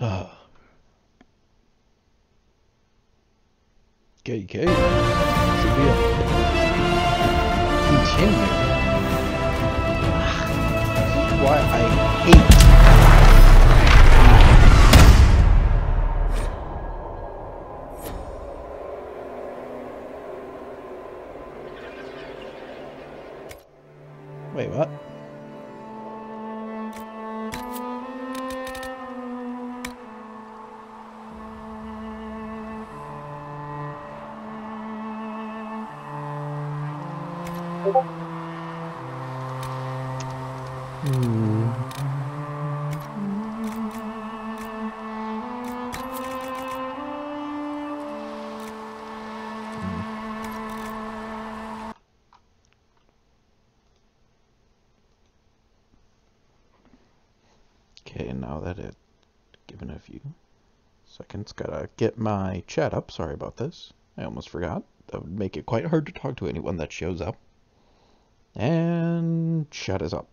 Okay, okay. Should be a continue. This is why I hate. Wait, what? Okay, now that it's given a few seconds, gotta get my chat up. Sorry about this. I almost forgot. That would make it quite hard to talk to anyone that shows up. And chat is up.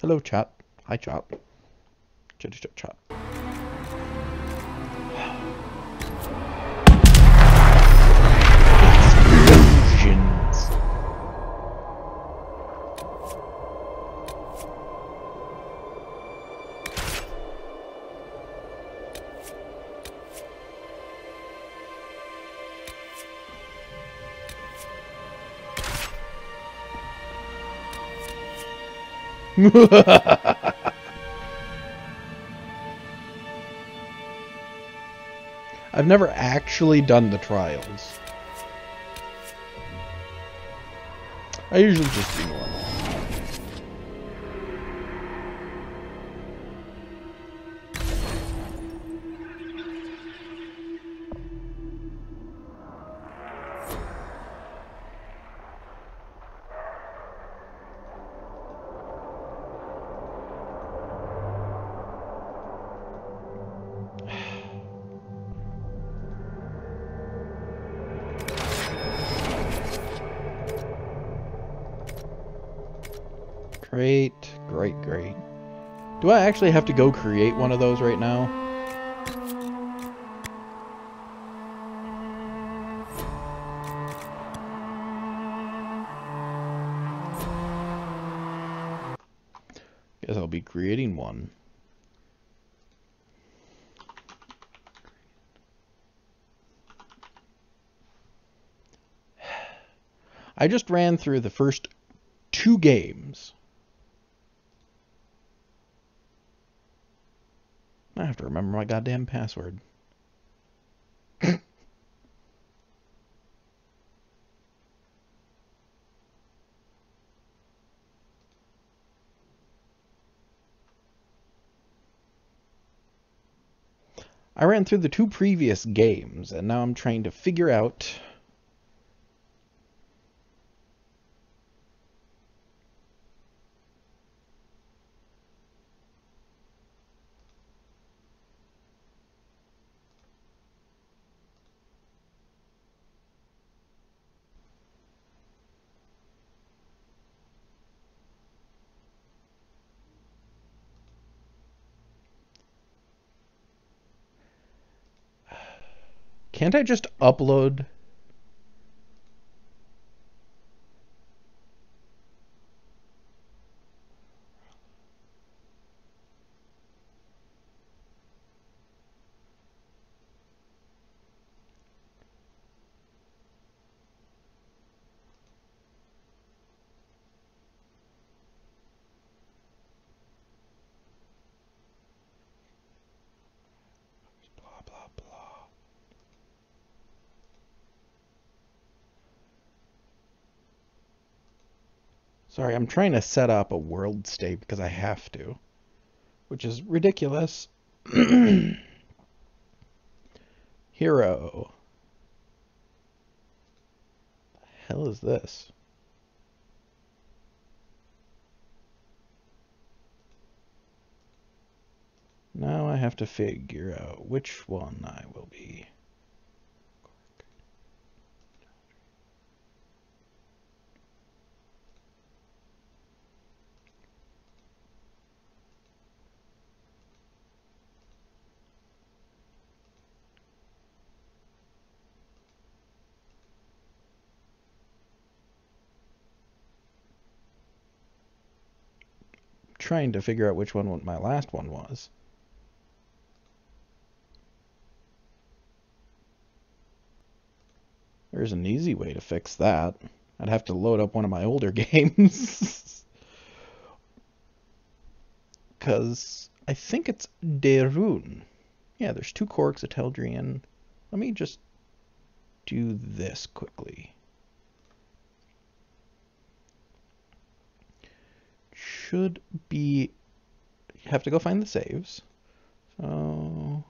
Hello, chat. Hi, chat. Chat, chat, chat. Explosions. I've never actually done the trials. I usually just do normal. Great, great, great. Do I actually have to go create one of those right now? Guess I'll be creating one. I just ran through the first 2 games. I have to remember my goddamn password. I ran through the 2 previous games, and now I'm trying to figure out... Can't I just upload? Blah, blah, blah. Sorry, I'm trying to set up a world state because I have to, which is ridiculous. Hero. The hell is this? Now I have to figure out which one I will be. trying to figure out which one my last one was. There's an easy way to fix that. I'd have to load up one of my older games. Because I think it's Derun. Yeah, there's 2 corks, a Teldrian. Let me just do this quickly. Should be... You have to go find the saves. So...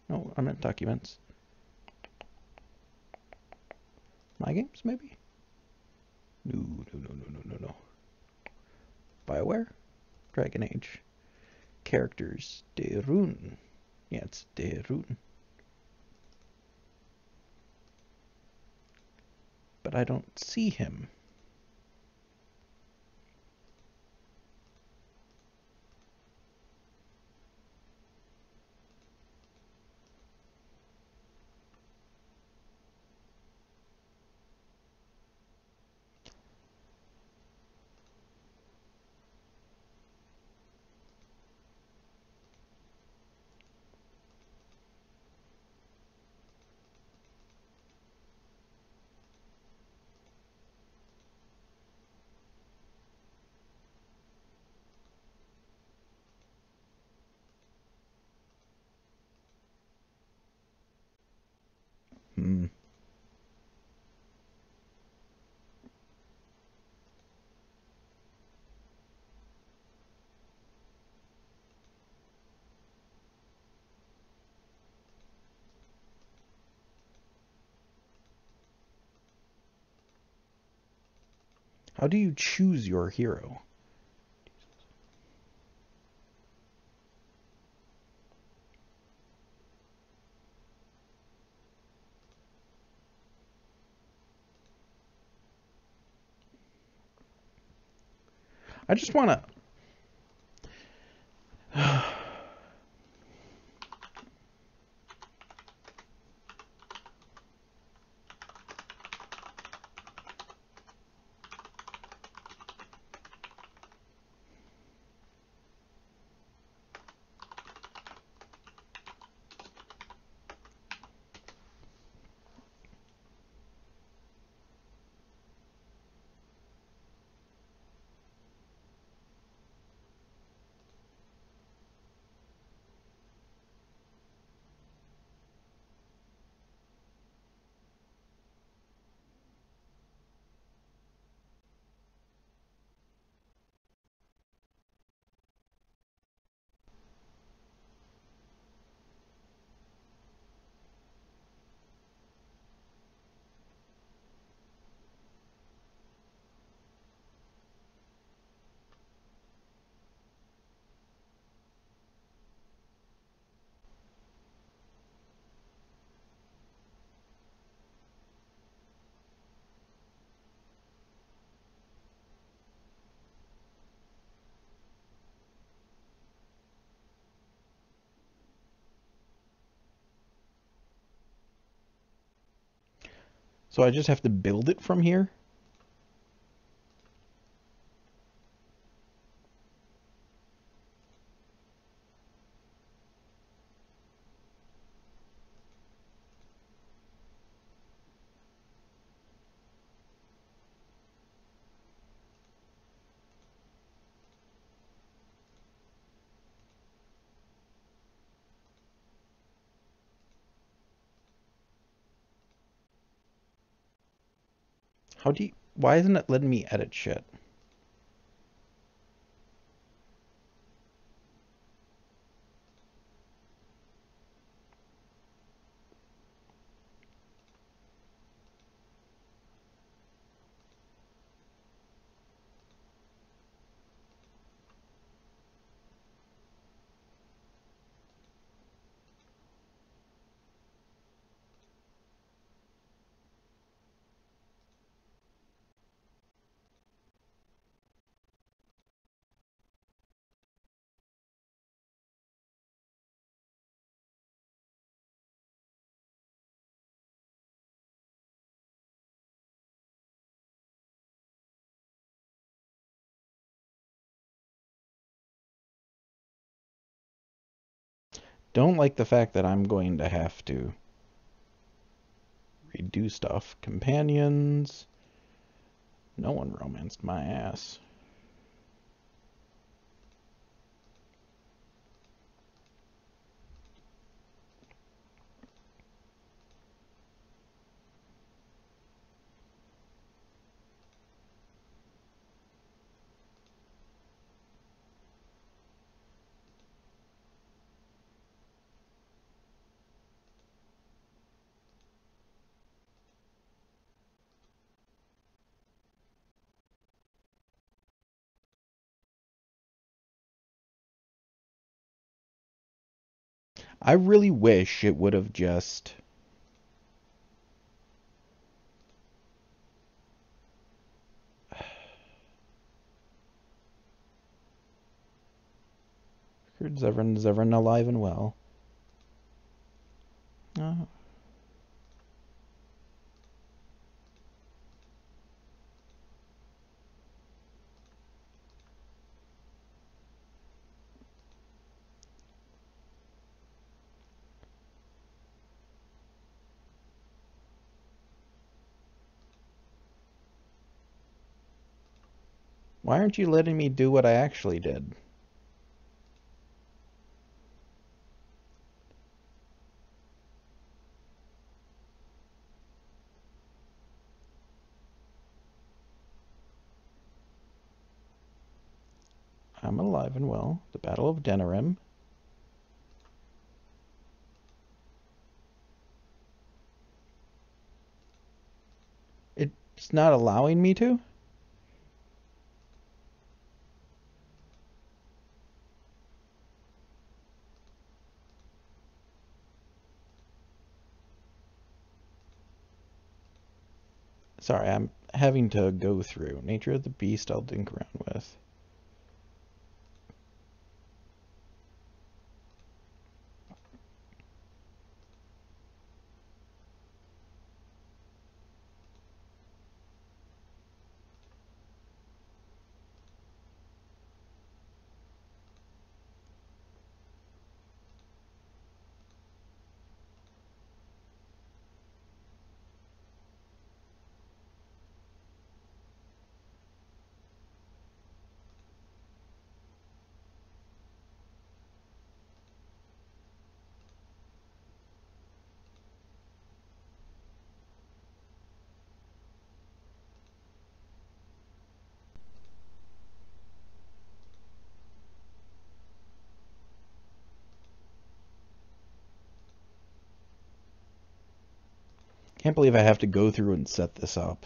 No, I meant documents. My games, maybe? No. BioWare? Dragon Age. Characters. Derun. Yeah, it's Derun. But I don't see him. Hmm. How do you choose your hero? I just want to... So I just have to build it from here? How do you... Why isn't it letting me edit shit? Don't like the fact that I'm going to have to redo stuff. Companions. No one romanced my ass. I really wish it would have just... Zevran alive and well. Oh. Why aren't you letting me do what I actually did? I'm alive and well. The Battle of Denerim. It's not allowing me to? Sorry, I'm having to go through. Nature of the beast I'll dink around with. Can't believe I have to go through and set this up.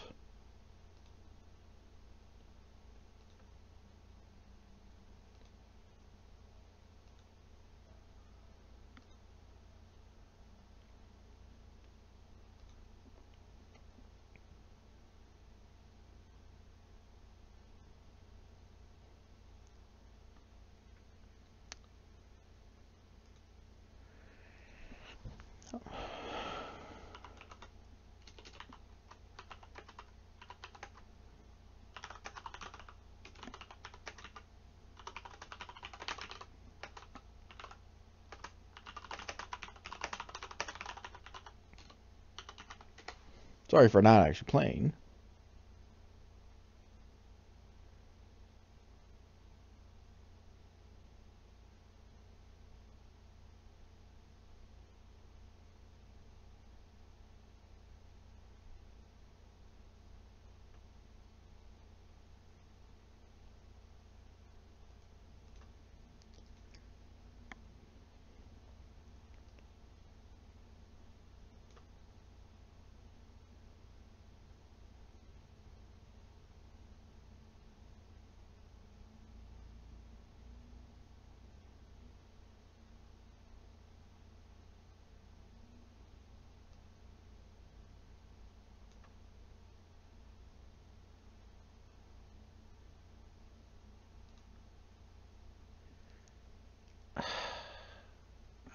Sorry for not actually playing.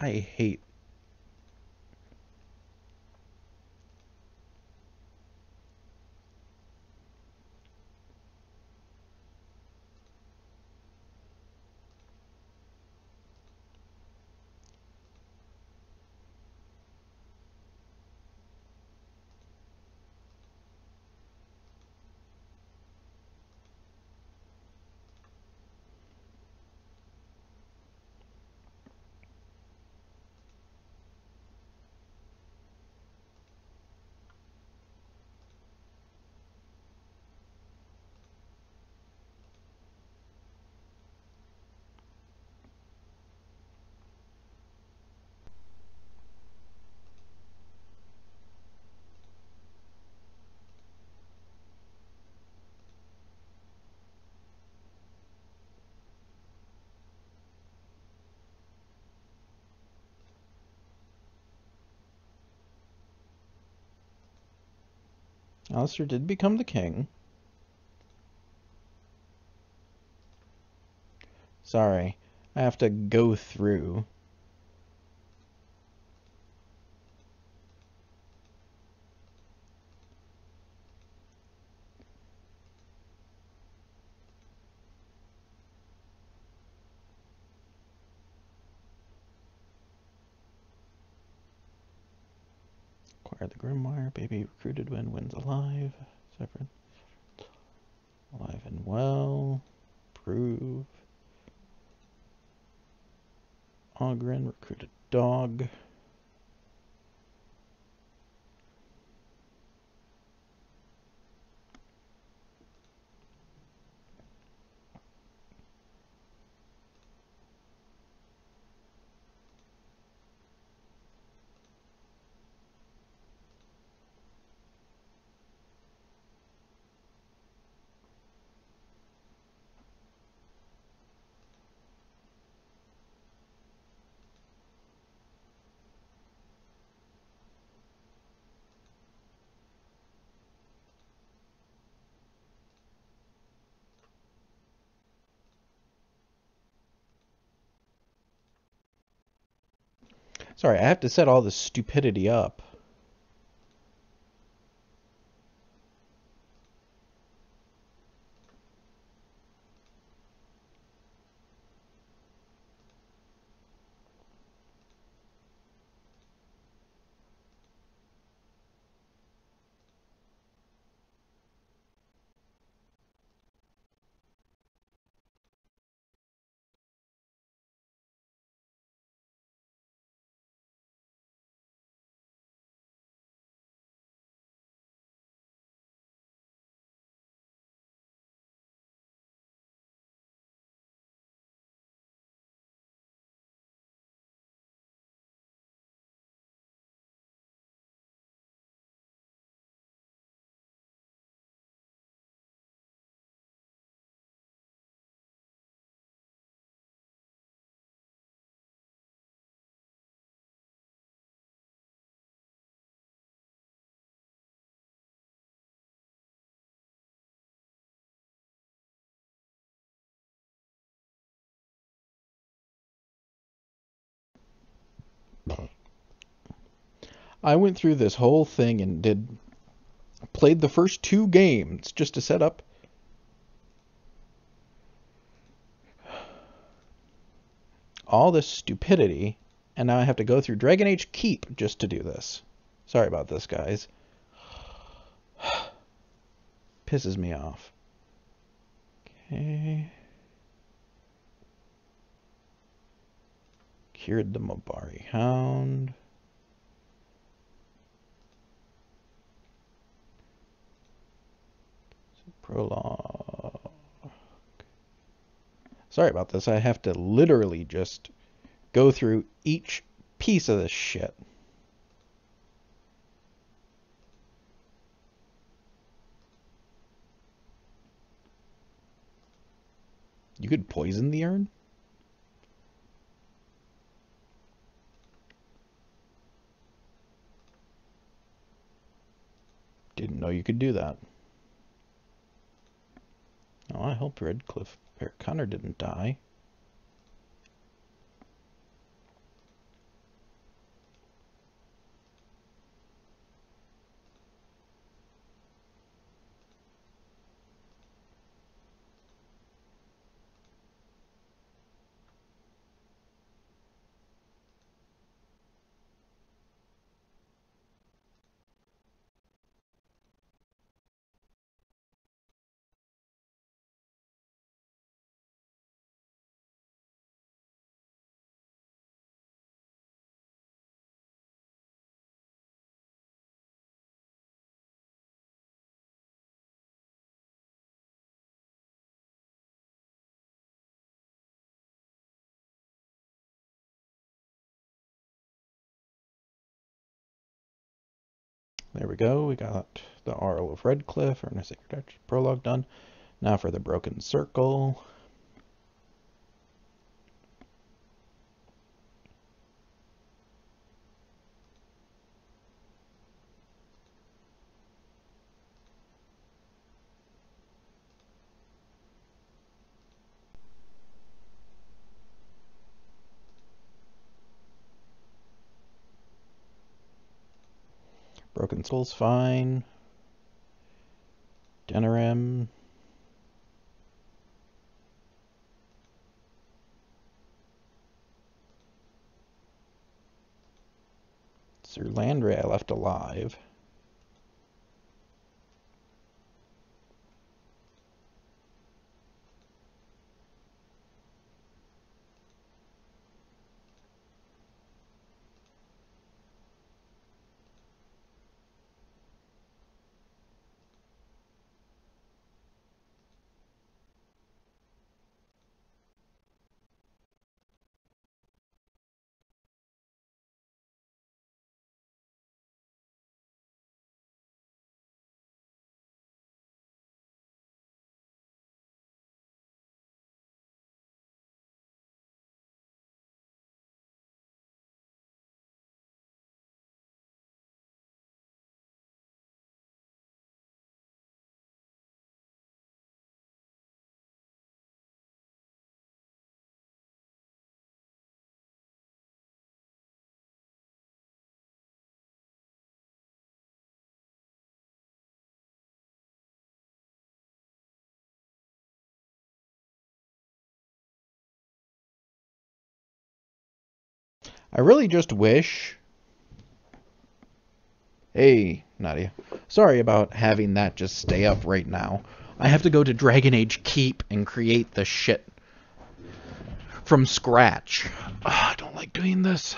I hate... Alistair did become the king. Sorry, I have to go through. Acquire the Grimoire. Baby recruited when wins alive. Separate. Alive and well. Prove. Ogren recruited dog. Sorry, I have to set all this stupidity up. I went through this whole thing and played the first 2 games just to set up all this stupidity, and now I have to go through Dragon Age Keep just to do this. Sorry about this, guys. Pisses me off. Okay. Cured the Mobari Hound. Prologue. Sorry about this. I have to literally just go through each piece of this shit. You could poison the urn? Didn't know you could do that. Oh, I hope Redcliffe Connor didn't die. There we go. We got the Arl of Redcliffe, or Sacred Arch prologue done. Now for the Broken Circle. Broken Skull's fine. Denerim. Sir Landry I left alive. I really just wish... Hey, Nadia. Sorry about having that just stay up right now. I have to go to Dragon Age Keep and create the shit from scratch. I don't like doing this.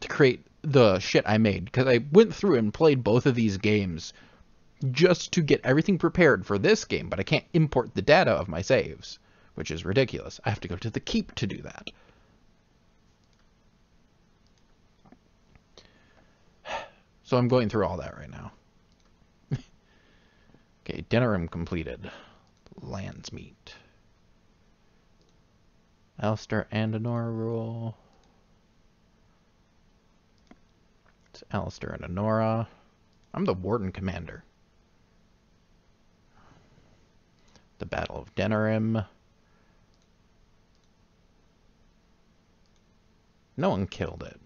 To create the shit I made. Because I went through and played both of these games just to get everything prepared for this game, but I can't import the data of my saves, which is ridiculous. I have to go to the Keep to do that. So I'm going through all that right now. Okay, Denerim completed. Landsmeet. Alistair and Honora rule. It's Alistair and Honora. I'm the Warden Commander. The Battle of Denerim. No one killed it.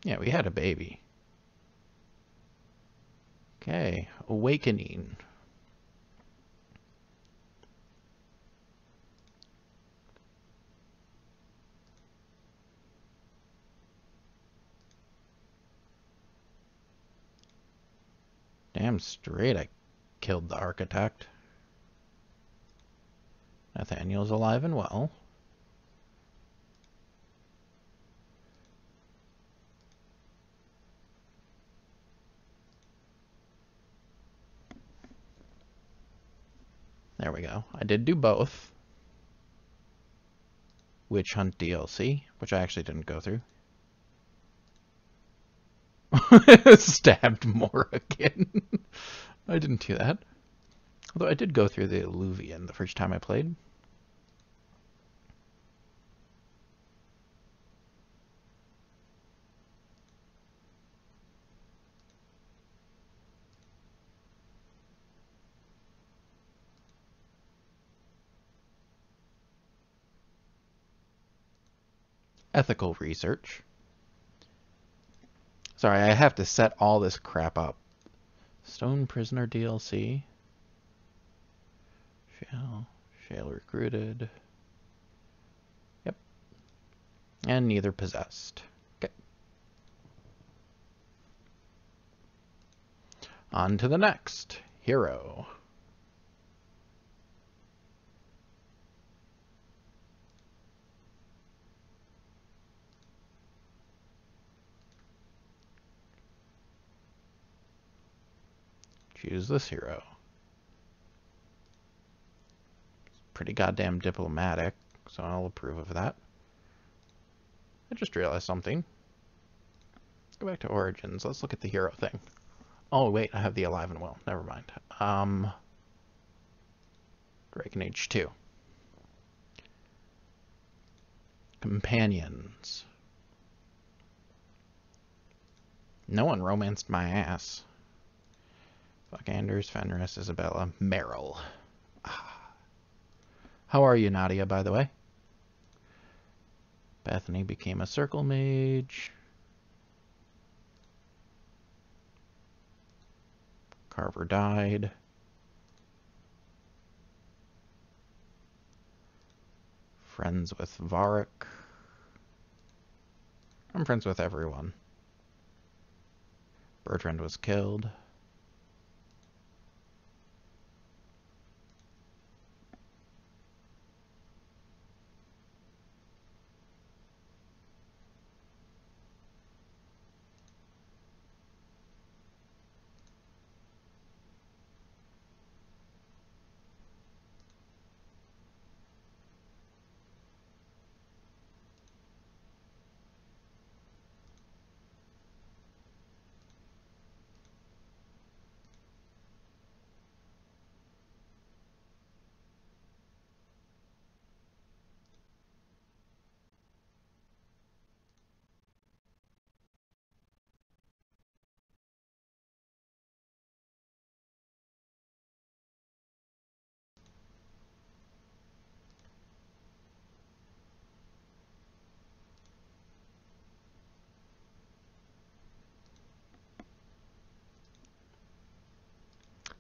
Yeah, we had a baby. Okay, Awakening. Damn straight I killed the architect. Nathaniel's alive and well. There we go. I did do both. Witch Hunt DLC, which I actually didn't go through. Stabbed Morrigan. I didn't do that. Although I did go through the Alluvian the first time I played. Ethical research. Sorry, I have to set all this crap up. Stone Prisoner DLC. Shale recruited. Yep. And neither possessed. Okay. On to the next. Hero. Choose this hero. Pretty goddamn diplomatic, so I'll approve of that. I just realized something. Let's go back to Origins. Let's look at the hero thing. Oh, wait, I have the Alive and Well. Never mind. Dragon Age 2. Companions. No one romanced my ass. Fuck Anders, Fenris, Isabella, Meryl. How are you, Nadia, by the way? Bethany became a circle mage. Carver died. Friends with Varric. I'm friends with everyone. Bertrand was killed.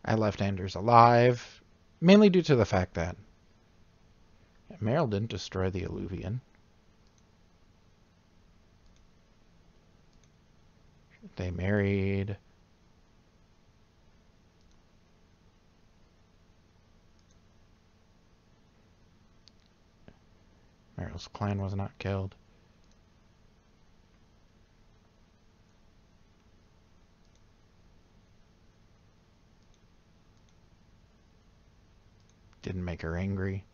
I left Anders alive, mainly due to the fact that Meryl didn't destroy the Illuvian. They married. Meryl's clan was not killed. Didn't make her angry.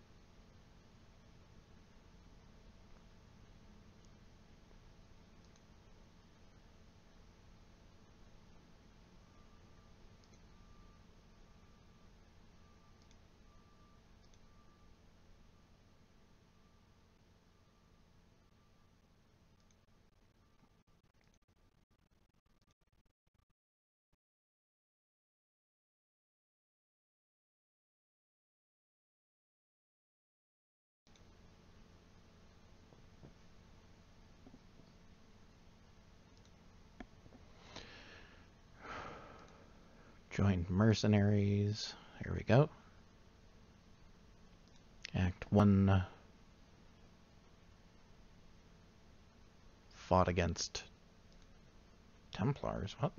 Joined mercenaries. Here we go. Act 1. Fought against Templars. What?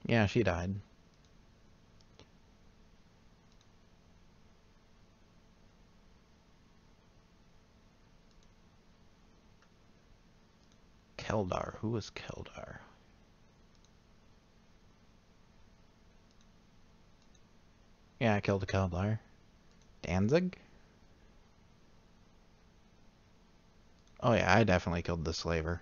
Yeah, she died. Keldar. Who was Keldar? Yeah, I killed a Keldar. Danzig? Oh yeah, I definitely killed the slaver.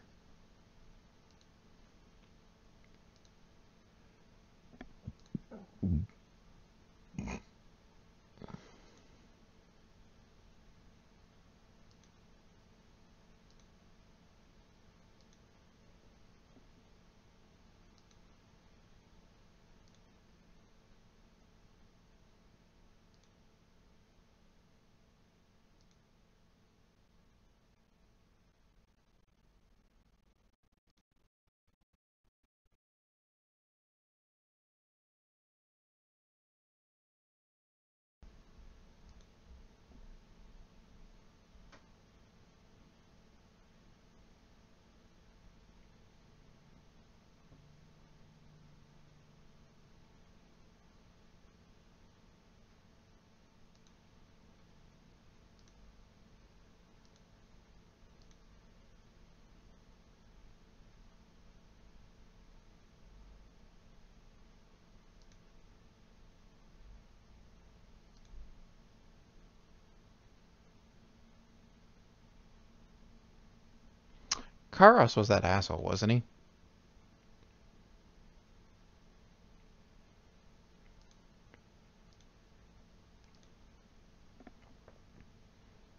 Karos was that asshole, wasn't he?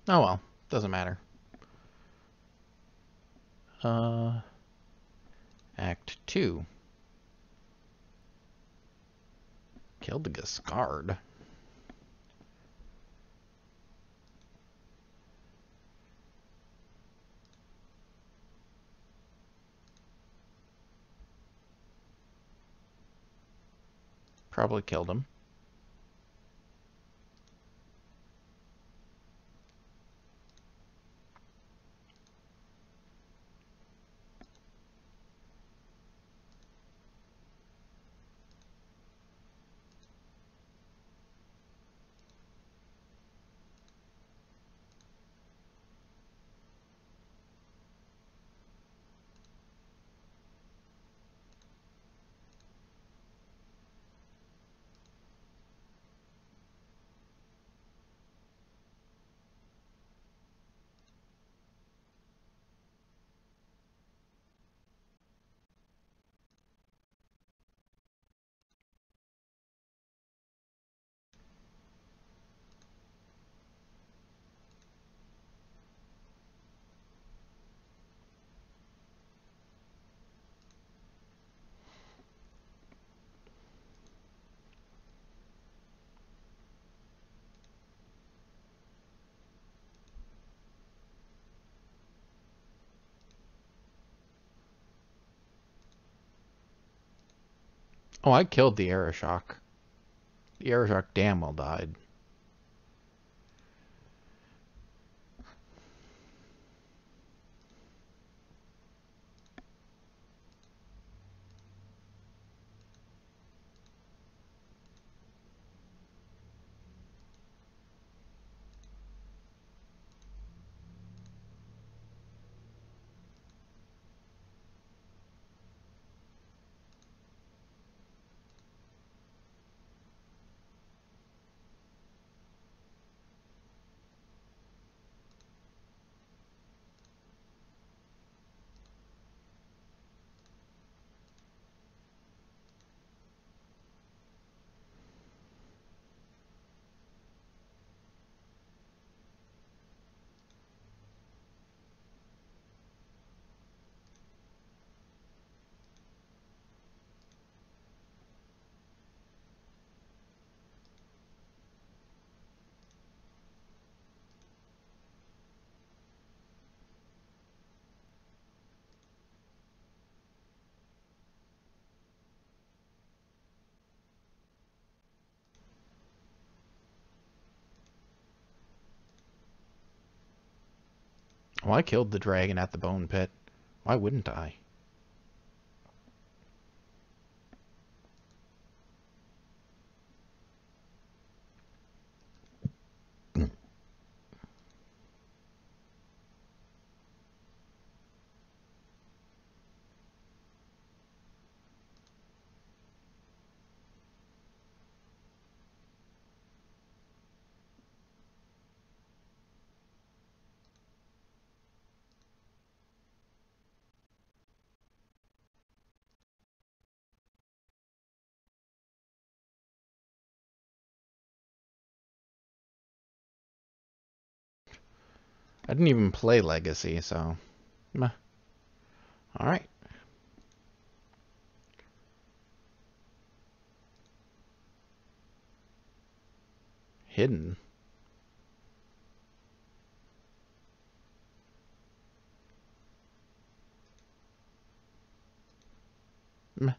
Oh well, doesn't matter. Act 2. Killed the Gascard. Probably killed him. Oh, I killed the Aeroshock. The Aeroshock damn well died. Oh, I killed the dragon at the bone pit. Why wouldn't I? I didn't even play Legacy, so... Meh. Alright. Hidden. Meh.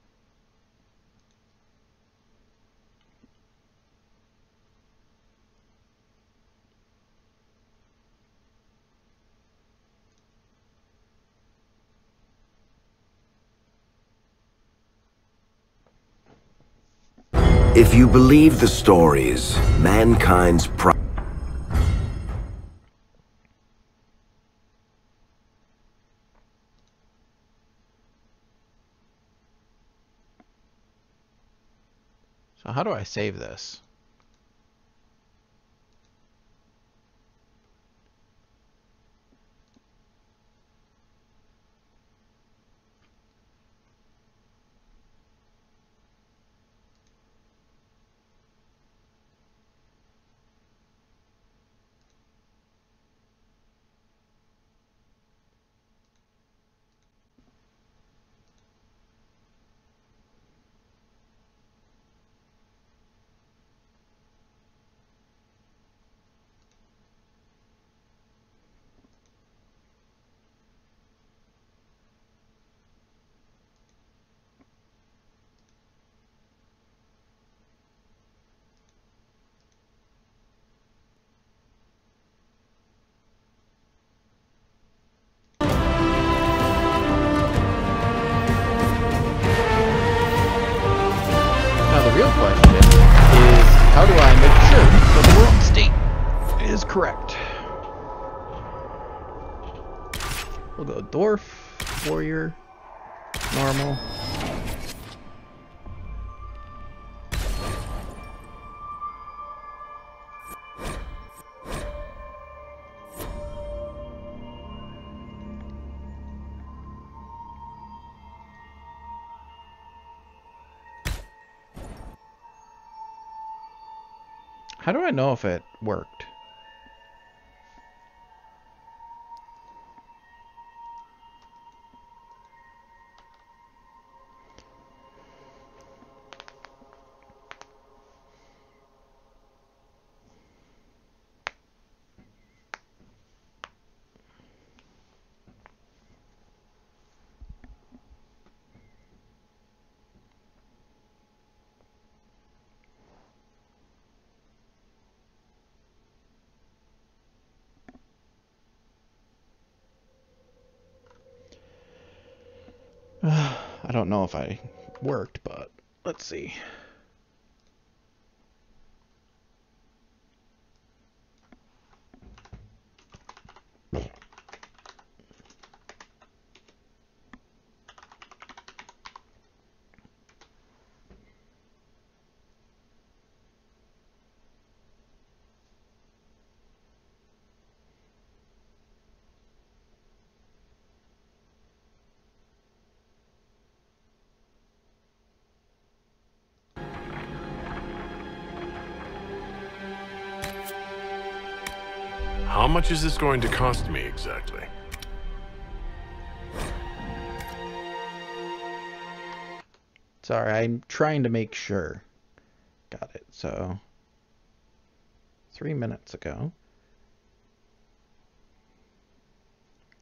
If you believe the stories, mankind's So how do I save this? question is, how do I make sure that the world state is correct? We'll go dwarf, warrior, normal. How do I know if it worked? I don't know if I worked, but let's see. How much is this going to cost me exactly? Sorry, I'm trying to make sure. Got it. So, 3 minutes ago.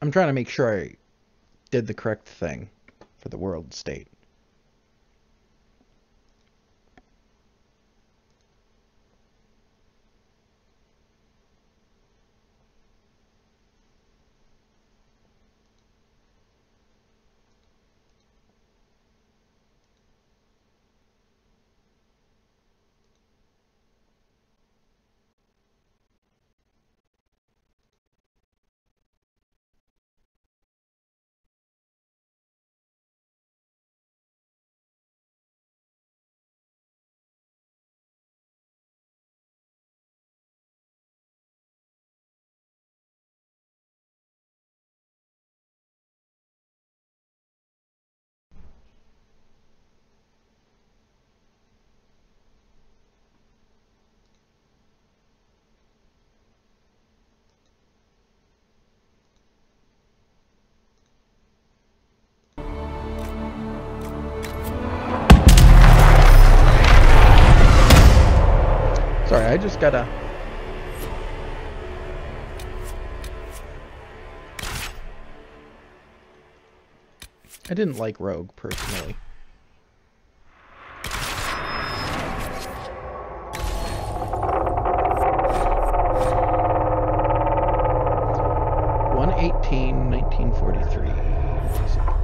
I'm trying to make sure I did the correct thing for the world state. Sorry, I just gotta... I didn't like Rogue, personally.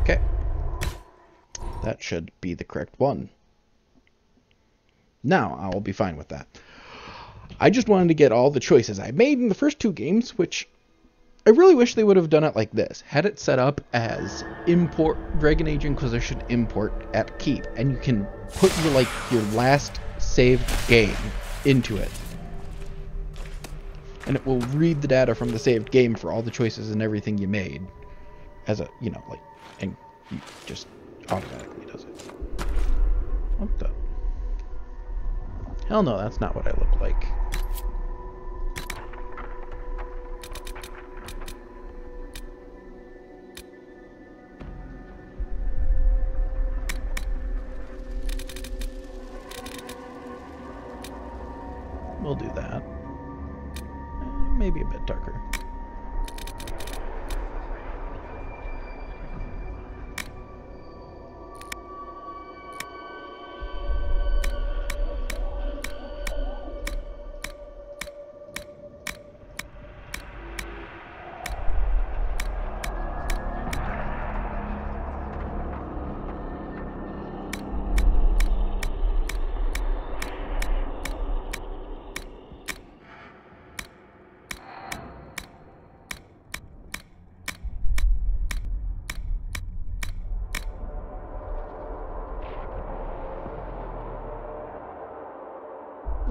Okay. That should be the correct one. Now, I'll be fine with that. I just wanted to get all the choices I made in the first two games, which I really wish they would have done it like this. Had it set up as import Dragon Age Inquisition import at keep, and you can put your last saved game into it. And it will read the data from the saved game for all the choices and everything you made. As a, and you just automatically does it. What the? Hell no, that's not what I look like. We'll do that. Maybe a bit darker.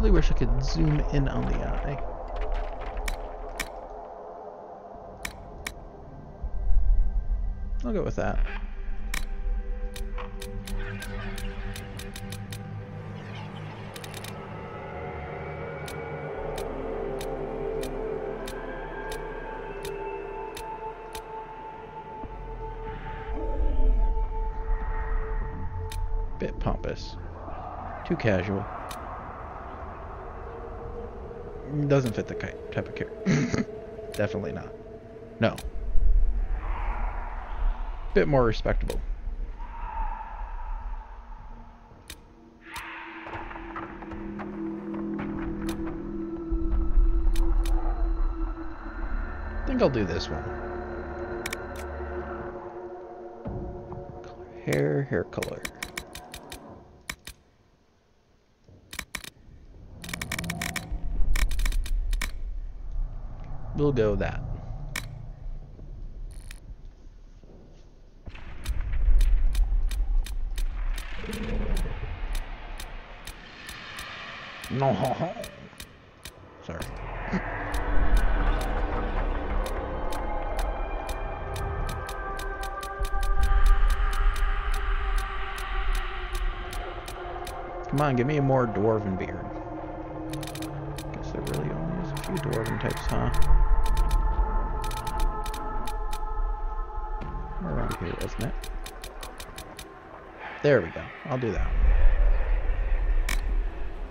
Really wish I could zoom in on the eye. I'll go with that. Bit pompous. Too casual. Doesn't fit the type of character. Definitely not. No. Bit more respectable. I think I'll do this one. Hair color. We'll go that. No. Sorry. Come on, give me a more dwarven beard. Guess there really only is a few dwarven types, huh? Around here, wasn't it? There we go. I'll do that.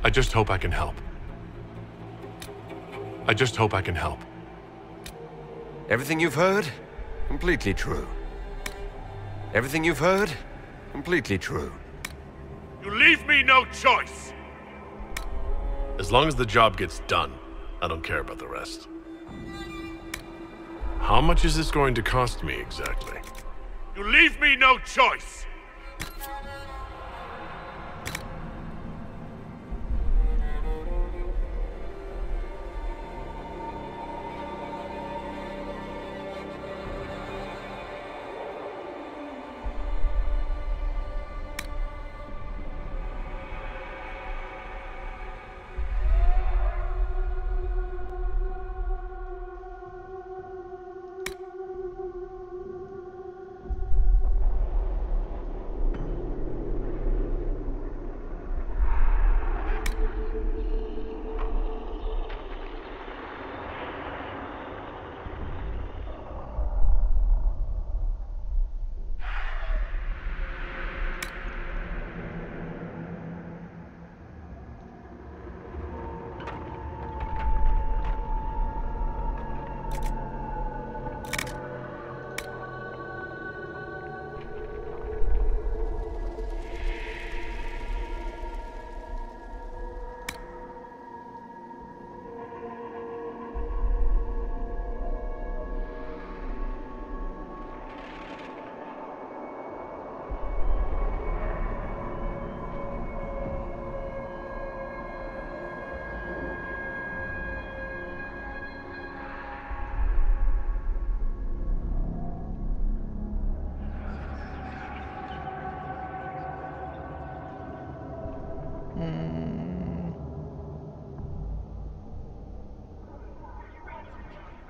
I just hope I can help. I just hope I can help. Everything you've heard? Completely true. Everything you've heard? Completely true. You leave me no choice! As long as the job gets done, I don't care about the rest. How much is this going to cost me exactly? You leave me no choice!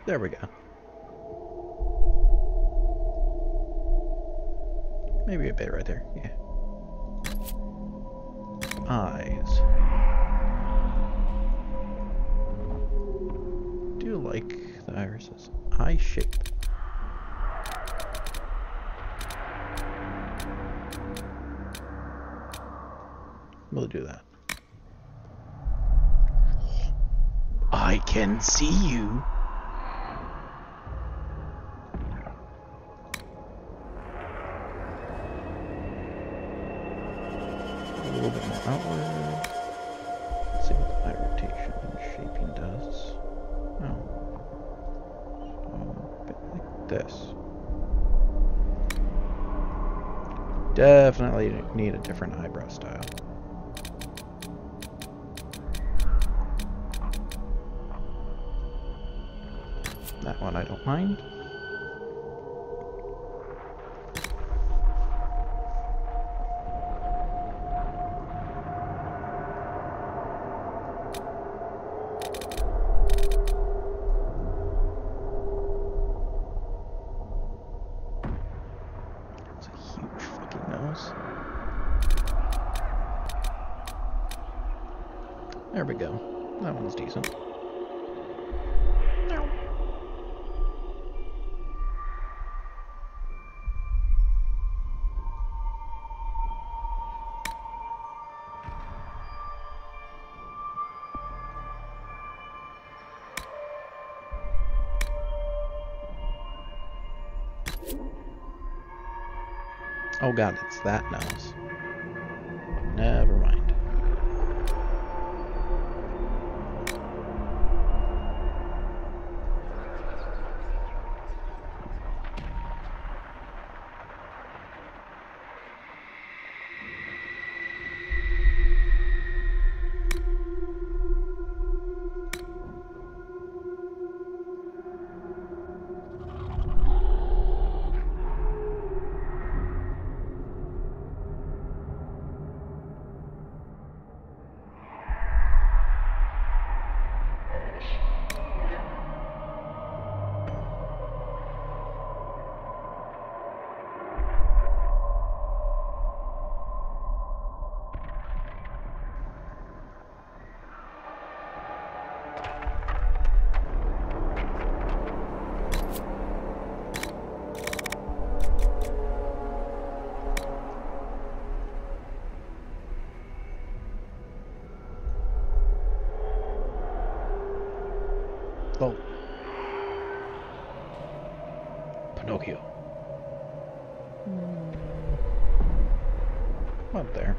There we go. Maybe a bit right there, yeah. Eyes. Do like the irises. Eye shape. We'll do that. I can see you. A little bit more outward. Let's see what the eye rotation and shaping does. Oh. So, a bit like this. Definitely need a different eyebrow style. That one I don't mind. There we go. That one's decent. Oh god, it's that nose. Never mind. Oh. Pinocchio. Up there.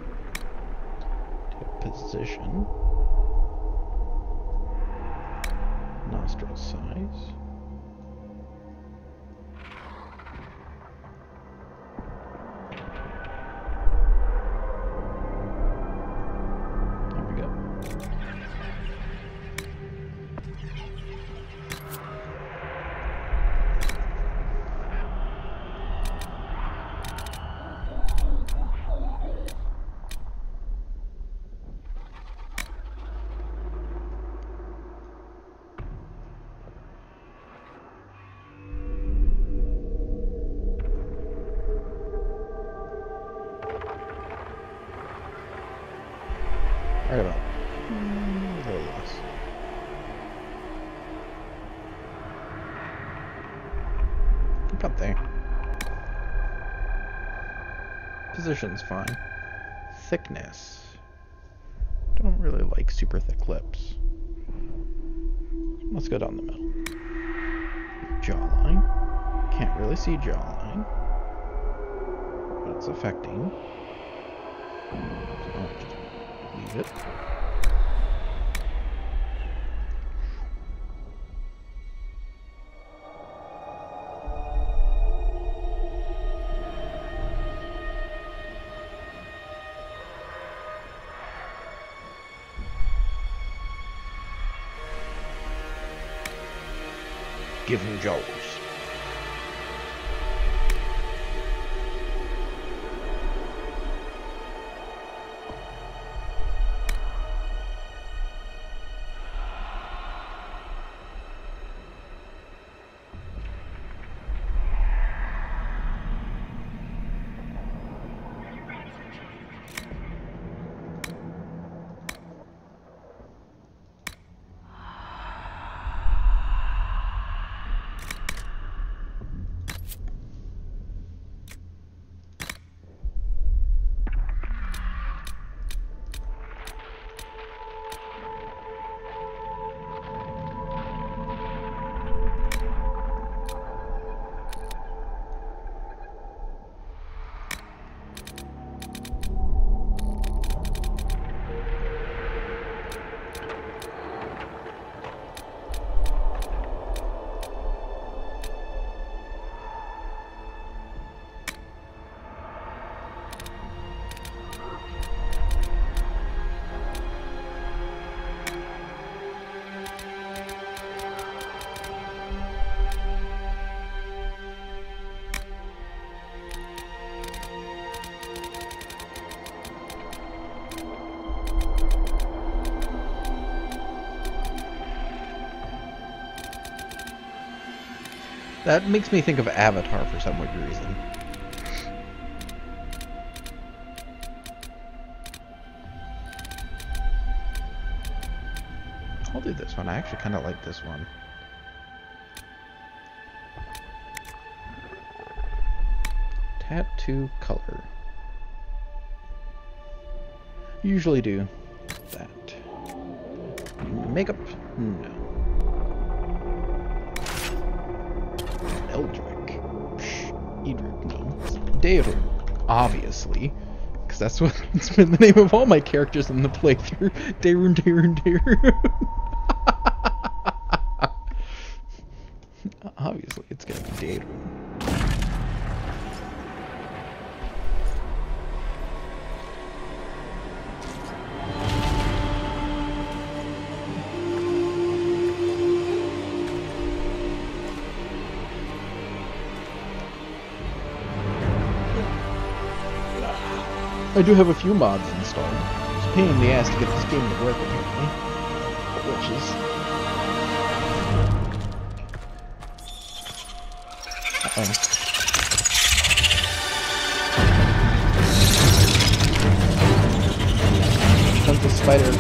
Take position. Nostril size. There we go. Right about a little less. Up there. Position's fine. Thickness. Don't really like super thick lips. Let's go down the middle. Jawline. Can't really see jawline, but it's affecting. So I'll just leave it. Give him jaws. That makes me think of Avatar for some weird reason. I'll do this one. I actually kind of like this one. Tattoo color. Usually do that. Makeup? No. Eldrick. Edric, no. Daedric, obviously. Because that's what's been the name of all my characters in the playthrough. Daerun, Daerun, Daerun. Obviously, it's gonna be Daedric. I do have a few mods installed. It's a pain in the ass to get this game to work apparently. Which is... Tons of spider.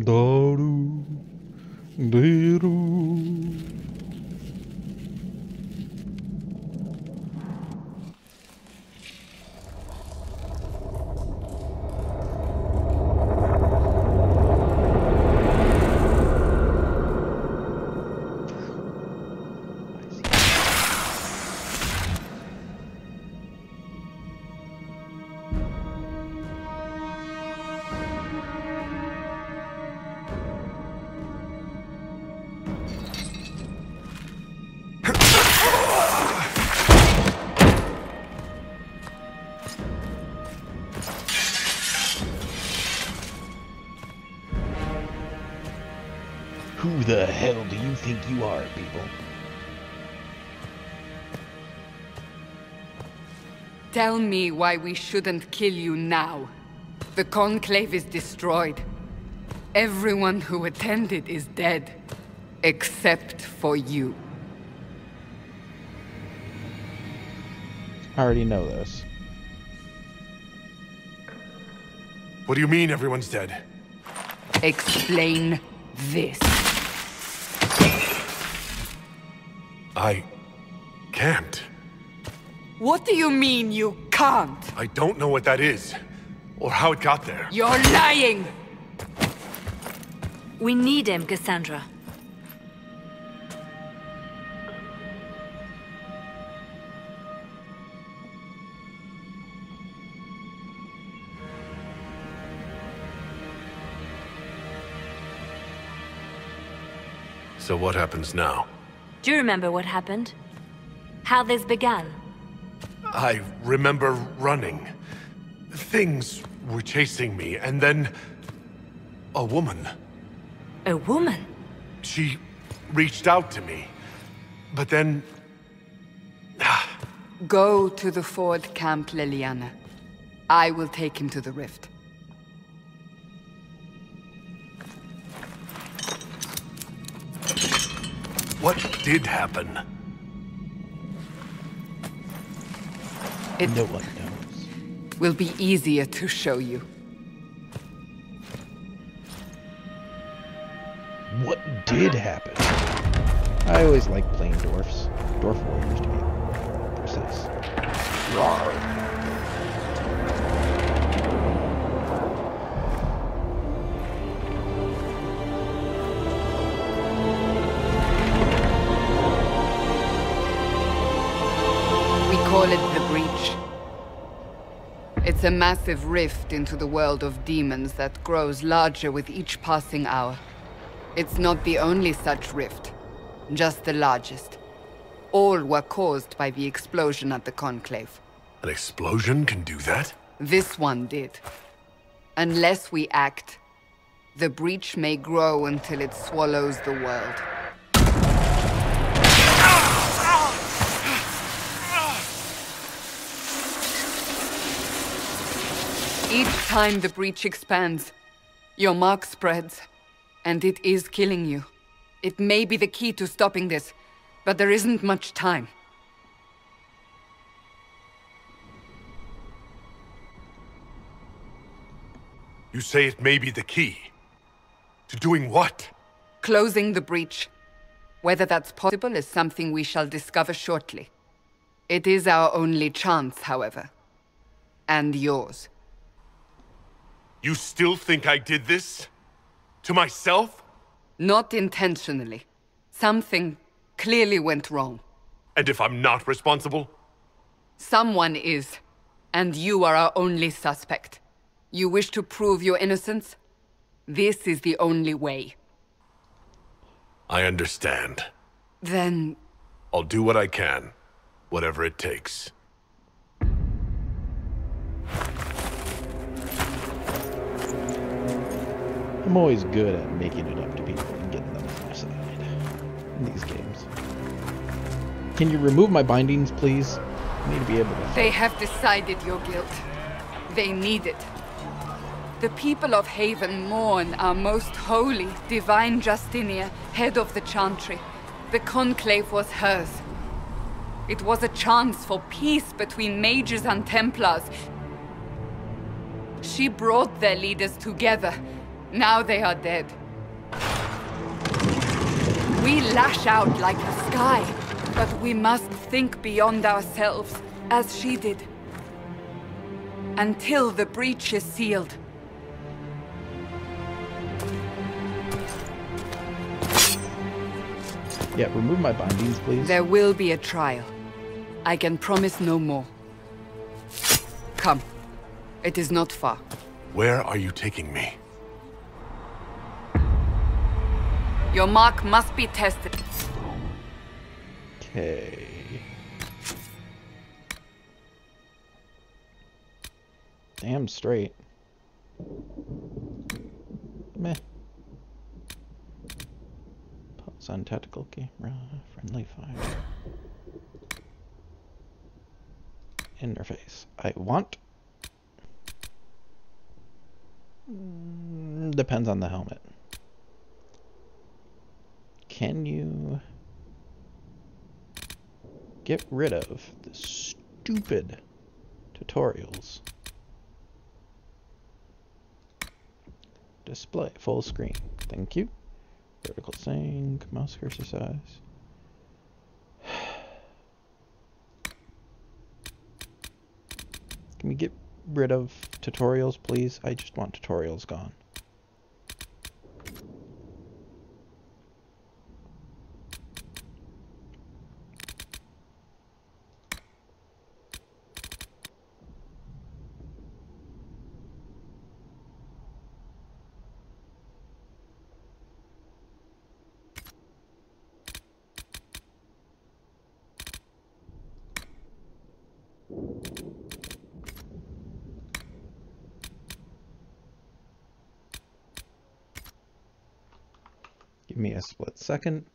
Daru, Daru. Who the hell do you think you are, people? Tell me why we shouldn't kill you now. The Conclave is destroyed. Everyone who attended is dead. Except for you. I already know this. What do you mean everyone's dead? Explain this. I can't. What do you mean you can't? I don't know what that is, or how it got there. You're lying! We need him, Cassandra. So what happens now? Do you remember what happened? How this began? I remember running. Things were chasing me, and then... a woman. A woman? She reached out to me. But then... Go to the Ford camp, Liliana. I will take him to the rift. What did happen? It No one knows. will be easier to show you. What did happen? I always like playing dwarfs. Dwarf warriors to be precise. Rawr. We call it the Breach. It's a massive rift into the world of demons that grows larger with each passing hour. It's not the only such rift, just the largest. All were caused by the explosion at the Conclave. An explosion can do that? This one did. Unless we act, the breach may grow until it swallows the world. Each time the breach expands, your mark spreads, and it is killing you. It may be the key to stopping this, but there isn't much time. You say it may be the key. To doing what? Closing the breach. Whether that's possible is something we shall discover shortly. It is our only chance, however. And yours. You still think I did this? To myself? Not intentionally. Something clearly went wrong. And if I'm not responsible? Someone is. And you are our only suspect. You wish to prove your innocence? This is the only way. I understand. Then... I'll do what I can. Whatever it takes. I'm always good at making it up to people and getting them on my side in these games. Can you remove my bindings, please? I need to be able to... They have decided your guilt. They need it. The people of Haven mourn our most holy, divine Justinia, head of the Chantry. The Conclave was hers. It was a chance for peace between mages and Templars. She brought their leaders together. Now they are dead. We lash out like the sky, but we must think beyond ourselves, as she did. Until the breach is sealed. Yeah, remove my bindings, please. There will be a trial. I can promise no more. Come. It is not far. Where are you taking me? Your mark must be tested. Okay. Damn straight. Meh. Pulse on tactical camera. Friendly fire. Interface. I want. Depends on the helmet. Can you get rid of the stupid tutorials? Display full screen. Thank you. Vertical sync, mouse cursor size. Can we get rid of tutorials, please? I just want tutorials gone. Give me a split second.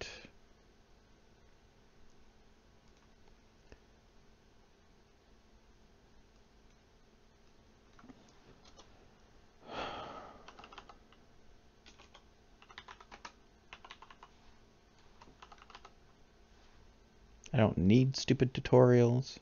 I don't need stupid tutorials.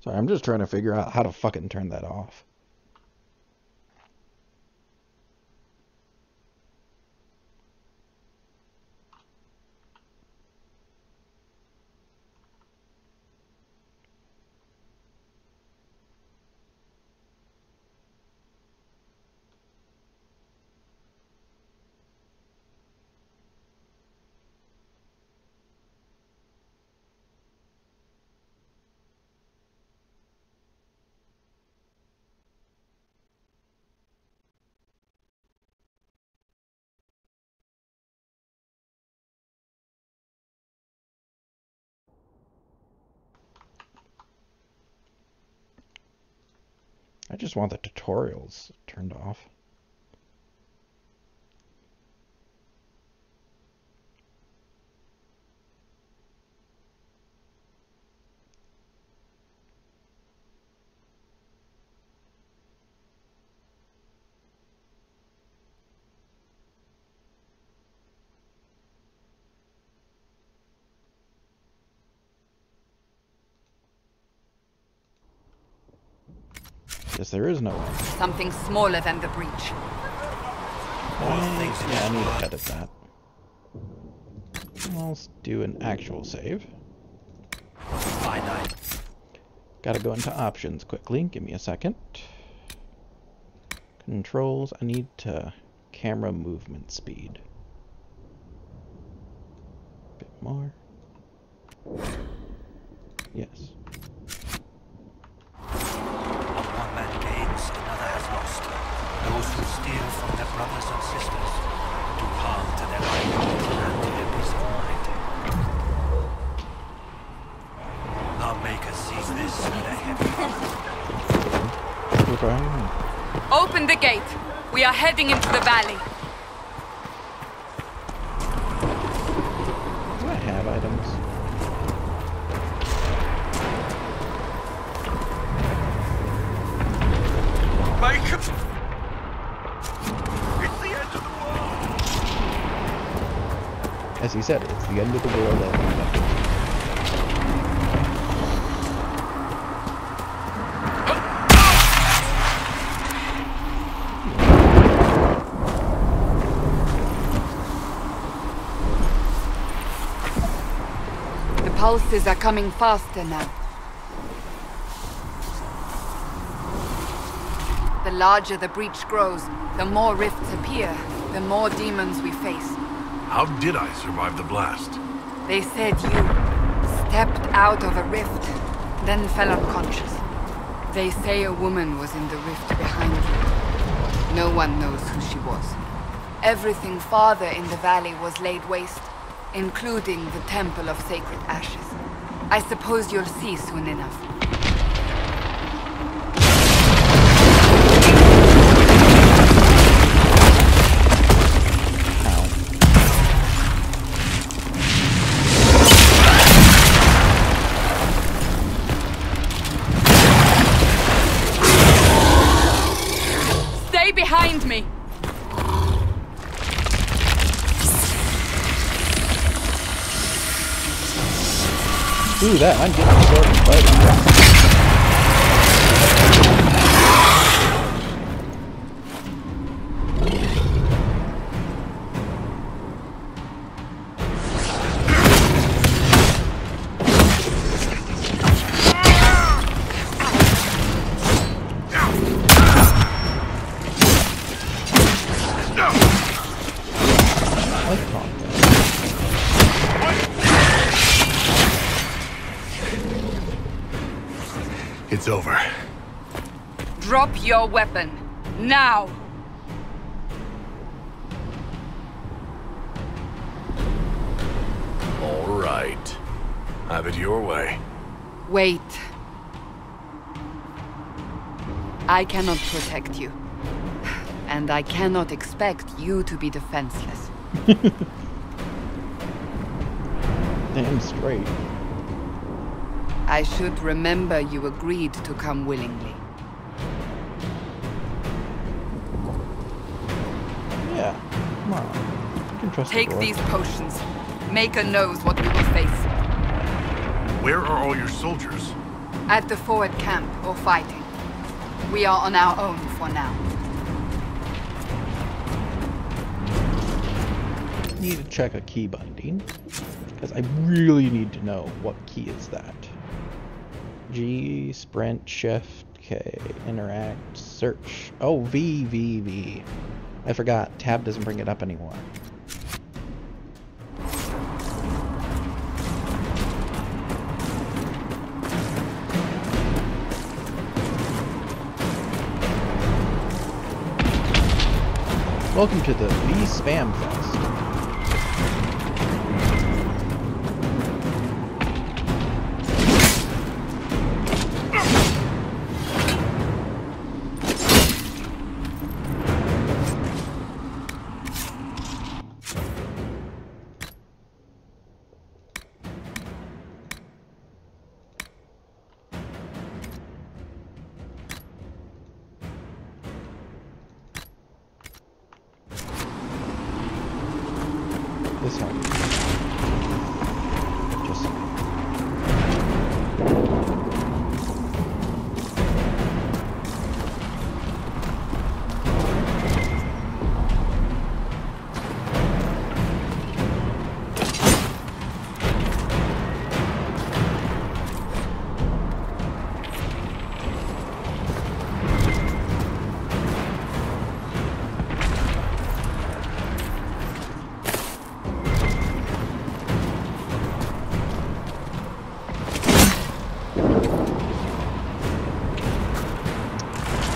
Sorry, I'm just trying to figure out how to fucking turn that off. I just want the tutorials turned off. Guess there is no way. Something smaller than the breach. Yeah, I need to edit that. I'll do an actual save. Gotta go into options quickly. Give me a second. Controls. I need to camera movement speed. Bit more. Yes. One man gains, another has lost. Those who steal from their brothers and sisters do harm to their livelihood and to their peace of mind. Our Maker sees this with a heavy heart. Open the gate. We are heading into the valley. Do I have items? As he said, it's the end of the world. The pulses are coming faster now. The larger the breach grows, the more rifts appear, the more demons we face. How did I survive the blast? They said you stepped out of a rift, then fell unconscious. They say a woman was in the rift behind you. No one knows who she was. Everything farther in the valley was laid waste, including the Temple of Sacred Ashes. I suppose you'll see soon enough. Behind me! Ooh, that I'm getting sword and fighting. It's over. Drop your weapon. Now! All right. Have it your way. Wait. I cannot protect you. And I cannot expect you to be defenseless. Damn straight. I should remember you agreed to come willingly. Yeah, come on. You can trust Take the boy. these potions. Maker knows what we will face. Where are all your soldiers? At the forward camp, or fighting. We are on our own for now. Need to check a key binding, because I really need to know what key is that. G, sprint, shift, K, interact, search. Oh, V. I forgot, tab doesn't bring it up anymore. Welcome to the V Spam Fest. this help? Just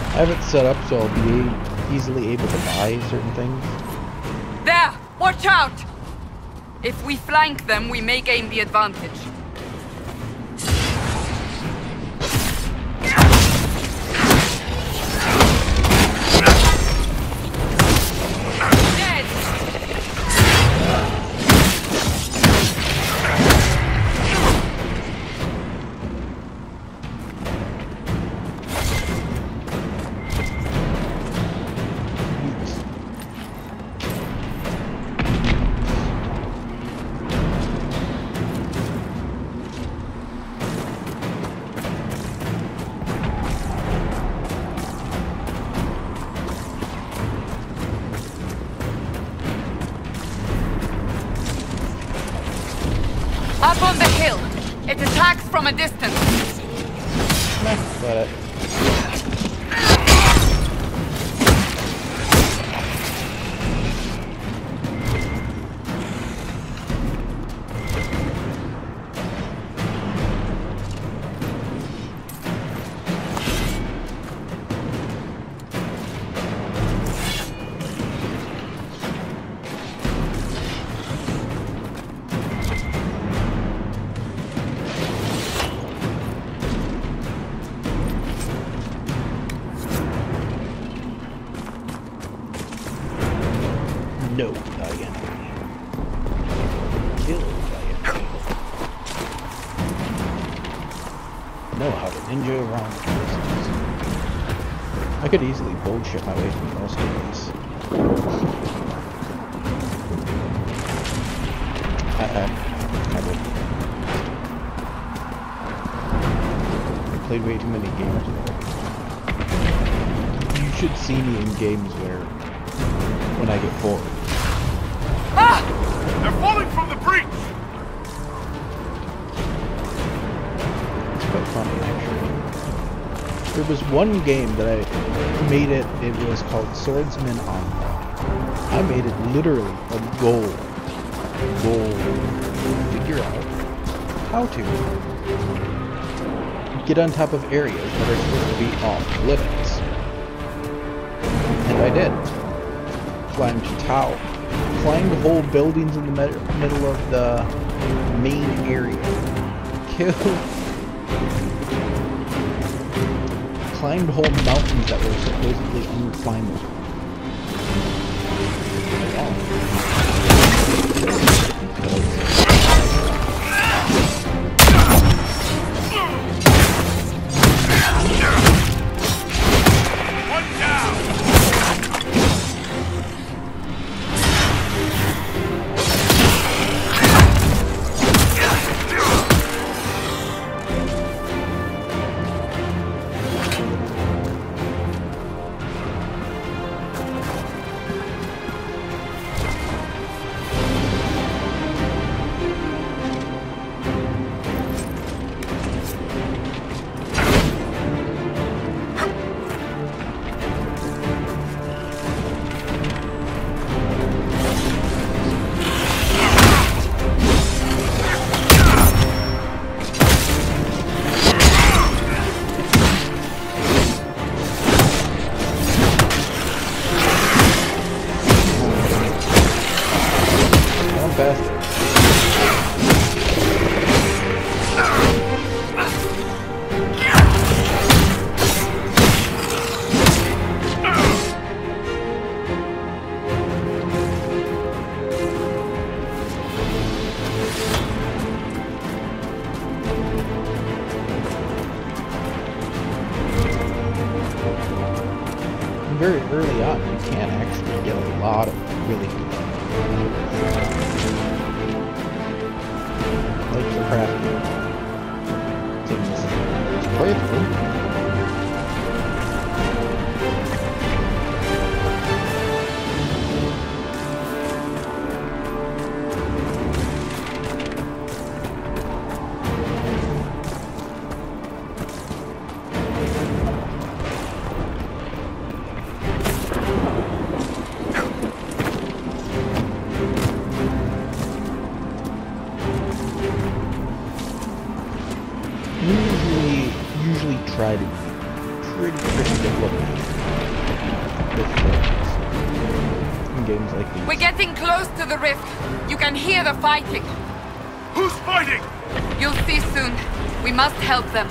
I have it set up so I'll be easily able to buy certain things. There! Watch out! If we flank them, we may gain the advantage. Dead! Up on the hill. It attacks from a distance. Got it. No, not again. Kill thy enemy. Know how to ninja around the places. I could easily bullshit my way through most of these. I would. I played way too many games. You should see me in games where when I get bored. Ah! They're falling from the breach! It's quite funny, actually. There was one game that I made it was called Swordsman Online. I made it literally a goal to figure out how to get on top of areas that are supposed to be off limits. And I did. Climbed towers, climbed whole buildings in the middle of the main area, climbed whole mountains that were supposedly unclimbable. One down! Very early on, you can't actually get a lot of really good play through. Usually try to be pretty good looking with things in games like these. We're getting close to the rift. You can hear the fighting. Who's fighting? You'll see soon. We must help them.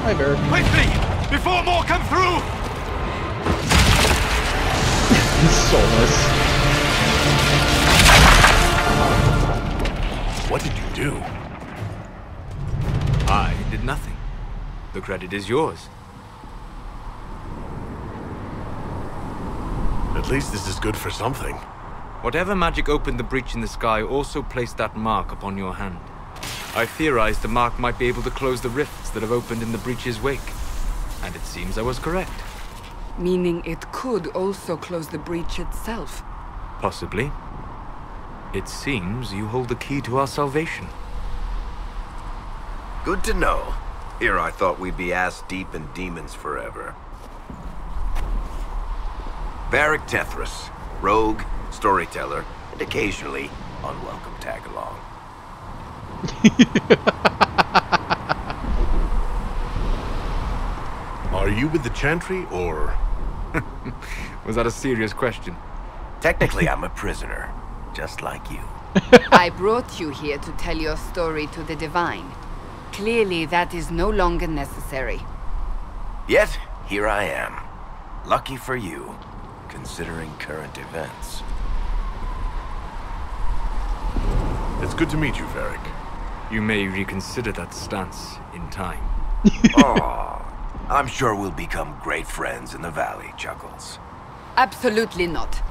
Hi, Bear. Quickly! Before more come through! He's soulless. What did you do? I did nothing. The credit is yours. At least this is good for something. Whatever magic opened the breach in the sky also placed that mark upon your hand. I theorized the mark might be able to close the rifts that have opened in the breach's wake. And it seems I was correct. Meaning it could also close the breach itself. Possibly. It seems you hold the key to our salvation. Good to know. Here I thought we'd be ass-deep in demons forever. Varric Tethras, rogue, storyteller, and occasionally unwelcome tag-along. Are you with the Chantry, or...? Was that a serious question? Technically, I'm a prisoner, just like you. I brought you here to tell your story to the Divine. Clearly, that is no longer necessary. Yet, here I am. Lucky for you, considering current events. It's good to meet you, Varric. You may reconsider that stance in time. Aw, I'm sure we'll become great friends in the valley, Chuckles. Absolutely not.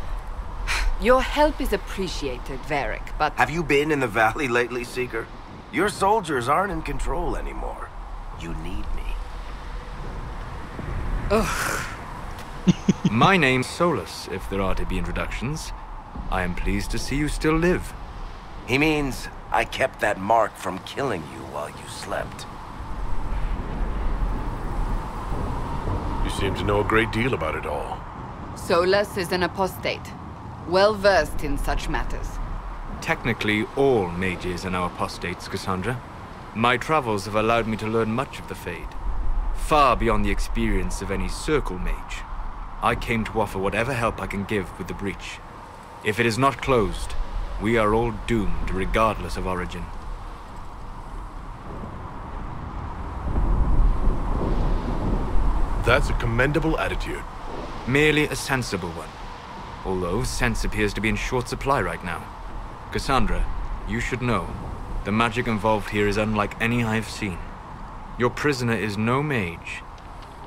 Your help is appreciated, Varric, but... Have you been in the valley lately, Seeker? Your soldiers aren't in control anymore. You need me. Ugh. My name's Solus, if there are to be introductions. I am pleased to see you still live. He means I kept that mark from killing you while you slept. You seem to know a great deal about it all. Solus is an apostate, well-versed in such matters. Technically, all mages are now apostates, Cassandra. My travels have allowed me to learn much of the Fade. Far beyond the experience of any circle mage. I came to offer whatever help I can give with the breach. If it is not closed, we are all doomed regardless of origin. That's a commendable attitude. Merely a sensible one. Although sense appears to be in short supply right now. Cassandra, you should know, the magic involved here is unlike any I have seen. Your prisoner is no mage.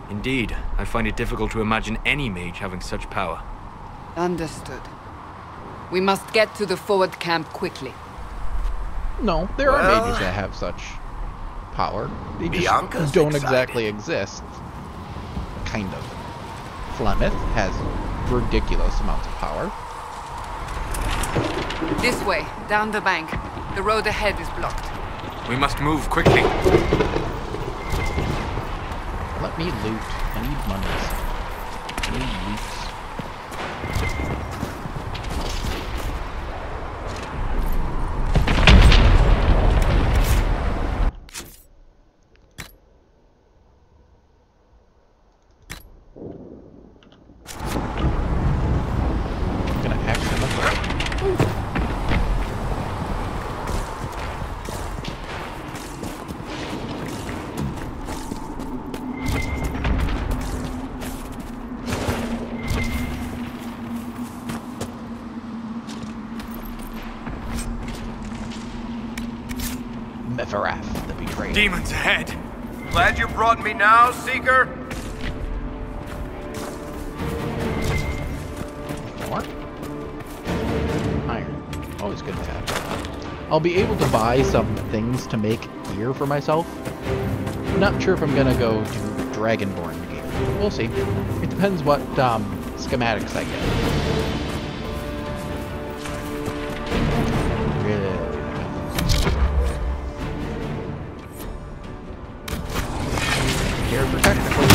Indeed, I find it difficult to imagine any mage having such power. Understood. We must get to the forward camp quickly. No, there are mages that have such power. They just Bianca's don't excited. exactly exist. Kind of. Flemeth has ridiculous amounts of power. This way, down the bank. The road ahead is blocked. We must move quickly. Let me loot. I need monies. I need loot. I'm gonna hack them up. Fifarath, the betrayer. Demons ahead! Glad you brought me now, Seeker? More? Iron. Always good to have. I'll be able to buy some things to make gear for myself. Not sure if I'm gonna go do Dragonborn gear. We'll see. It depends what schematics I get. Here for technical.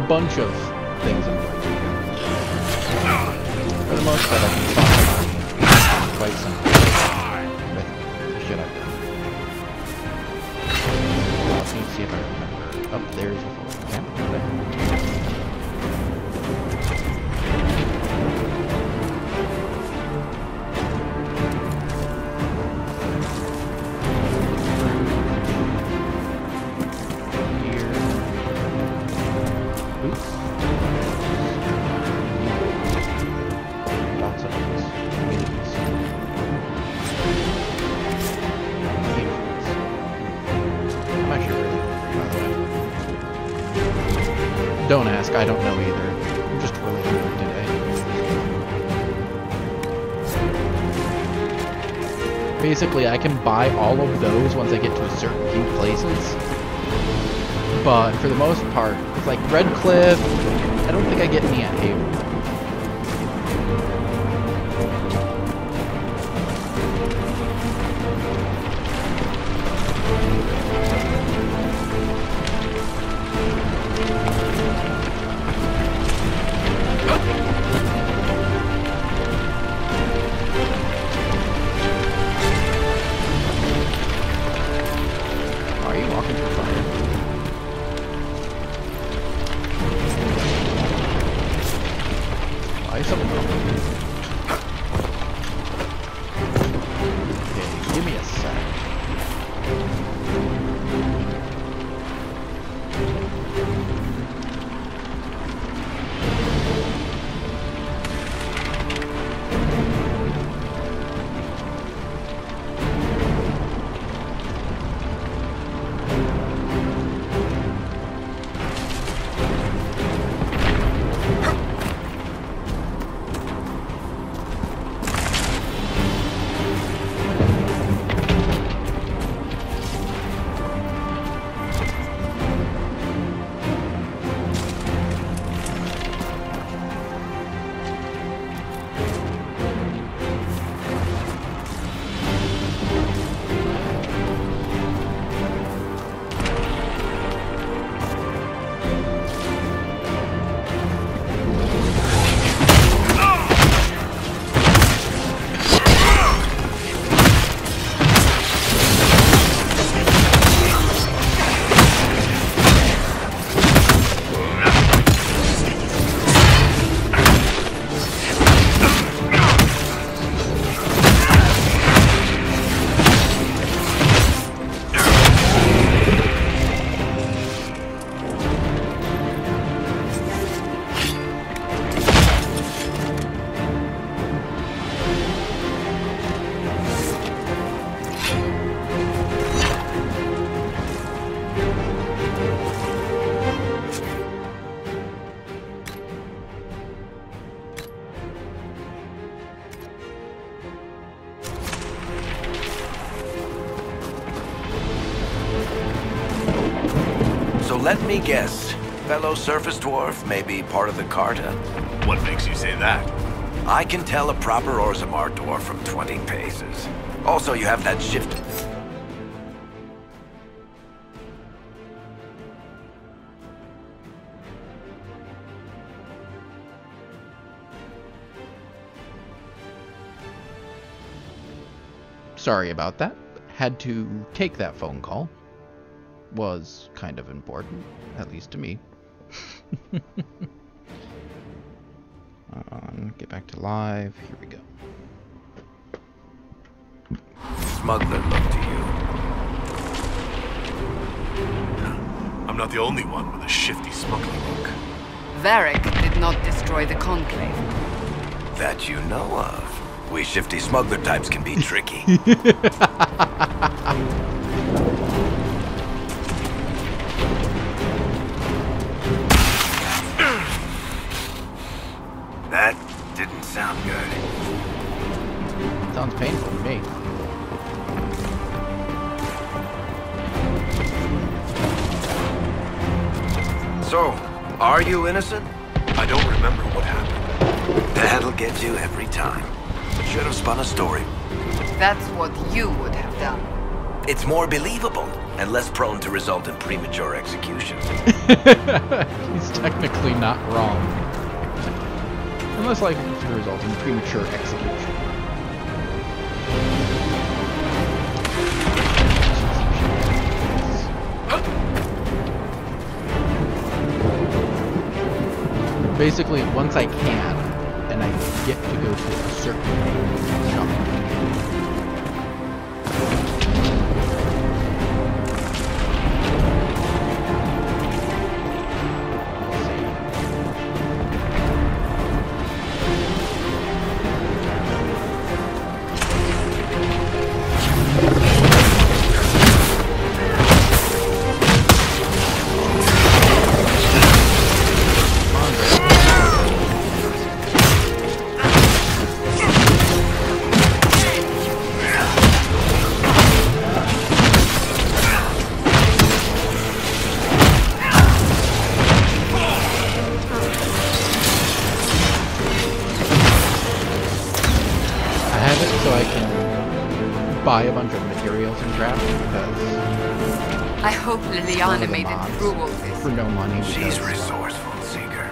Bunch of things I'm going to do. For the most part, I can talk about quite simply with the shit I've done. Let me see if I remember. Up there's a full camp. Don't ask, I don't know either. I'm just really bored today. Basically, I can buy all of those once I get to a certain few places. But for the most part, it's like Red Cliff, I don't think I get any at Haven. Let me guess. Fellow surface dwarf may be part of the Carta. What makes you say that? I can tell a proper Orzammar dwarf from 20 paces. Also, you have that shift. Sorry about that. had to take that phone call. Was kind of important, at least to me. Get back to live. Here we go. Smuggler look to you. I'm not the only one with a shifty smuggler look. Varric did not destroy the Conclave. That you know of. We shifty smuggler types can be tricky. That didn't sound good. Sounds painful to me. So, are you innocent? I don't remember what happened. That'll get you every time. Should have spun a story. That's what you would have done. It's more believable and less prone to result in premature execution. He's technically not wrong. Unless likely to result in premature execution. Basically, once I can, and I get to go to a certain jump. Buy a bunch of materials and crap because I hope Liliana made it through all this. For no money. She's resourceful, Seeker.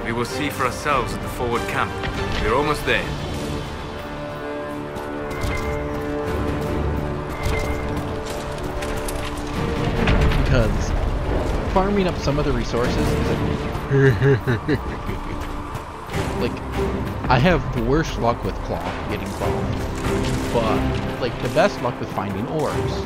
We will see for ourselves at the forward camp. We're almost there. Because farming up some of the resources is like I have the worst luck with getting cloth, but like the best luck with finding ores.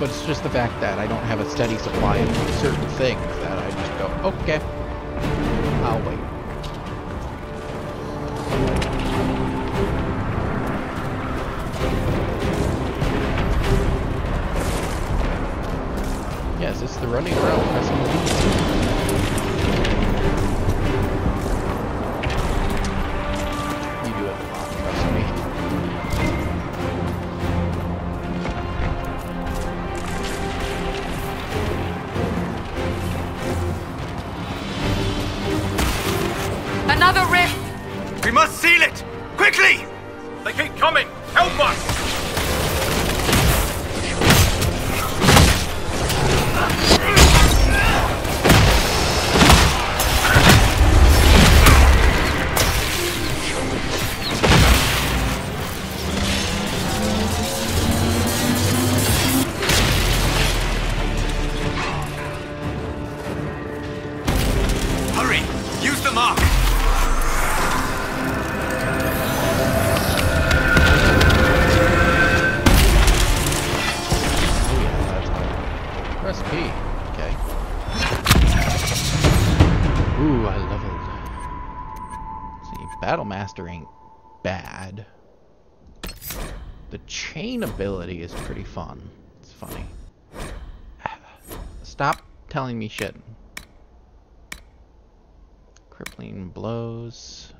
But it's just the fact that I don't have a steady supply of certain things that I just go, okay, I'll wait. Yes, it's the running around pressing the buttons. You do it a lot, trust me. Another rift! We must seal it! Quickly! They keep coming! Help us! Hurry! Use the mark! Press P. Okay. Ooh, I leveled. Let's see, Battle Master ain't bad. The chain ability is pretty fun. It's funny. Stop telling me shit. Crippling blows.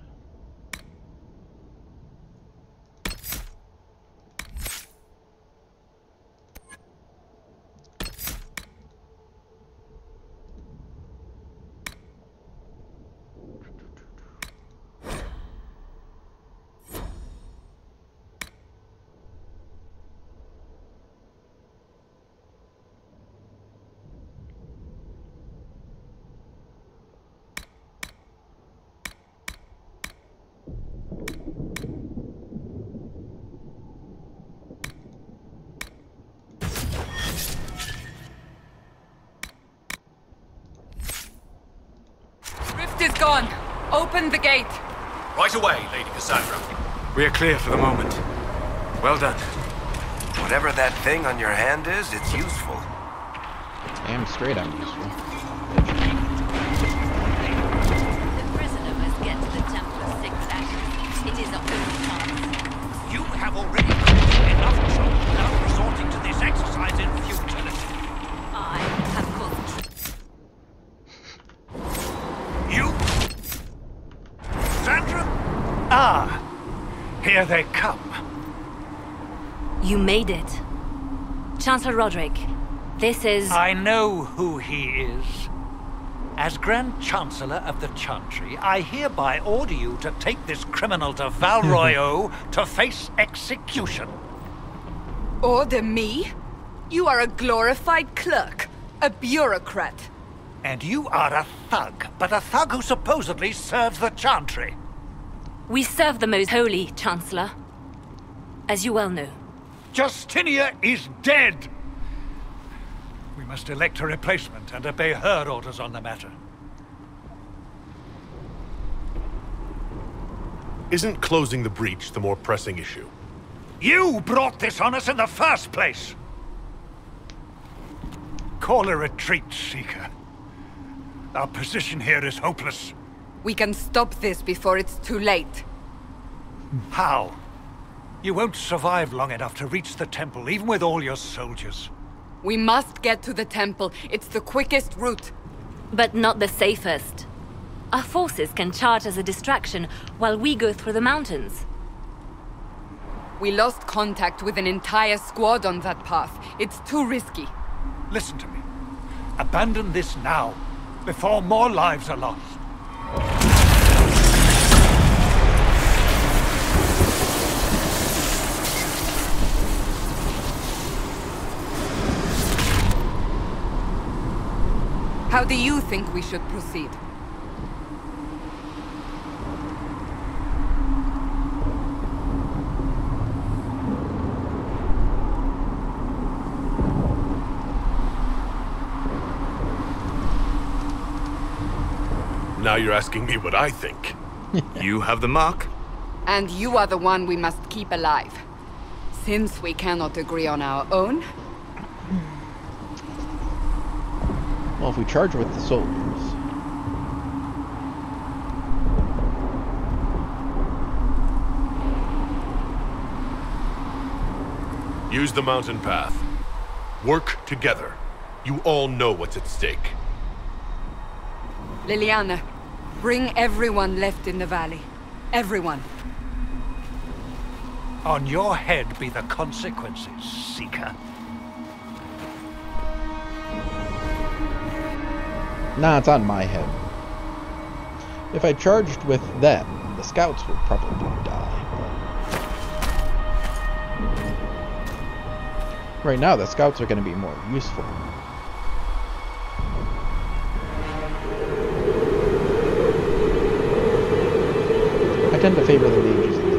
gone. Open the gate. Right away, Lady Cassandra. We are clear for the moment. Well done. Whatever that thing on your hand is, it's useful. Damn straight I'm useful. The prisoner must get to the Temple of Six Ashes. It is a holy task. You have already committed enough trouble without resorting to this exercise in futility. I have caused. You? Cassandra? Ah, here they come. You made it. Chancellor Roderick, this is... I know who he is. As Grand Chancellor of the Chantry, I hereby order you to take this criminal to Val Royeaux to face execution. Order me? You are a glorified clerk, a bureaucrat. And you are a thug, but a thug who supposedly serves the Chantry. We serve the most holy, Chancellor. As you well know. Justinia is dead! We must elect a replacement and obey her orders on the matter. Isn't closing the breach the more pressing issue? You brought this on us in the first place! Call a retreat, Seeker. Our position here is hopeless. We can stop this before it's too late. How? You won't survive long enough to reach the temple, even with all your soldiers. We must get to the temple. It's the quickest route. But not the safest. Our forces can charge as a distraction while we go through the mountains. We lost contact with an entire squad on that path. It's too risky. Listen to me. Abandon this now, before more lives are lost. How do you think we should proceed? Now you're asking me what I think. You have the mark. And you are the one we must keep alive. Since we cannot agree on our own... Well, if we charge with the soldiers... Use the mountain path. Work together. You all know what's at stake. Liliana, bring everyone left in the valley. Everyone. On your head be the consequences, Seeker. Nah, it's on my head. If I charged with them, the scouts would probably die. But... right now, the scouts are going to be more useful. I tend to favor the mages.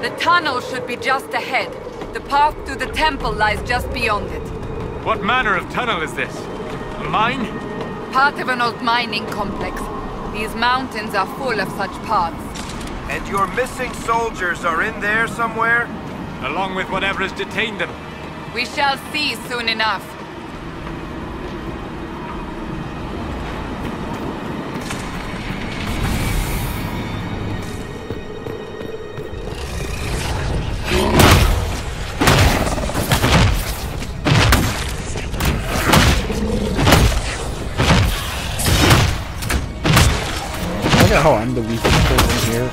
The tunnel should be just ahead. The path to the temple lies just beyond it. What manner of tunnel is this? A mine? Part of an old mining complex. These mountains are full of such paths. And your missing soldiers are in there somewhere? Along with whatever has detained them. We shall see soon enough. Look at how I'm the weakest person here.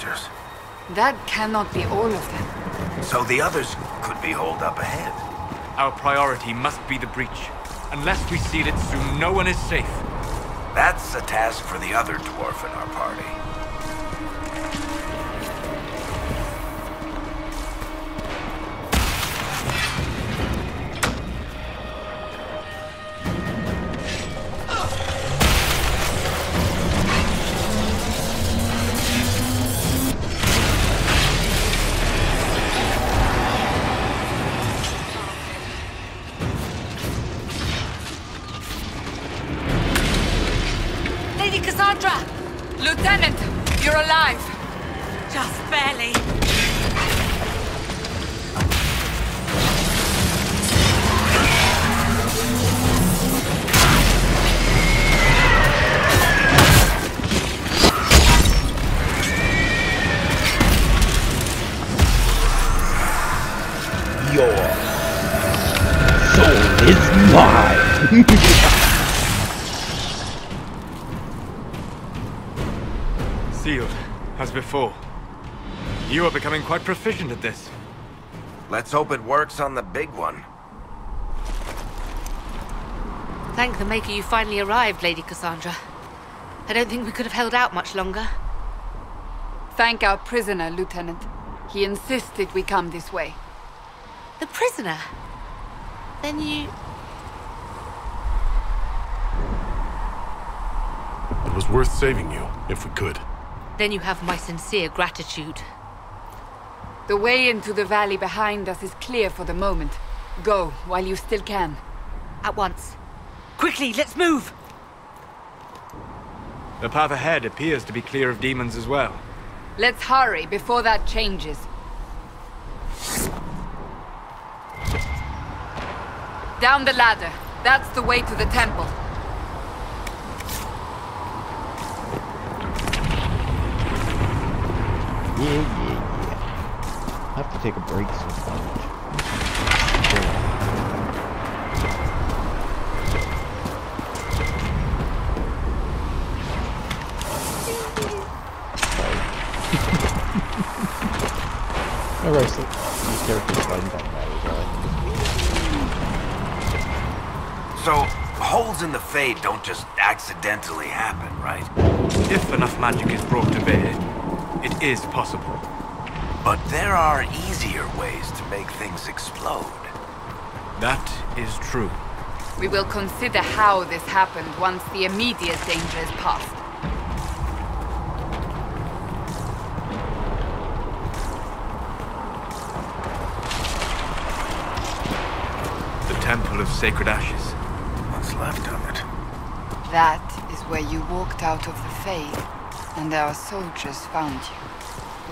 soldiers. That cannot be all of them. So the others could be holed up ahead. Our priority must be the breach. Unless we seal it soon, no one is safe. That's a task for the other dwarf in our party. Lady Cassandra! Lieutenant, you're alive. Just barely. Your soul is mine! Sealed, as before. You are becoming quite proficient at this. Let's hope it works on the big one. Thank the Maker you finally arrived, Lady Cassandra. I don't think we could have held out much longer. Thank our prisoner, Lieutenant. He insisted we come this way. The prisoner? Then you... It was worth saving you, if we could. Then you have my sincere gratitude. The way into the valley behind us is clear for the moment. Go, while you still can. At once. Quickly, let's move! The path ahead appears to be clear of demons as well. Let's hurry before that changes. Down the ladder. That's the way to the temple. Yeah. I have to take a break sometime. Alright, so these characters sliding down ladders, So, holes in the Fade don't just accidentally happen, right? If enough magic is brought to bear, it is possible. But there are easier ways to make things explode. That is true. We will consider how this happened once the immediate danger is past. The Temple of Sacred Ashes. What's left of it? That is where you walked out of the Fade, and our soldiers found you.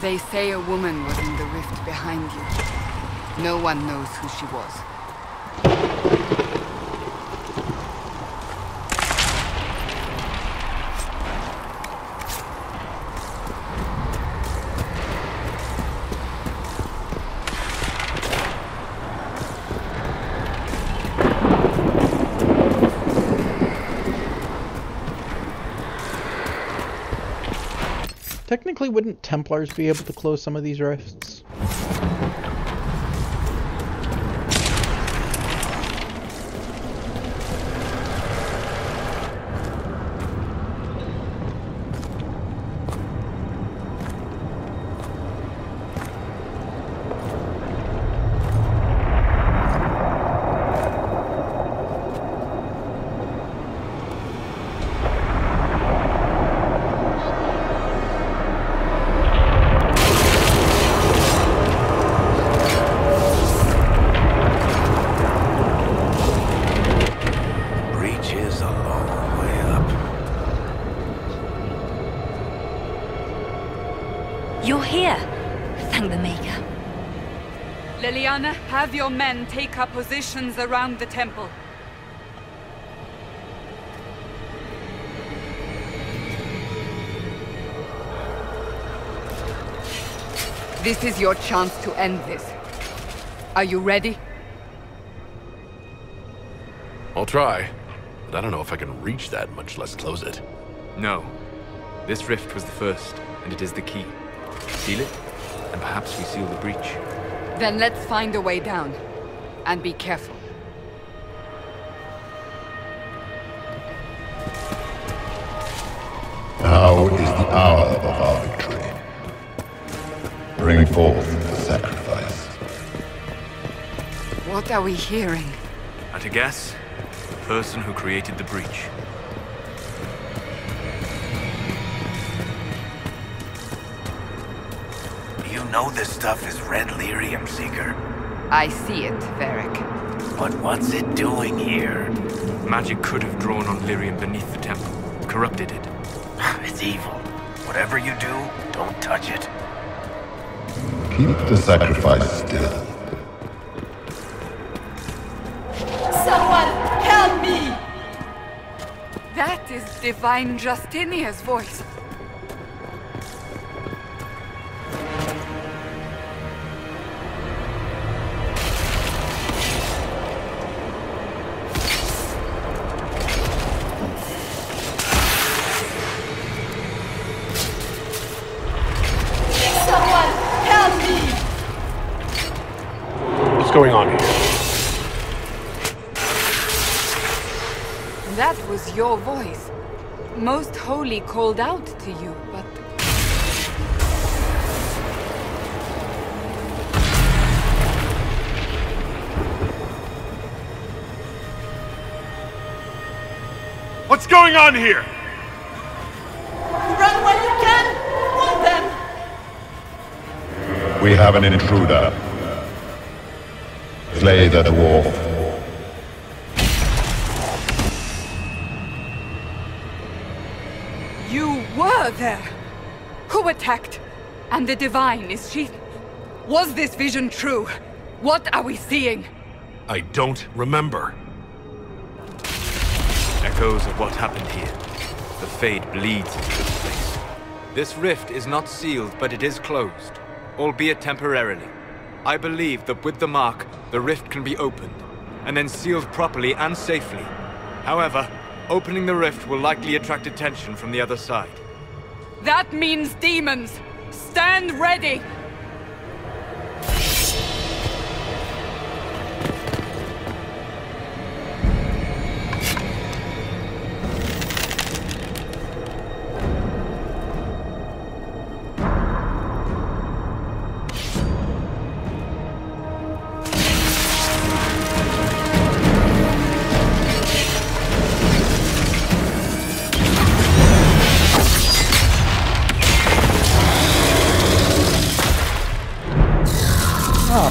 They say a woman was in the rift behind you. No one knows who she was. Technically, wouldn't Templars be able to close some of these rifts? You're here. Thank the Maker. Leliana, have your men take up positions around the temple. This is your chance to end this. Are you ready? I'll try, but I don't know if I can reach that, much less close it. No. This rift was the first, and it is the key. Seal it, and perhaps we seal the breach. Then let's find a way down. And be careful. Now is the hour of our victory. Bring forth the sacrifice. What are we hearing? At a guess, the person who created the breach. You know this stuff is red lyrium, Seeker. I see it, Varric. But what's it doing here? Magic could have drawn on lyrium beneath the temple, corrupted it. It's evil. Whatever you do, don't touch it. Keep the sacrifice still. Someone help me! That is Divine Justinia's voice. What's going on here? That was your voice. Most Holy called out to you, but... What's going on here? Run while you can! Hold them! We have an intruder. Slay the dwarf. You were there! Who attacked? And the Divine, is she... Was this vision true? What are we seeing? I don't remember. Echoes of what happened here. The Fade bleeds into this place. This rift is not sealed, but it is closed, albeit temporarily. I believe that with the mark, the rift can be opened, and then sealed properly and safely. However, opening the rift will likely attract attention from the other side. That means demons! Stand ready!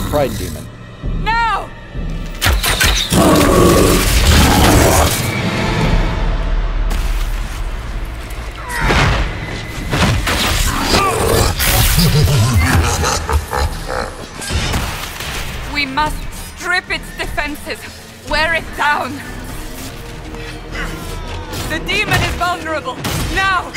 Pride demon. Now! We must strip its defenses, wear it down. The demon is vulnerable. Now!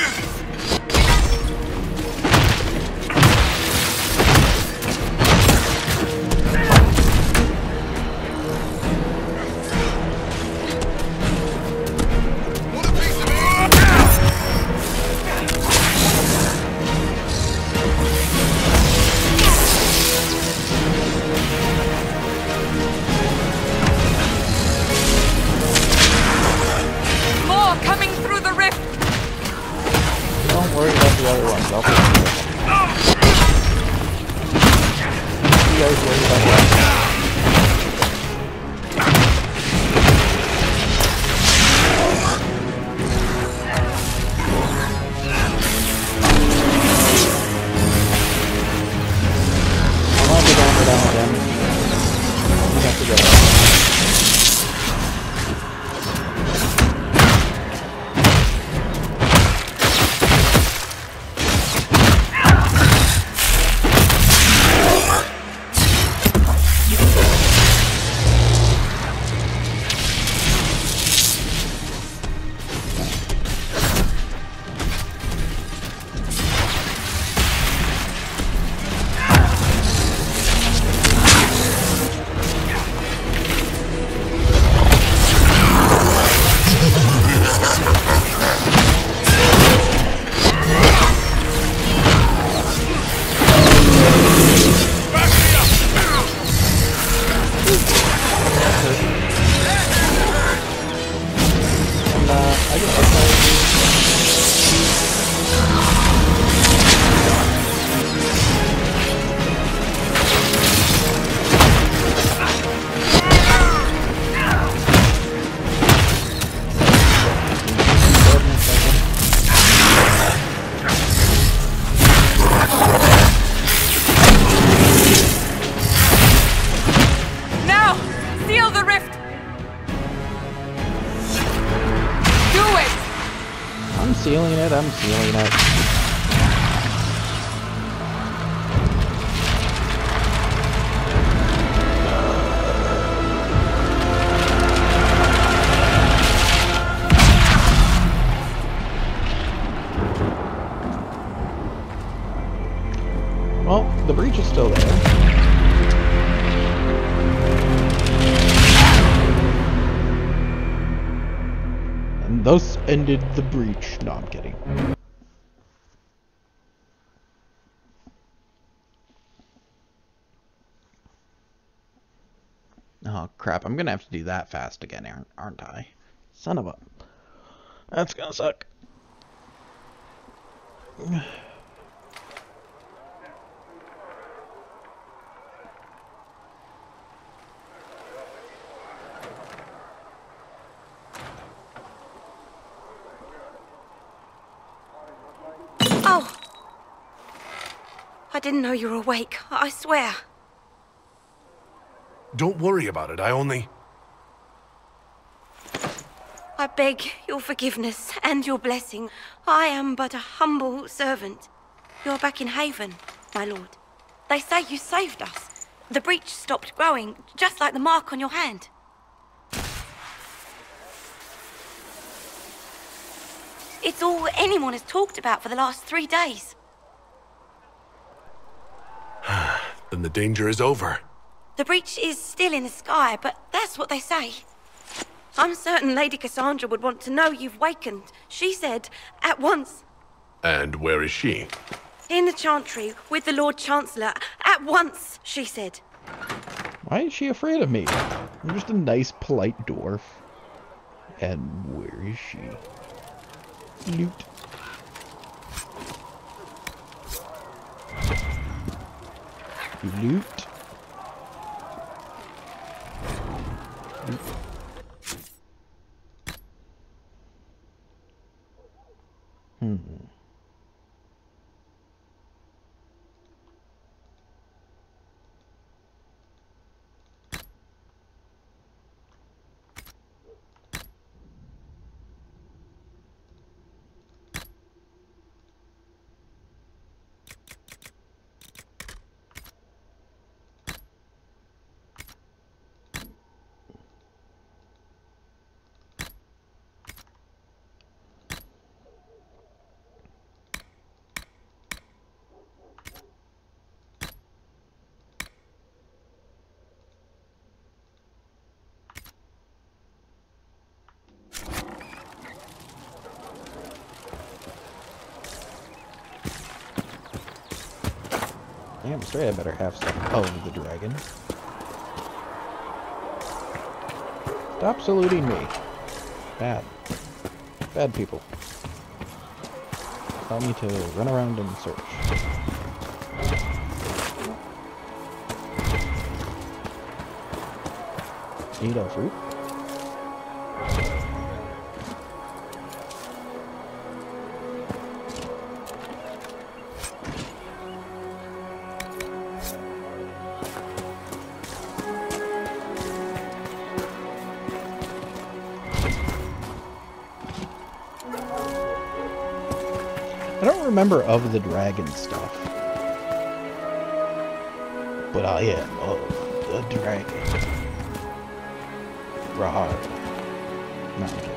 Don't worry about the other ones. I'll take care of them. You guys worry about that. I'm gonna go down for them again. We have to go down. it, I'm sealing it. Well, the breach is still there. And thus ended the breach. No, I'm kidding. Oh, crap. I'm gonna have to do that fast again, aren't I? Son of a... That's gonna suck. Oh! I didn't know you were awake, I swear. Don't worry about it, I only... I beg your forgiveness and your blessing. I am but a humble servant. You're back in Haven, my lord. They say you saved us. The breach stopped growing, just like the mark on your hand. It's all anyone has talked about for the last 3 days. Then the danger is over. The breach is still in the sky, but that's what they say. I'm certain Lady Cassandra would want to know you've wakened. She said, at once. And where is she? In the Chantry, with the Lord Chancellor. At once, she said. Why is she afraid of me? I'm just a nice, polite dwarf. And where is she? Loot. Loot. Loot. Damn straight, I better have some of the dragon. Stop saluting me. Bad. Bad people. Allow me to run around and search. Eat a fruit? I don't remember of the dragon stuff, but I am of the dragon. Rawr. No, I'm kidding.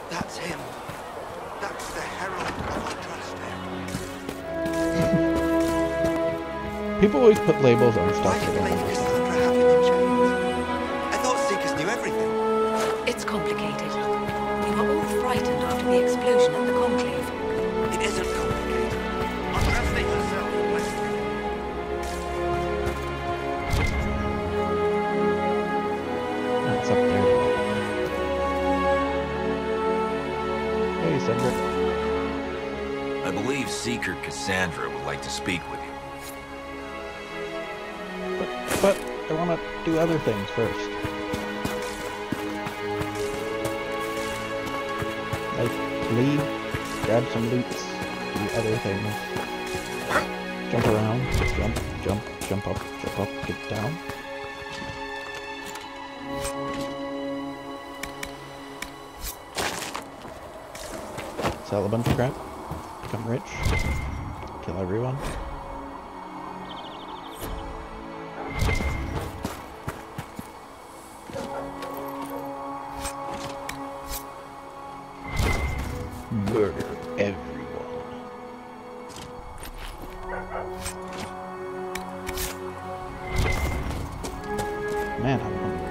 That's him. That's the herald of our trust. People always put labels on stuff Why that did don't Lady understand. Cassandra have him in chains? I thought Seekers knew everything. It's complicated. We were all frightened after the explosion at the Conclave. It isn't complicated. Our trusting herself was... It's up there. Hey, Cedric. I believe Seeker Cassandra would like to speak with you. But I want to do other things first. Like, leave, grab some loots, do other things. Jump around, jump, jump. Jump up, get down. Sell a bunch of crap. Become rich. Kill everyone. Murder everyone. Man, I'm hungry.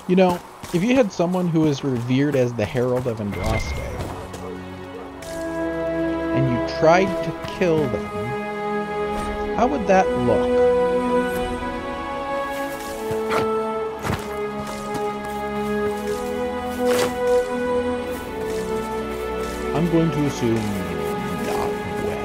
You know, if you had someone who is revered as the Herald of Andraste, and you tried to kill them, how would that look? I'm going to assume not well.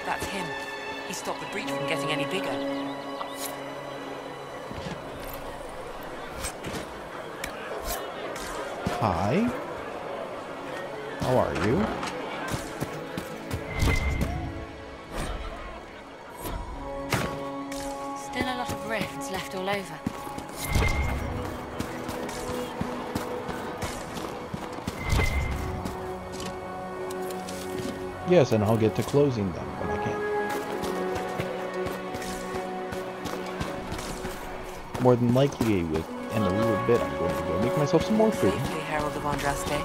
That's him. He stopped the breach from getting any bigger. Hi. How are you? Still a lot of rifts left all over. Yes, and I'll get to closing them when I can. More than likely, in a little bit, I'm going to go make myself some more food. Safely, Herald of Andraste.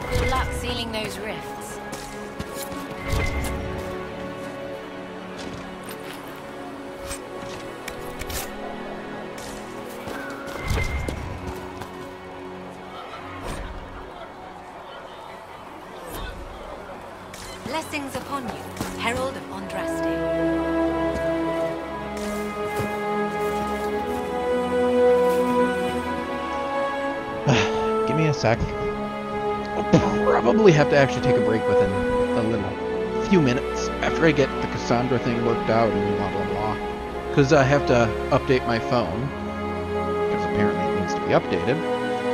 Good luck sealing those rifts. Blessings upon you, Herald of Andraste. Give me a sec. I'll probably have to actually take a break within a little few minutes after I get the Cassandra thing worked out and blah blah blah. Because I have to update my phone, because apparently it needs to be updated,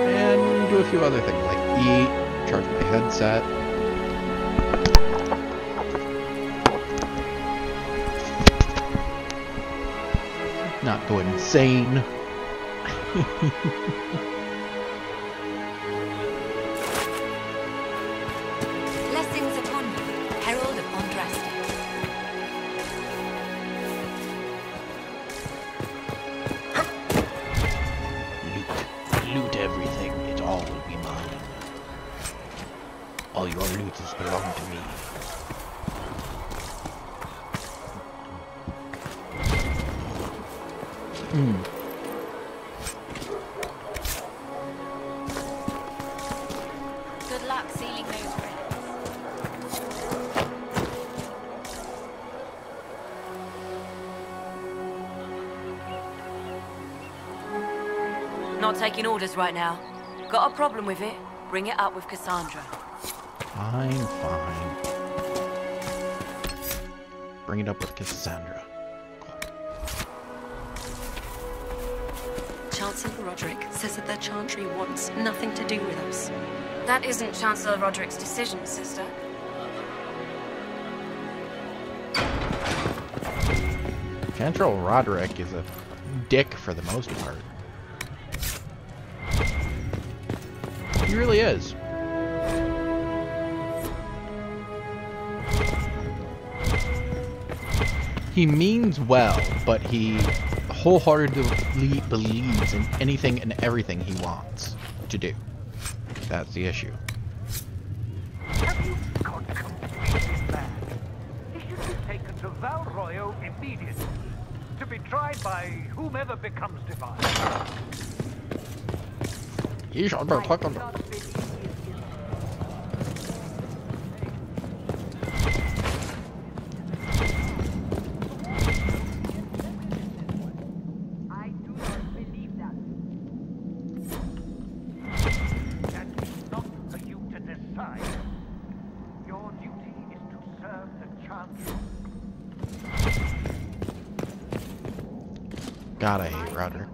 and do a few other things like eat, charge my headset. Not go insane. Blessings upon you, Herald of Andraste. Loot everything. It all will be mine. All your loot is belong to me. Good luck sealing those rifts. Not taking orders right now. Got a problem with it? Bring it up with Cassandra. Fine. Bring it up with Cassandra. Chancellor Roderick says that the Chantry wants nothing to do with us. That isn't Chancellor Roderick's decision, sister. Chancellor Roderick is a dick for the most part. He really is. He means well, but he wholeheartedly believes in anything and everything he wants to do. That's the issue. Have you got completely mad? He should be taken to Val Royo immediately, to be tried by whomever becomes divine. He should be taken. God, I hate Roderick.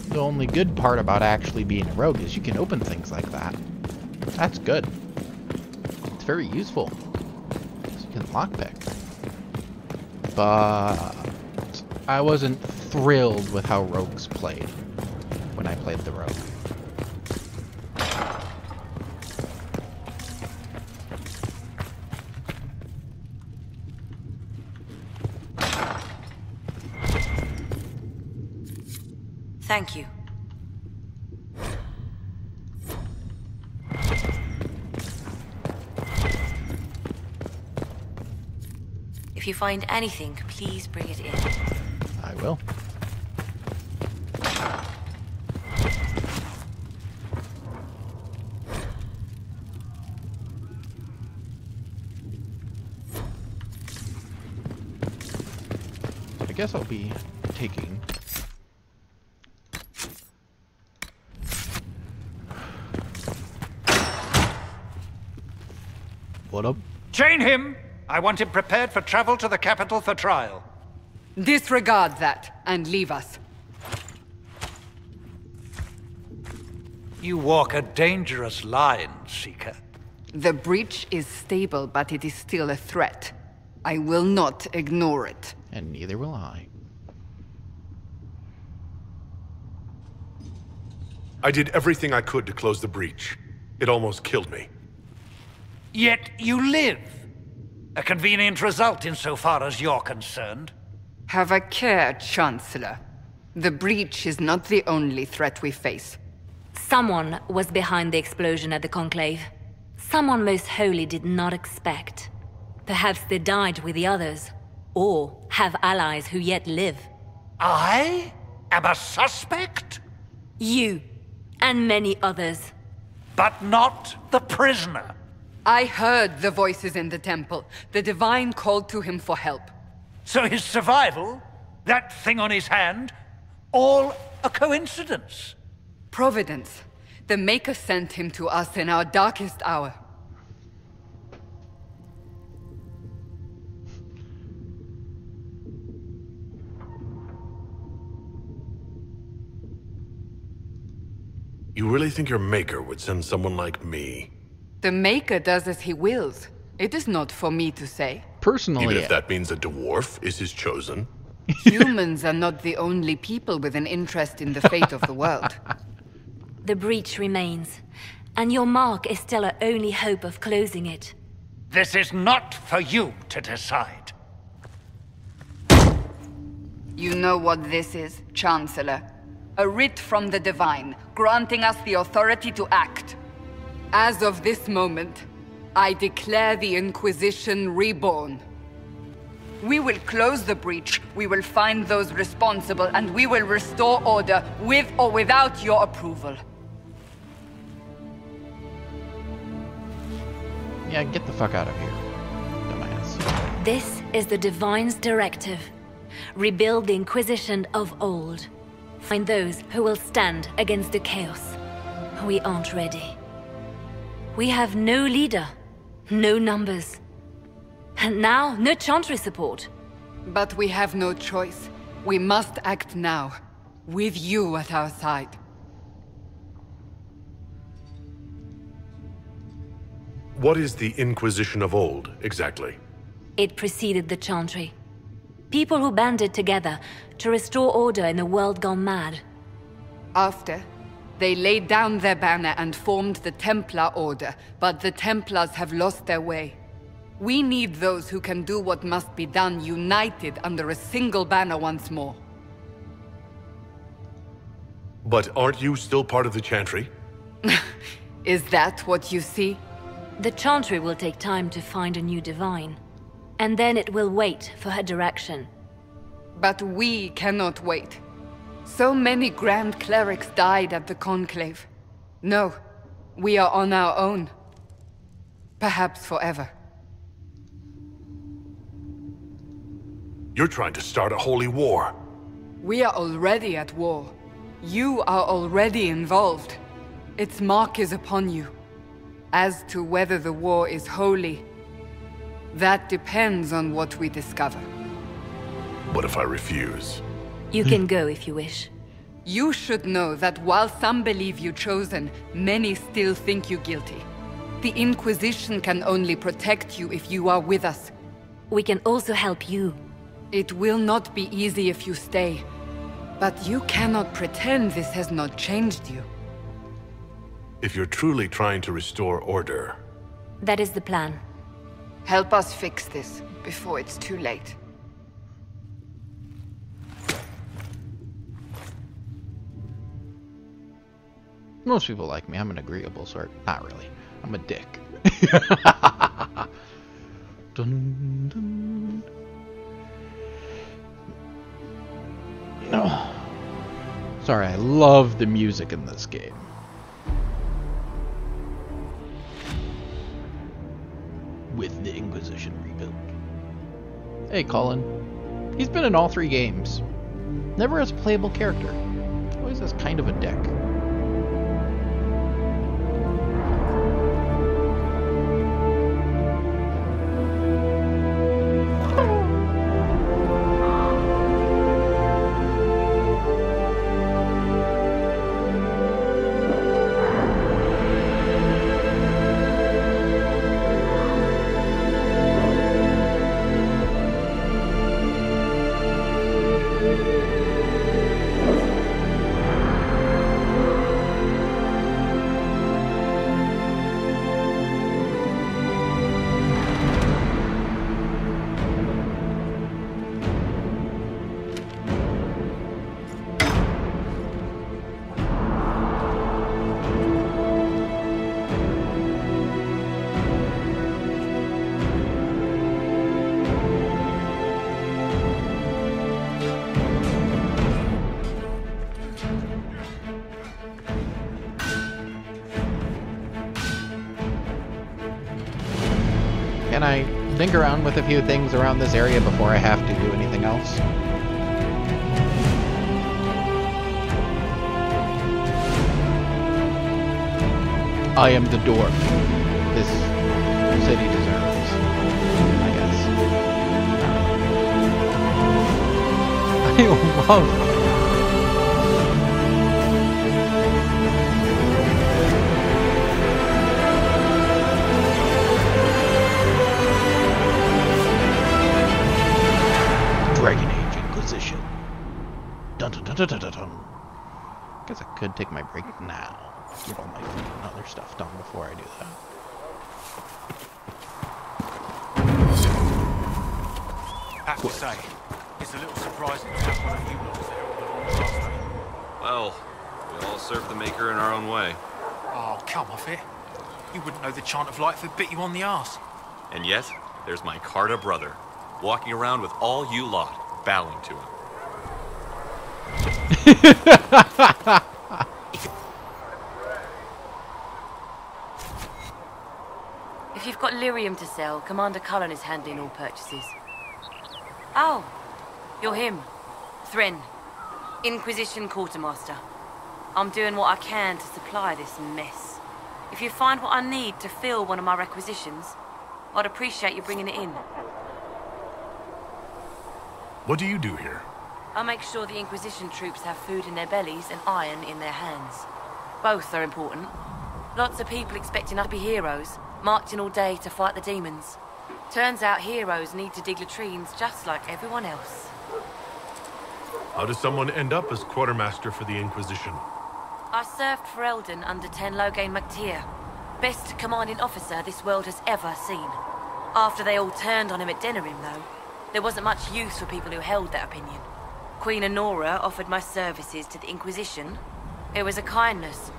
The only good part about actually being a rogue is you can open things like that. That's good. It's very useful. So you can lockpick. But I wasn't thrilled with how rogues played when I played the rogue. Thank you. If you find anything, please bring it in. I will. I guess I'll be taking what up? Chain him! I want him prepared for travel to the capital for trial. Disregard that and leave us. You walk a dangerous line, Seeker. The breach is stable, but it is still a threat. I will not ignore it. And neither will I. I did everything I could to close the breach. It almost killed me. Yet you live. A convenient result insofar as you're concerned. Have a care, Chancellor. The breach is not the only threat we face. Someone was behind the explosion at the Conclave. Someone Most Holy did not expect. Perhaps they died with the others, or have allies who yet live. I am a suspect? You, and many others. But not the prisoner. I heard the voices in the temple. The Divine called to him for help. So his survival, that thing on his hand, all a coincidence? Providence. The Maker sent him to us in our darkest hour. You really think your Maker would send someone like me? The Maker does as he wills. It is not for me to say. Personally, even if that means a dwarf is his chosen. Humans are not the only people with an interest in the fate of the world. The breach remains, and your mark is still our only hope of closing it. This is not for you to decide. You know what this is, Chancellor? A writ from the Divine, granting us the authority to act. As of this moment, I declare the Inquisition reborn. We will close the breach, we will find those responsible, and we will restore order, with or without your approval. Yeah, get the fuck out of here, dumbass. This is the Divine's directive. Rebuild the Inquisition of old. Find those who will stand against the chaos. We aren't ready. We have no leader, no numbers. And now, no Chantry support. But we have no choice. We must act now, with you at our side. What is the Inquisition of old, exactly? It preceded the Chantry. People who banded together to restore order in a world gone mad. After, they laid down their banner and formed the Templar Order, but the Templars have lost their way. We need those who can do what must be done, united under a single banner once more. But aren't you still part of the Chantry? Is that what you see? The Chantry will take time to find a new divine. And then it will wait for her direction. But we cannot wait. So many Grand Clerics died at the Conclave. No, we are on our own. Perhaps forever. You're trying to start a holy war. We are already at war. You are already involved. Its mark is upon you. As to whether the war is holy, that depends on what we discover. What if I refuse? You can go if you wish. You should know that while some believe you chosen, many still think you guilty. The Inquisition can only protect you if you are with us. We can also help you. It will not be easy if you stay, but you cannot pretend this has not changed you. If you're truly trying to restore order... That is the plan. Help us fix this before it's too late. Most people like me. I'm an agreeable sort. Not really. I'm a dick. Dun, dun. No. Sorry, I love the music in this game. With the Inquisition rebuild. Hey, Colin. He's been in all 3 games. Never as a playable character. Always as kind of a dick. Can I dink around with a few things around this area before I have to do anything else? I am the dwarf this city deserves, I guess. I love Age Inquisition. Dun dun dun dun dun dun dun. Guess I could take my break now. Get all my food and other stuff done before I do that. Have to say, it's a little surprising to have one of you lot as the herald of honor last night. Well, we all serve the Maker in our own way. Oh, come off it. You wouldn't know the chant of light if it bit you on the arse. And yet, there's my Carta brother, walking around with all you lot, bowing to him. If you've got lyrium to sell, Commander Cullen is handling all purchases. Oh, you're him. Thren, Inquisition Quartermaster. I'm doing what I can to supply this mess. If you find what I need to fill one of my requisitions, I'd appreciate you bringing it in. What do you do here? I make sure the Inquisition troops have food in their bellies and iron in their hands. Both are important. Lots of people expecting us to be heroes, marching all day to fight the demons. Turns out heroes need to dig latrines just like everyone else. How does someone end up as quartermaster for the Inquisition? I served for Eldon under Tenlogain MacTier. Best commanding officer this world has ever seen. After they all turned on him at Denerim, though, there wasn't much use for people who held that opinion. Queen Honora offered my services to the Inquisition. It was a kindness.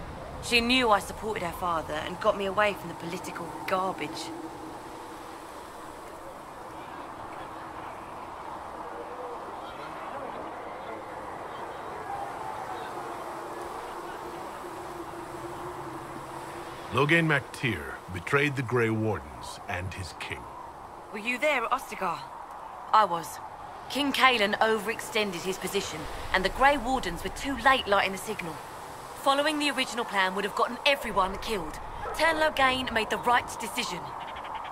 She knew I supported her father and got me away from the political garbage. Logain MacTier betrayed the Grey Wardens and his king. Were you there at Ostagar? I was. King Cailan overextended his position, and the Grey Wardens were too late lighting the signal. Following the original plan would have gotten everyone killed. Tenlogain made the right decision.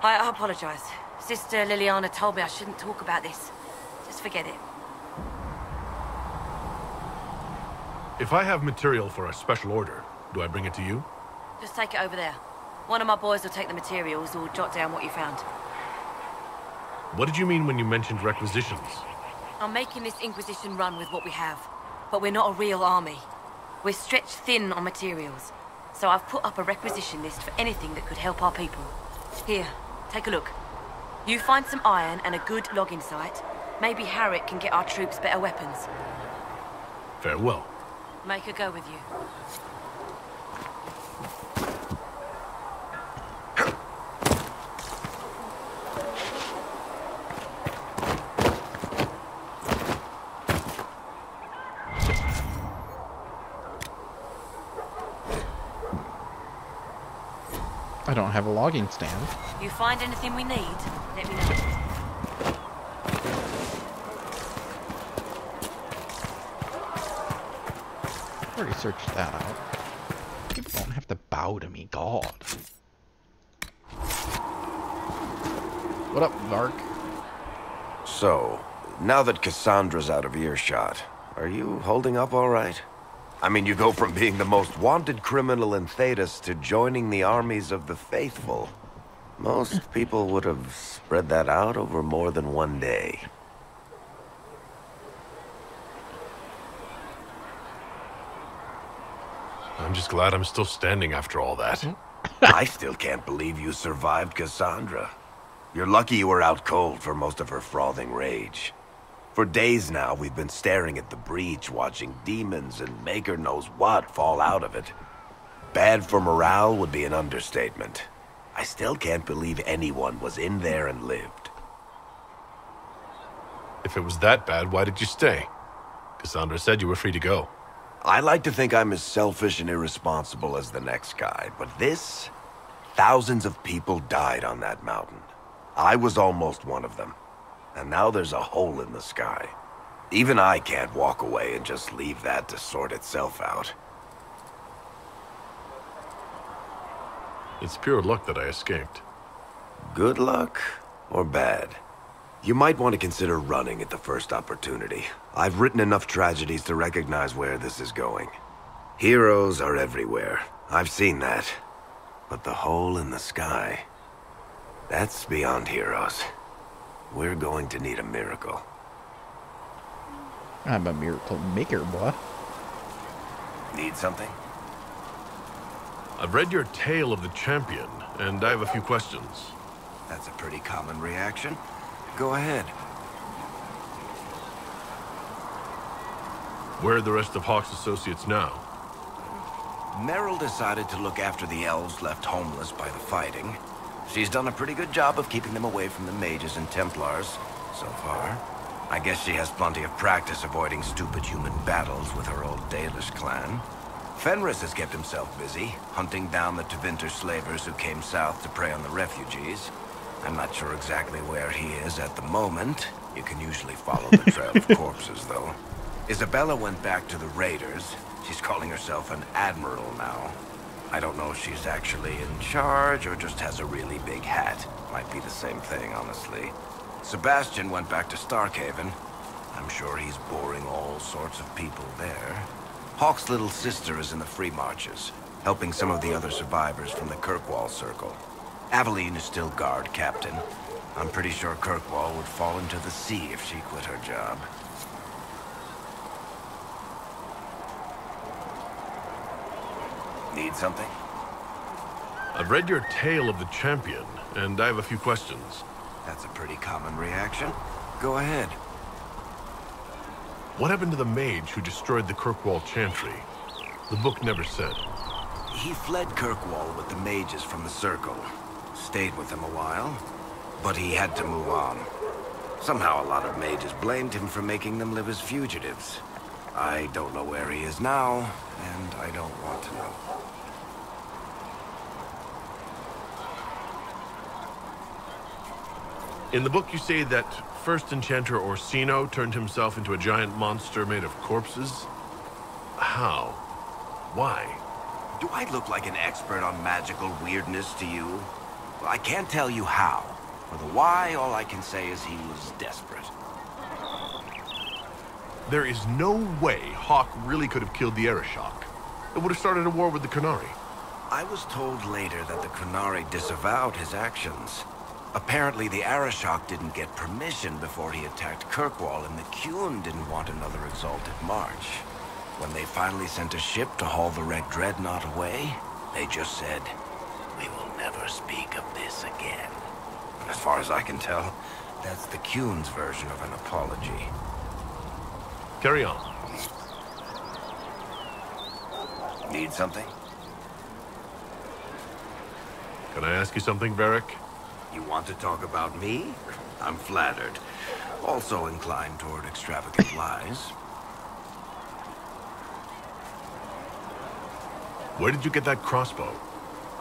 I apologize. Sister Liliana told me I shouldn't talk about this. Just forget it. If I have material for a special order, do I bring it to you? Just take it over there. One of my boys will take the materials or jot down what you found. What did you mean when you mentioned requisitions? I'm making this Inquisition run with what we have, but we're not a real army. We're stretched thin on materials, so I've put up a requisition list for anything that could help our people. Here, take a look. You find some iron and a good logging site. Maybe Harriet can get our troops better weapons. Farewell. Make her go with you. I don't have a logging stand. You find anything we need, let me know. Already searched that out. People don't have to bow to me, God. What up, Vark? So, now that Cassandra's out of earshot, are you holding up all right? I mean, you go from being the most wanted criminal in Thedas to joining the armies of the faithful. Most people would have spread that out over more than one day. I'm just glad I'm still standing after all that. I still can't believe you survived Cassandra. You're lucky you were out cold for most of her frothing rage. For days now, we've been staring at the breach, watching demons and maker knows what fall out of it. Bad for morale would be an understatement. I still can't believe anyone was in there and lived. If it was that bad, why did you stay? Cassandra said you were free to go. I like to think I'm as selfish and irresponsible as the next guy, but this... Thousands of people died on that mountain. I was almost one of them. And now there's a hole in the sky. Even I can't walk away and just leave that to sort itself out. It's pure luck that I escaped. Good luck or bad? You might want to consider running at the first opportunity. I've written enough tragedies to recognize where this is going. Heroes are everywhere. I've seen that. But the hole in the sky... that's beyond heroes. We're going to need a miracle. I'm a miracle maker, boy. Need something? I've read your Tale of the Champion, and I have a few questions. That's a pretty common reaction. Go ahead. Where are the rest of Hawk's associates now? Meryl decided to look after the elves left homeless by the fighting. She's done a pretty good job of keeping them away from the mages and Templars, so far. I guess she has plenty of practice avoiding stupid human battles with her old Dalish clan. Fenris has kept himself busy, hunting down the Tevinter slavers who came south to prey on the refugees. I'm not sure exactly where he is at the moment. You can usually follow the trail of corpses, though. Isabella went back to the raiders. She's calling herself an admiral now. I don't know if she's actually in charge or just has a really big hat. Might be the same thing, honestly. Sebastian went back to Starkhaven. I'm sure he's boring all sorts of people there. Hawk's little sister is in the Free Marches, helping some of the other survivors from the Kirkwall Circle. Aveline is still guard captain. I'm pretty sure Kirkwall would fall into the sea if she quit her job. Need something? I've read your Tale of the Champion, and I have a few questions. That's a pretty common reaction. Go ahead. What happened to the mage who destroyed the Kirkwall Chantry? The book never said. He fled Kirkwall with the mages from the Circle. Stayed with them a while, but he had to move on. Somehow a lot of mages blamed him for making them live as fugitives. I don't know where he is now, and I don't want to know. In the book you say that first enchanter Orsino turned himself into a giant monster made of corpses? How? Why? Do I look like an expert on magical weirdness to you? Well, I can't tell you how. For the why, all I can say is he was desperate. There is no way Hawk really could have killed the Arishok. It would have started a war with the Qunari. I was told later that the Qunari disavowed his actions. Apparently, the Arishok didn't get permission before he attacked Kirkwall, and the Qun didn't want another exalted march. When they finally sent a ship to haul the Red Dreadnought away, they just said, "We will never speak of this again." As far as I can tell, that's the Qun's version of an apology. Carry on. Need something? Can I ask you something, Varric? You want to talk about me? I'm flattered. Also inclined toward extravagant lies. Where did you get that crossbow?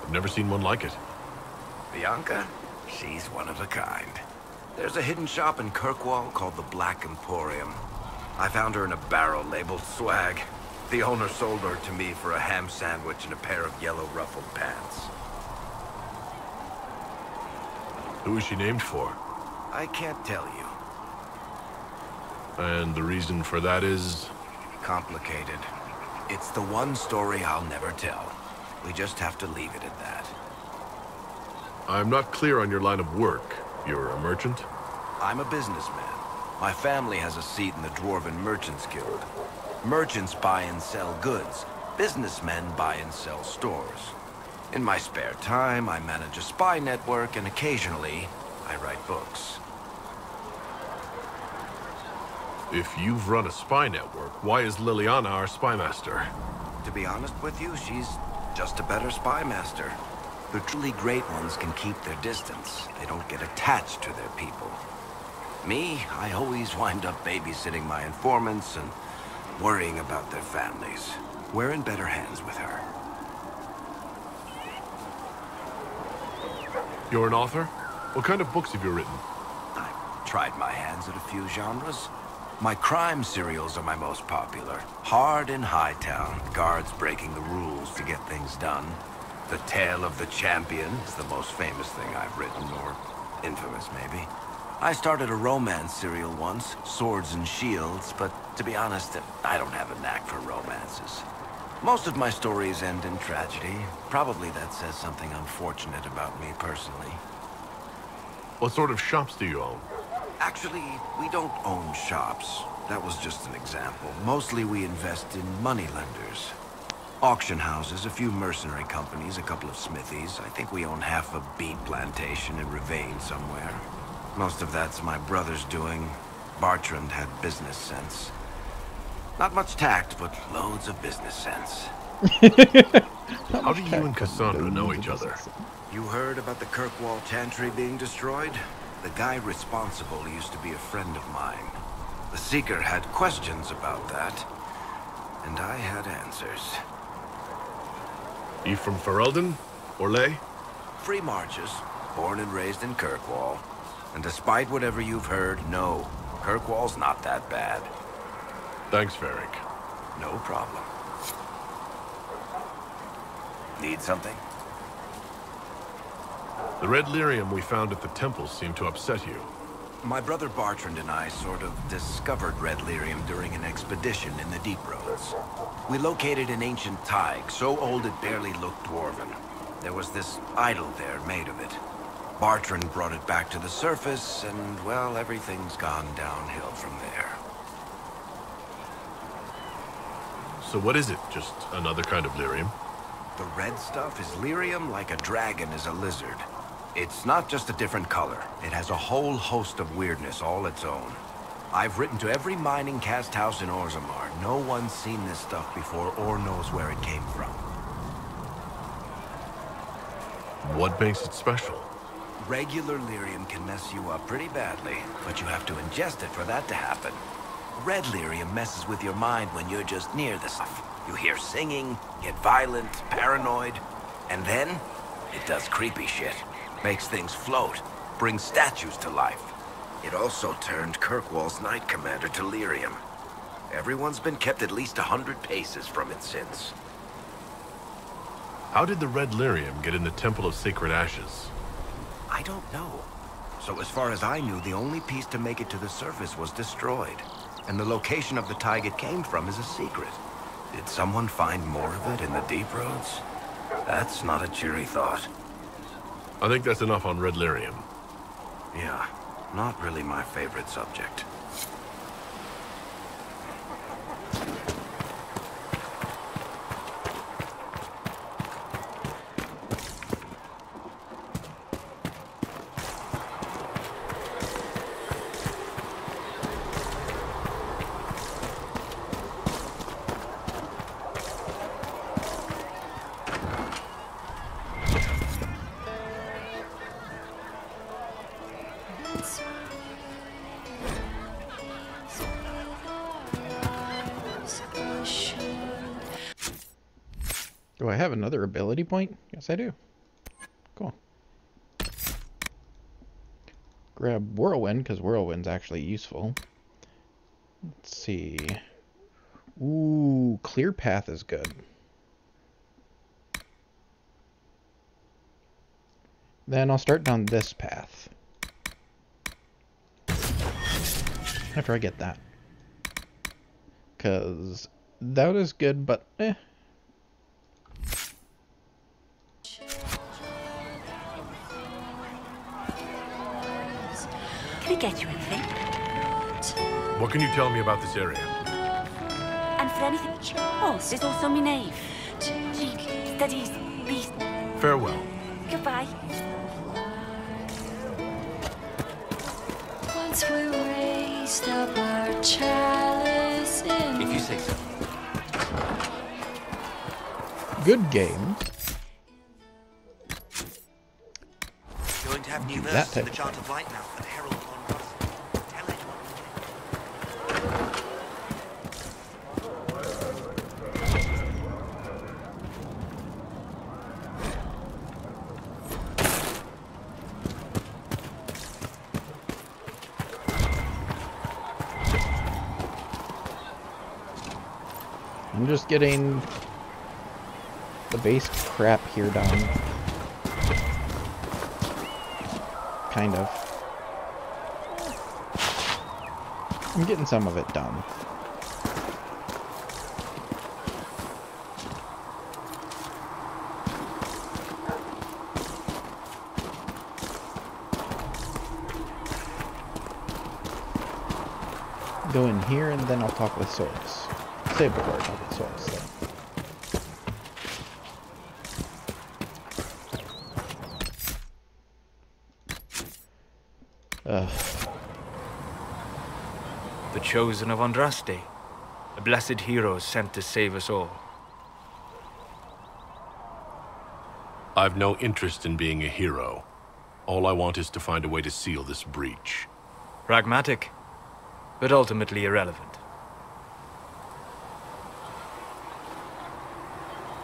I've never seen one like it. Bianca? She's one of a kind. There's a hidden shop in Kirkwall called the Black Emporium. I found her in a barrel labeled swag. The owner sold her to me for a ham sandwich and a pair of yellow ruffled pants. Who is she named for? I can't tell you. And the reason for that is? Complicated. It's the one story I'll never tell. We just have to leave it at that. I'm not clear on your line of work. You're a merchant? I'm a businessman. My family has a seat in the Dwarven Merchants Guild. Merchants buy and sell goods. Businessmen buy and sell stores. In my spare time, I manage a spy network, and occasionally, I write books. If you've run a spy network, why is Liliana our spy master? To be honest with you, she's just a better spy master. The truly great ones can keep their distance. They don't get attached to their people. Me, I always wind up babysitting my informants and worrying about their families. We're in better hands with her. You're an author? What kind of books have you written? I've tried my hands at a few genres. My crime serials are my most popular. Hard in Hightown, guards breaking the rules to get things done. The Tale of the Champion is the most famous thing I've written, or infamous maybe. I started a romance serial once, Swords and Shields, but to be honest, I don't have a knack for romances. Most of my stories end in tragedy. Probably that says something unfortunate about me personally. What sort of shops do you own? Actually, we don't own shops. That was just an example. Mostly we invest in moneylenders. Auction houses, a few mercenary companies, a couple of smithies. I think we own half a beet plantation in Ravane somewhere. Most of that's my brother's doing. Bartrand had business sense. Not much tact, but loads of business sense. How do you and Cassandra know each other? You heard about the Kirkwall Chantry being destroyed? The guy responsible used to be a friend of mine. The Seeker had questions about that, and I had answers. You from Ferelden? Orlais? Free Marches, born and raised in Kirkwall. And despite whatever you've heard, no, Kirkwall's not that bad. Thanks, Varric. No problem. Need something? The red lyrium we found at the temple seemed to upset you. My brother Bartrand and I sort of discovered red lyrium during an expedition in the Deep Roads. We located an ancient thaig, so old it barely looked dwarven. There was this idol there made of it. Bartrand brought it back to the surface, and, well, everything's gone downhill from there. So what is it? Just another kind of lyrium? The red stuff is lyrium like a dragon is a lizard. It's not just a different color. It has a whole host of weirdness all its own. I've written to every mining cast house in Orzammar. No one's seen this stuff before or knows where it came from. What makes it special? Regular lyrium can mess you up pretty badly, but you have to ingest it for that to happen. Red lyrium messes with your mind when you're just near the stuff. You hear singing, get violent, paranoid, and then it does creepy shit. Makes things float, brings statues to life. It also turned Kirkwall's Knight Commander to lyrium. Everyone's been kept at least 100 paces from it since. How did the red lyrium get in the Temple of Sacred Ashes? I don't know. So as far as I knew, the only piece to make it to the surface was destroyed. And the location of the thaig it came from is a secret. Did someone find more of it in the Deep Roads? That's not a cheery thought. I think that's enough on red lyrium. Yeah, not really my favorite subject. Do I have another ability point? Yes, I do. Cool. Grab Whirlwind, because Whirlwind's actually useful. Let's see. Ooh, Clear Path is good. Then I'll start down this path. After I get that. Because that is good, but eh. Can I get you anything? What can you tell me about this area? And for anything... Oh, there's also my knave. She studies beast. Farewell. Goodbye. Once we raised up our chalice in... If you say so. Good game. Going to have new that verses in type the of Chant thing. of Light now for the Herald on Rust. Tell it I'm just getting the base crap here done. Kind of. I'm getting some of it done. Go in here and then I'll talk with Soros. Save before I talk with Soros though. The chosen of Andraste, a blessed hero sent to save us all. I've no interest in being a hero. All I want is to find a way to seal this breach. Pragmatic, but ultimately irrelevant.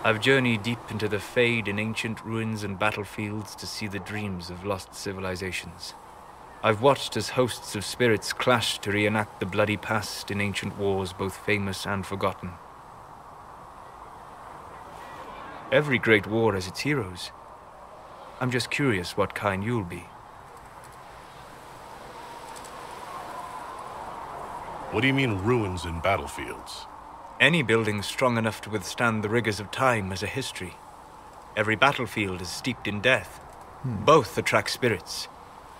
I've journeyed deep into the Fade in ancient ruins and battlefields to see the dreams of lost civilizations. I've watched as hosts of spirits clash to reenact the bloody past in ancient wars both famous and forgotten. Every great war has its heroes. I'm just curious what kind you'll be. What do you mean ruins in battlefields? Any building strong enough to withstand the rigors of time has a history. Every battlefield is steeped in death. Both attract spirits.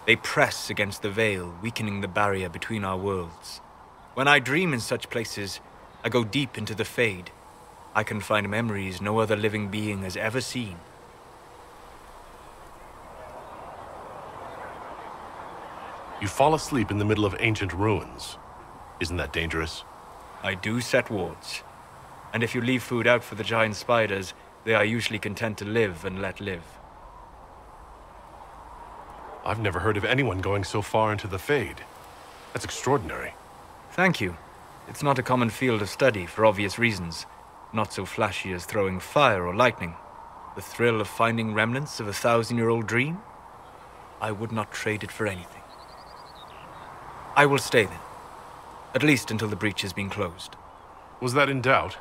They press against the veil, weakening the barrier between our worlds. When I dream in such places, I go deep into the Fade. I can find memories no other living being has ever seen. You fall asleep in the middle of ancient ruins. Isn't that dangerous? I do set wards. And if you leave food out for the giant spiders, they are usually content to live and let live. I've never heard of anyone going so far into the Fade. That's extraordinary. Thank you. It's not a common field of study for obvious reasons. Not so flashy as throwing fire or lightning. The thrill of finding remnants of a 1,000-year-old dream? I would not trade it for anything. I will stay then. At least until the breach has been closed. Was that in doubt?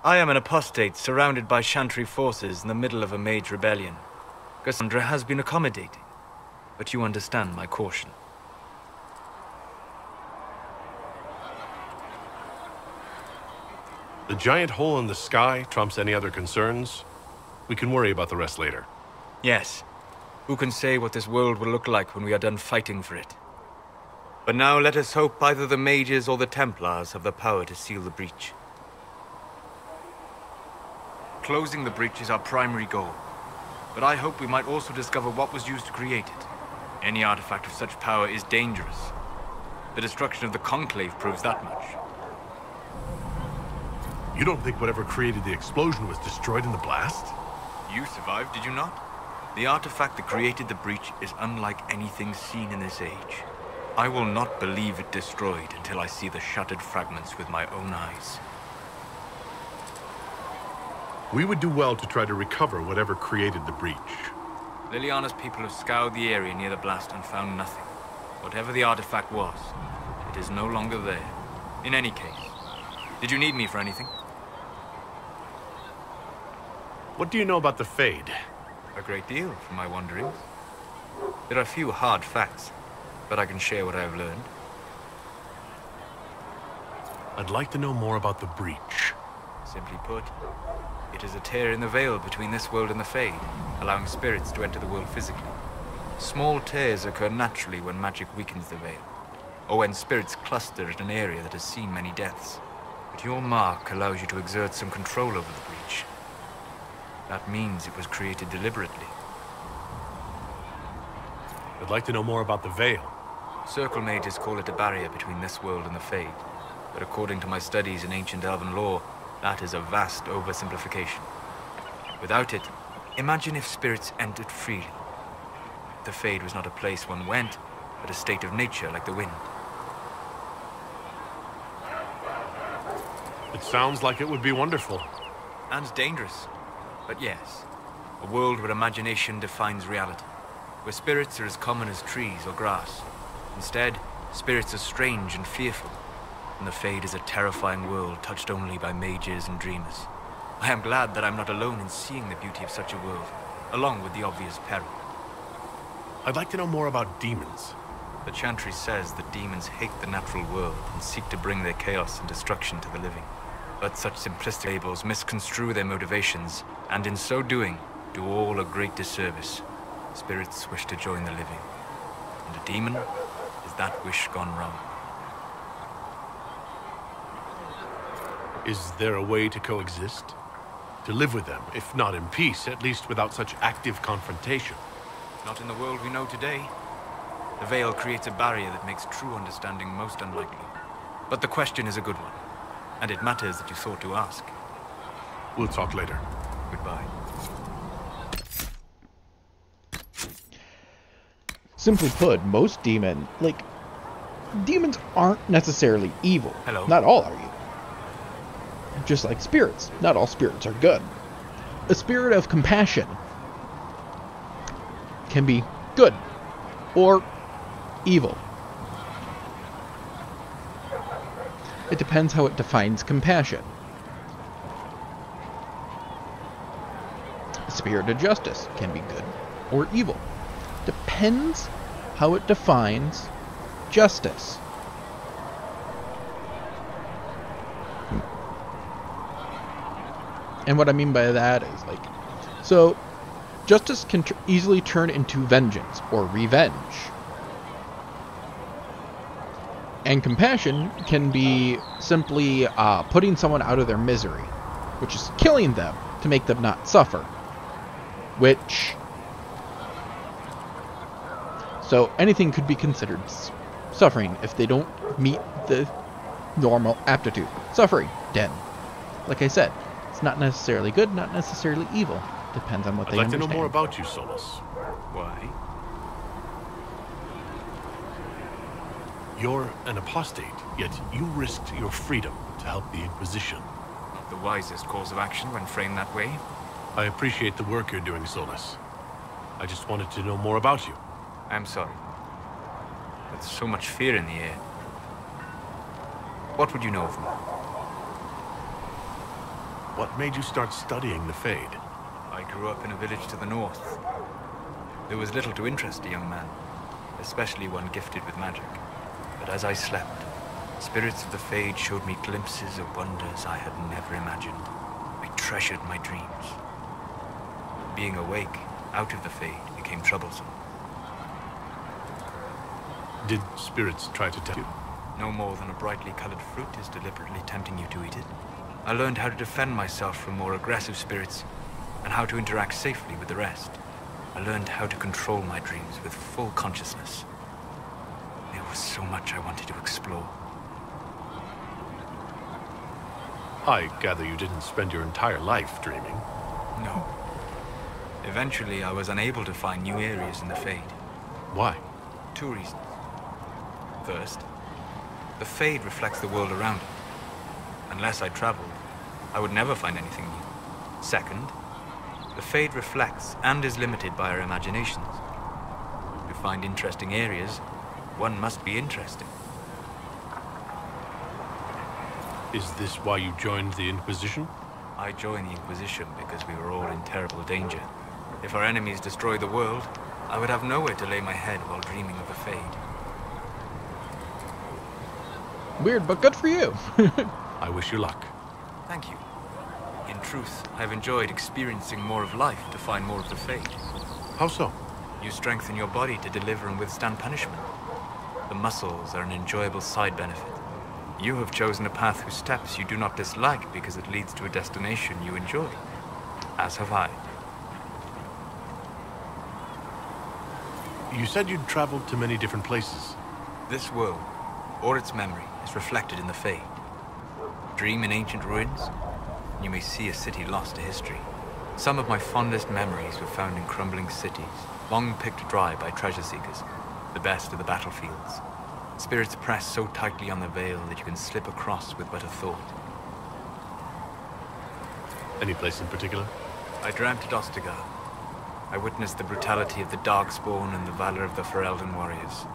I am an apostate surrounded by Chantry forces in the middle of a mage rebellion. Cassandra has been accommodating, but you understand my caution. The giant hole in the sky trumps any other concerns. We can worry about the rest later. Yes. Who can say what this world will look like when we are done fighting for it? But now let us hope either the mages or the Templars have the power to seal the breach. Closing the breach is our primary goal. But I hope we might also discover what was used to create it. Any artifact of such power is dangerous. The destruction of the Conclave proves that much. You don't think whatever created the explosion was destroyed in the blast? You survived, did you not? The artifact that created the breach is unlike anything seen in this age. I will not believe it destroyed until I see the shattered fragments with my own eyes. We would do well to try to recover whatever created the breach. Liliana's people have scoured the area near the blast and found nothing. Whatever the artifact was, it is no longer there. In any case, did you need me for anything? What do you know about the Fade? A great deal, from my wanderings. There are few hard facts, but I can share what I have learned. I'd like to know more about the breach. Simply put, it is a tear in the veil between this world and the Fade, allowing spirits to enter the world physically. Small tears occur naturally when magic weakens the veil, or when spirits cluster at an area that has seen many deaths. But your mark allows you to exert some control over the breach. That means it was created deliberately. I'd like to know more about the veil. Circle mages call it a barrier between this world and the Fade, but according to my studies in ancient elven lore, that is a vast oversimplification. Without it, imagine if spirits entered freely. The Fade was not a place one went, but a state of nature like the wind. It sounds like it would be wonderful. And dangerous. But yes, a world where imagination defines reality, where spirits are as common as trees or grass. Instead, spirits are strange and fearful, and the Fade is a terrifying world touched only by mages and dreamers. I am glad that I'm not alone in seeing the beauty of such a world, along with the obvious peril. I'd like to know more about demons. The Chantry says that demons hate the natural world and seek to bring their chaos and destruction to the living. But such simplistic labels misconstrue their motivations, and in so doing, do all a great disservice. Spirits wish to join the living, and a demon is that wish gone wrong. Is there a way to coexist? To live with them, if not in peace, at least without such active confrontation? Not in the world we know today. The veil creates a barrier that makes true understanding most unlikely. But the question is a good one, and it matters that you thought to ask. We'll talk later. Goodbye. Simply put, most demons aren't necessarily evil. Hello. Not all are evil. Just like spirits, not all spirits are good. A spirit of compassion can be good or evil. It depends how it defines compassion. A spirit of justice can be good or evil. Depends how it defines justice. And what I mean by that is, like, so justice can easily turn into vengeance or revenge. And compassion can be simply putting someone out of their misery, which is killing them to make them not suffer. Which... So anything could be considered suffering if they don't meet the normal aptitude. Suffering, dead. Like I said, it's not necessarily good, not necessarily evil. Depends on what they understand. I'd like to know more about you, Solus. Why? You're an apostate, yet you risked your freedom to help the Inquisition. Not the wisest course of action when framed that way. I appreciate the work you're doing, Solus. I just wanted to know more about you. I'm sorry. There's so much fear in the air. What would you know of me? What made you start studying the Fade? I grew up in a village to the north. There was little to interest a young man, especially one gifted with magic. But as I slept, spirits of the Fade showed me glimpses of wonders I had never imagined. I treasured my dreams. Being awake, out of the Fade, became troublesome. Did spirits try to tempt you? No more than a brightly colored fruit is deliberately tempting you to eat it. I learned how to defend myself from more aggressive spirits, and how to interact safely with the rest. I learned how to control my dreams with full consciousness. There was so much I wanted to explore. I gather you didn't spend your entire life dreaming. No. Eventually, I was unable to find new areas in the Fade. Why? 2 reasons. First, the Fade reflects the world around it. Unless I traveled, I would never find anything new. Second, the Fade reflects and is limited by our imaginations. To find interesting areas, one must be interesting. Is this why you joined the Inquisition? I joined the Inquisition because we were all in terrible danger. If our enemies destroyed the world, I would have nowhere to lay my head while dreaming of the Fade. Weird, but good for you. I wish you luck. Thank you. In truth, I've enjoyed experiencing more of life to find more of the Fade. How so? You strengthen your body to deliver and withstand punishment. The muscles are an enjoyable side benefit. You have chosen a path whose steps you do not dislike because it leads to a destination you enjoy. As have I. You said you'd traveled to many different places. This world, or its memory, is reflected in the Fade. Dream in ancient ruins, and you may see a city lost to history. Some of my fondest memories were found in crumbling cities, long picked dry by treasure seekers, the best of the battlefields. Spirits press so tightly on the veil that you can slip across with but a thought. Any place in particular? I dreamt at Ostagar. I witnessed the brutality of the Darkspawn and the valor of the Ferelden warriors.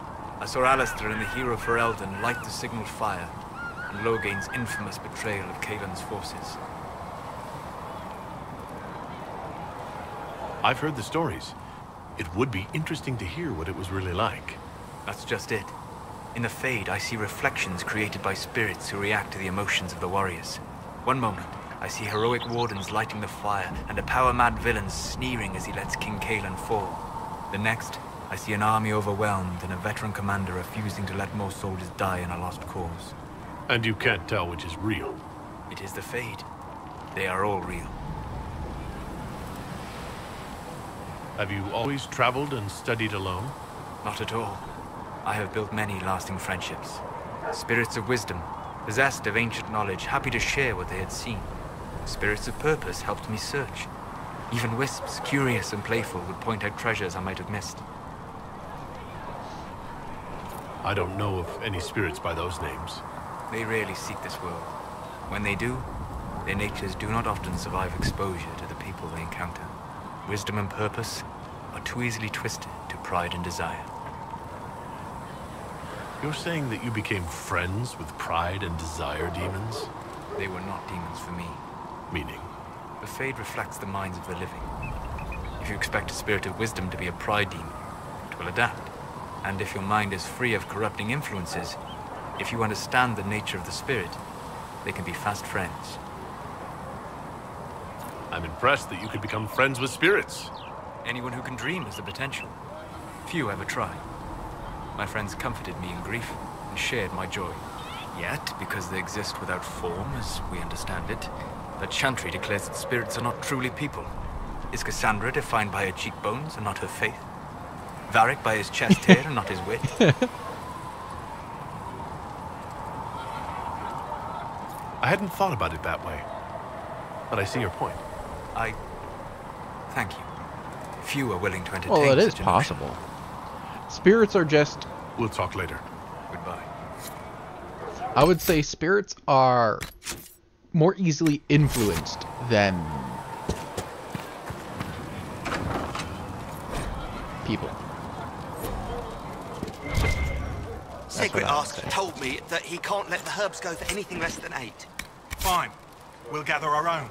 I saw Alistair and the hero Ferelden light the signal fire, and Logain's infamous betrayal of Kaelin's forces. I've heard the stories. It would be interesting to hear what it was really like. That's just it. In the Fade, I see reflections created by spirits who react to the emotions of the warriors. One moment, I see heroic wardens lighting the fire, and a power-mad villain sneering as he lets King Kaelin fall. The next, I see an army overwhelmed and a veteran commander refusing to let more soldiers die in a lost cause. And you can't tell which is real. It is the Fade. They are all real. Have you always traveled and studied alone? Not at all. I have built many lasting friendships. Spirits of wisdom, possessed of ancient knowledge, happy to share what they had seen. Spirits of purpose helped me search. Even wisps, curious and playful, would point out treasures I might have missed. I don't know of any spirits by those names. They rarely seek this world. When they do, their natures do not often survive exposure to the people they encounter. Wisdom and purpose are too easily twisted to pride and desire. You're saying that you became friends with pride and desire demons? They were not demons for me. Meaning? The Fade reflects the minds of the living. If you expect a spirit of wisdom to be a pride demon, it will adapt. And if your mind is free of corrupting influences, if you understand the nature of the spirit, they can be fast friends. I'm impressed that you could become friends with spirits. Anyone who can dream has the potential. Few ever try. My friends comforted me in grief and shared my joy. Yet, because they exist without form, as we understand it, the Chantry declares that spirits are not truly people. Is Cassandra defined by her cheekbones and not her faith? Varric by his chest hair and not his wit? I hadn't thought about it that way, but I see your point. Thank you. Few are willing to entertain. Well, it is such a possible. Spirits are just... We'll talk later. Goodbye. I would say spirits are more easily influenced than people. Sigrid told me that he can't let the herbs go for anything less than 8. Fine. We'll gather our own.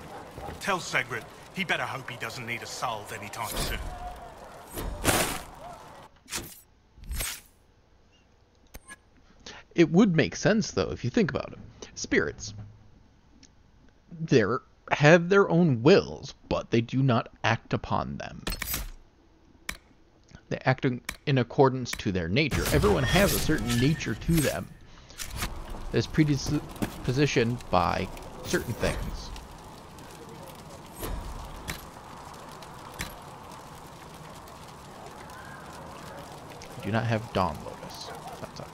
Tell Sigrid he better hope he doesn't need a salve anytime soon. It would make sense, though, if you think about it. Spirits, they have their own wills, but they do not act upon them. They act in accordance to their nature. Everyone has a certain nature to them that is predispositioned by certain things. I do not have Dawn Lotus. That sucks.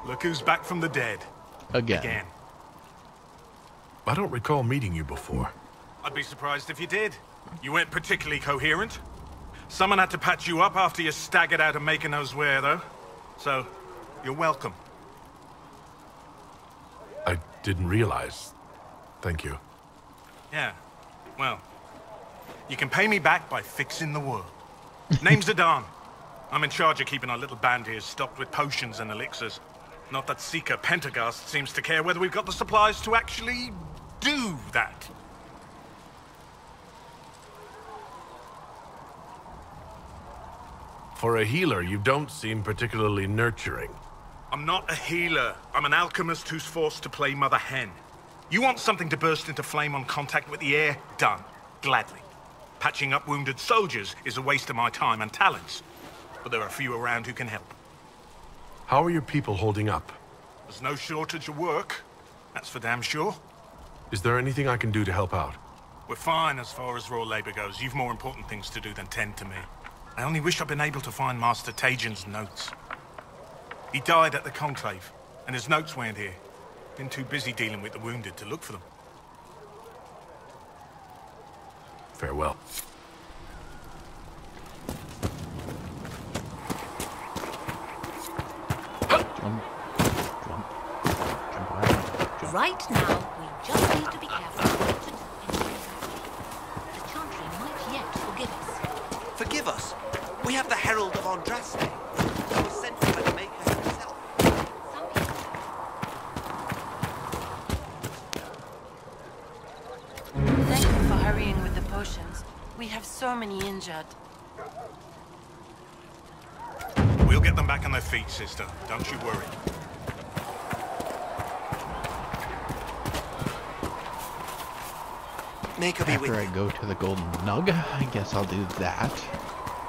Look who's back from the dead. Again. I don't recall meeting you before. I'd be surprised if you did. You weren't particularly coherent. Someone had to patch you up after you staggered out of making those wear, though. So, you're welcome. I didn't realize. Thank you. Yeah, well, you can pay me back by fixing the world. Name's Adan. I'm in charge of keeping our little band here stocked with potions and elixirs. Not that Seeker Pentagast seems to care whether we've got the supplies to actually do that. For a healer, you don't seem particularly nurturing. I'm not a healer. I'm an alchemist who's forced to play Mother Hen. You want something to burst into flame on contact with the air? Done. Gladly. Patching up wounded soldiers is a waste of my time and talents. But there are a few around who can help. How are your people holding up? There's no shortage of work. That's for damn sure. Is there anything I can do to help out? We're fine as far as raw labor goes. You've more important things to do than tend to me. I only wish I'd been able to find Master Tajin's notes. He died at the Conclave, and his notes weren't here. Been too busy dealing with the wounded to look for them. Farewell. Right now, we just need to be careful not to do anything bad. The Chantry might yet forgive us. Forgive us? We have the Herald of Andraste. He was sent for to make her himself. Thank you for hurrying with the potions. We have so many injured. We'll get them back on their feet, sister. Don't you worry. After I go to the Golden Nug, I guess I'll do that.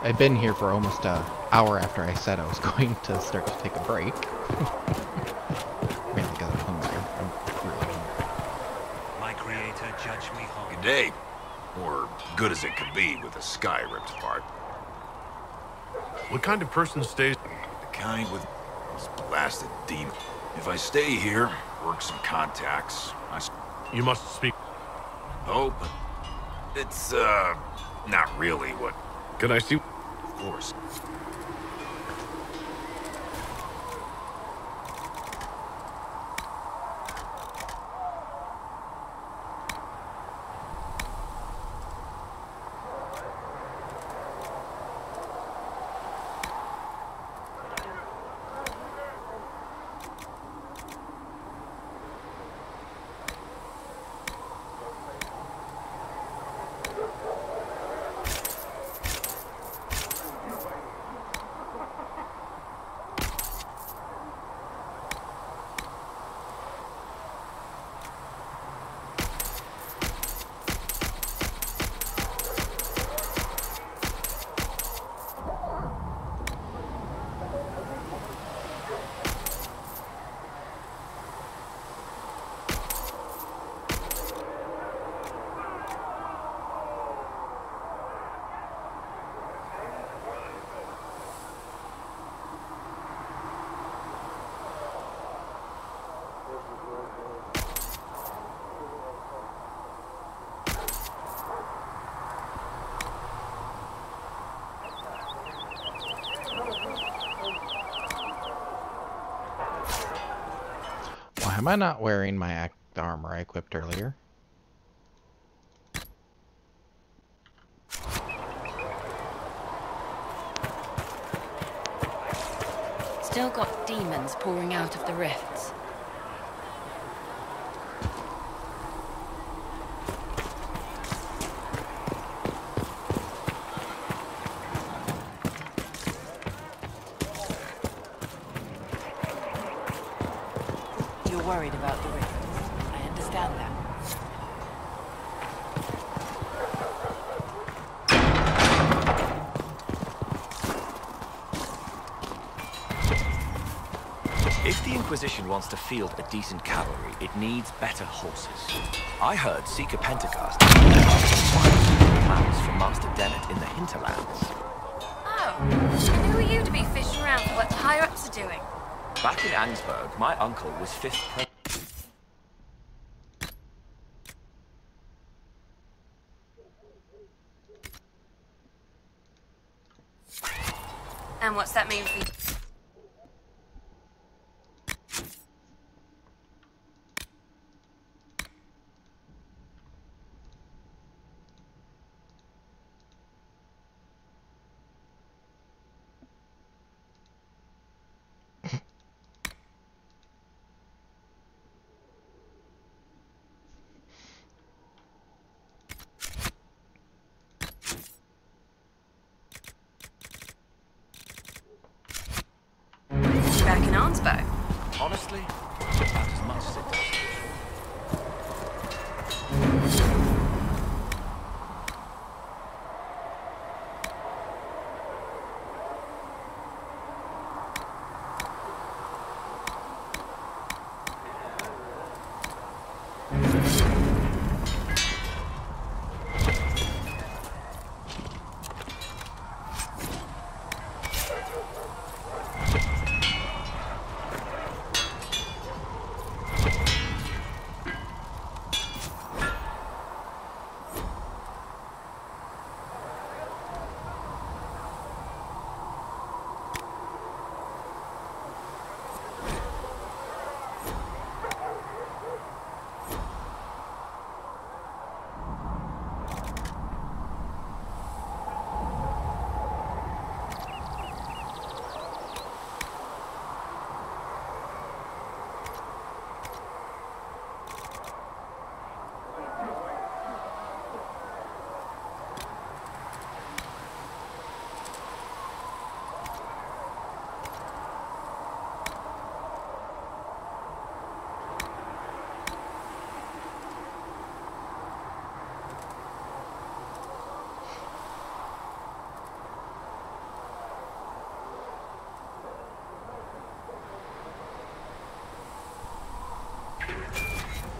I've been here for almost an hour after I said I was going to start to take a break. Mainly because I'm hungry. I'm really hungry. My creator judged me hard. Good day. Or good as it could be with the sky ripped apart. What kind of person stays? The kind with this blasted demon. If I stay here, work some contacts. You must speak. Oh, but it's, not really what... Can I see? Of course. Am I not wearing my armor I equipped earlier? Still got demons pouring out of the rifts. You're worried about the rifts. I understand that. If the Inquisition wants to field a decent cavalry, it needs better horses. I heard Seeker Pentecost plans for Master Dennett in the hinterlands. Oh, and who are you to be fishing around for what the higher-ups are doing? Back in Angsburg, my uncle was 5th president. And what's that mean for you? Back in Arnsburg. Honestly, about as much as it does.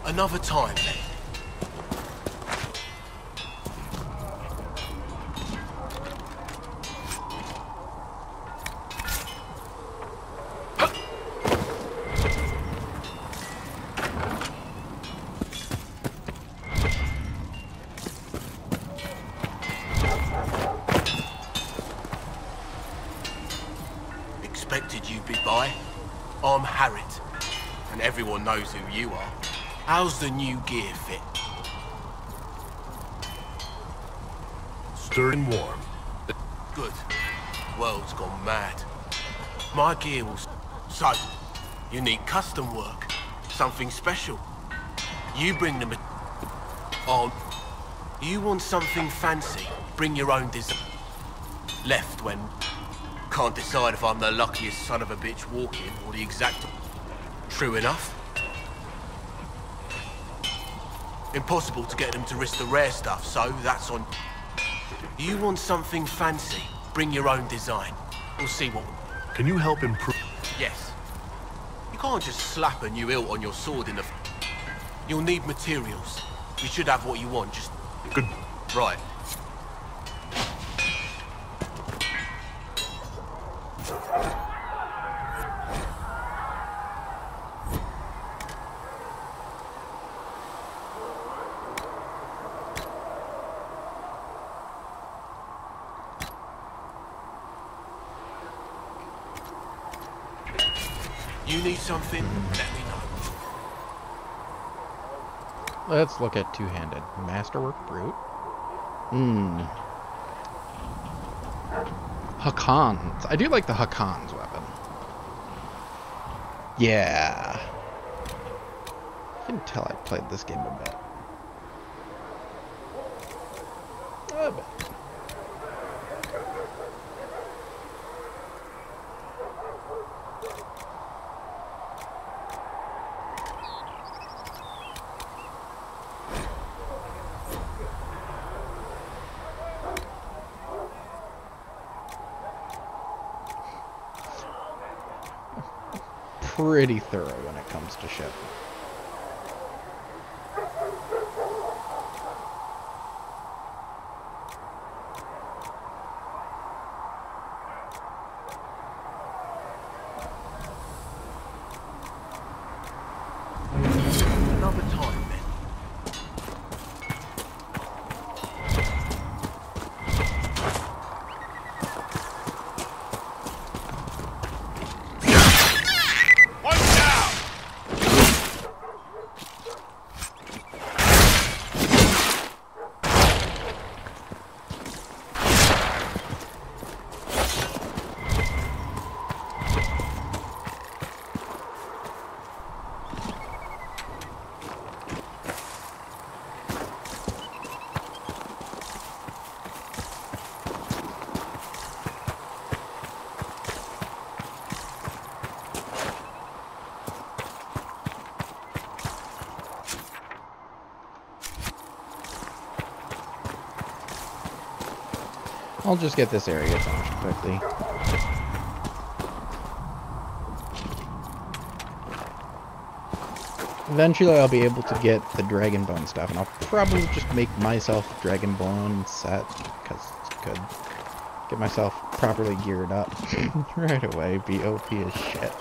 Another time, then. Expected you'd be by. I'm Harriet, and everyone knows who you are. How's the new gear fit? Stirring warm. Good. World's gone mad. My gear will... So, you need custom work. Something special. You bring them on. You want something fancy, bring your own design. Left when... Can't decide if I'm the luckiest son of a bitch walking or the exact... True enough. Impossible to get them to risk the rare stuff, so that's on... You want something fancy, bring your own design. We'll see what... Can you help improve? Yes. You can't just slap a new hilt on your sword in the... You'll need materials. You should have what you want, just... Good. Right. You need something? Let me know. Let's look at two-handed. Masterwork Brute. Hakon's. I do like the Hakon's weapon. Yeah. I can tell I played this game a bit. A bit. Pretty thorough when it comes to ship. Another time, then. I'll just get this area finished quickly. Eventually I'll be able to get the Dragonbone stuff, and I'll probably just make myself a Dragonbone set, because it's good. Get myself properly geared up right away, be OP as shit.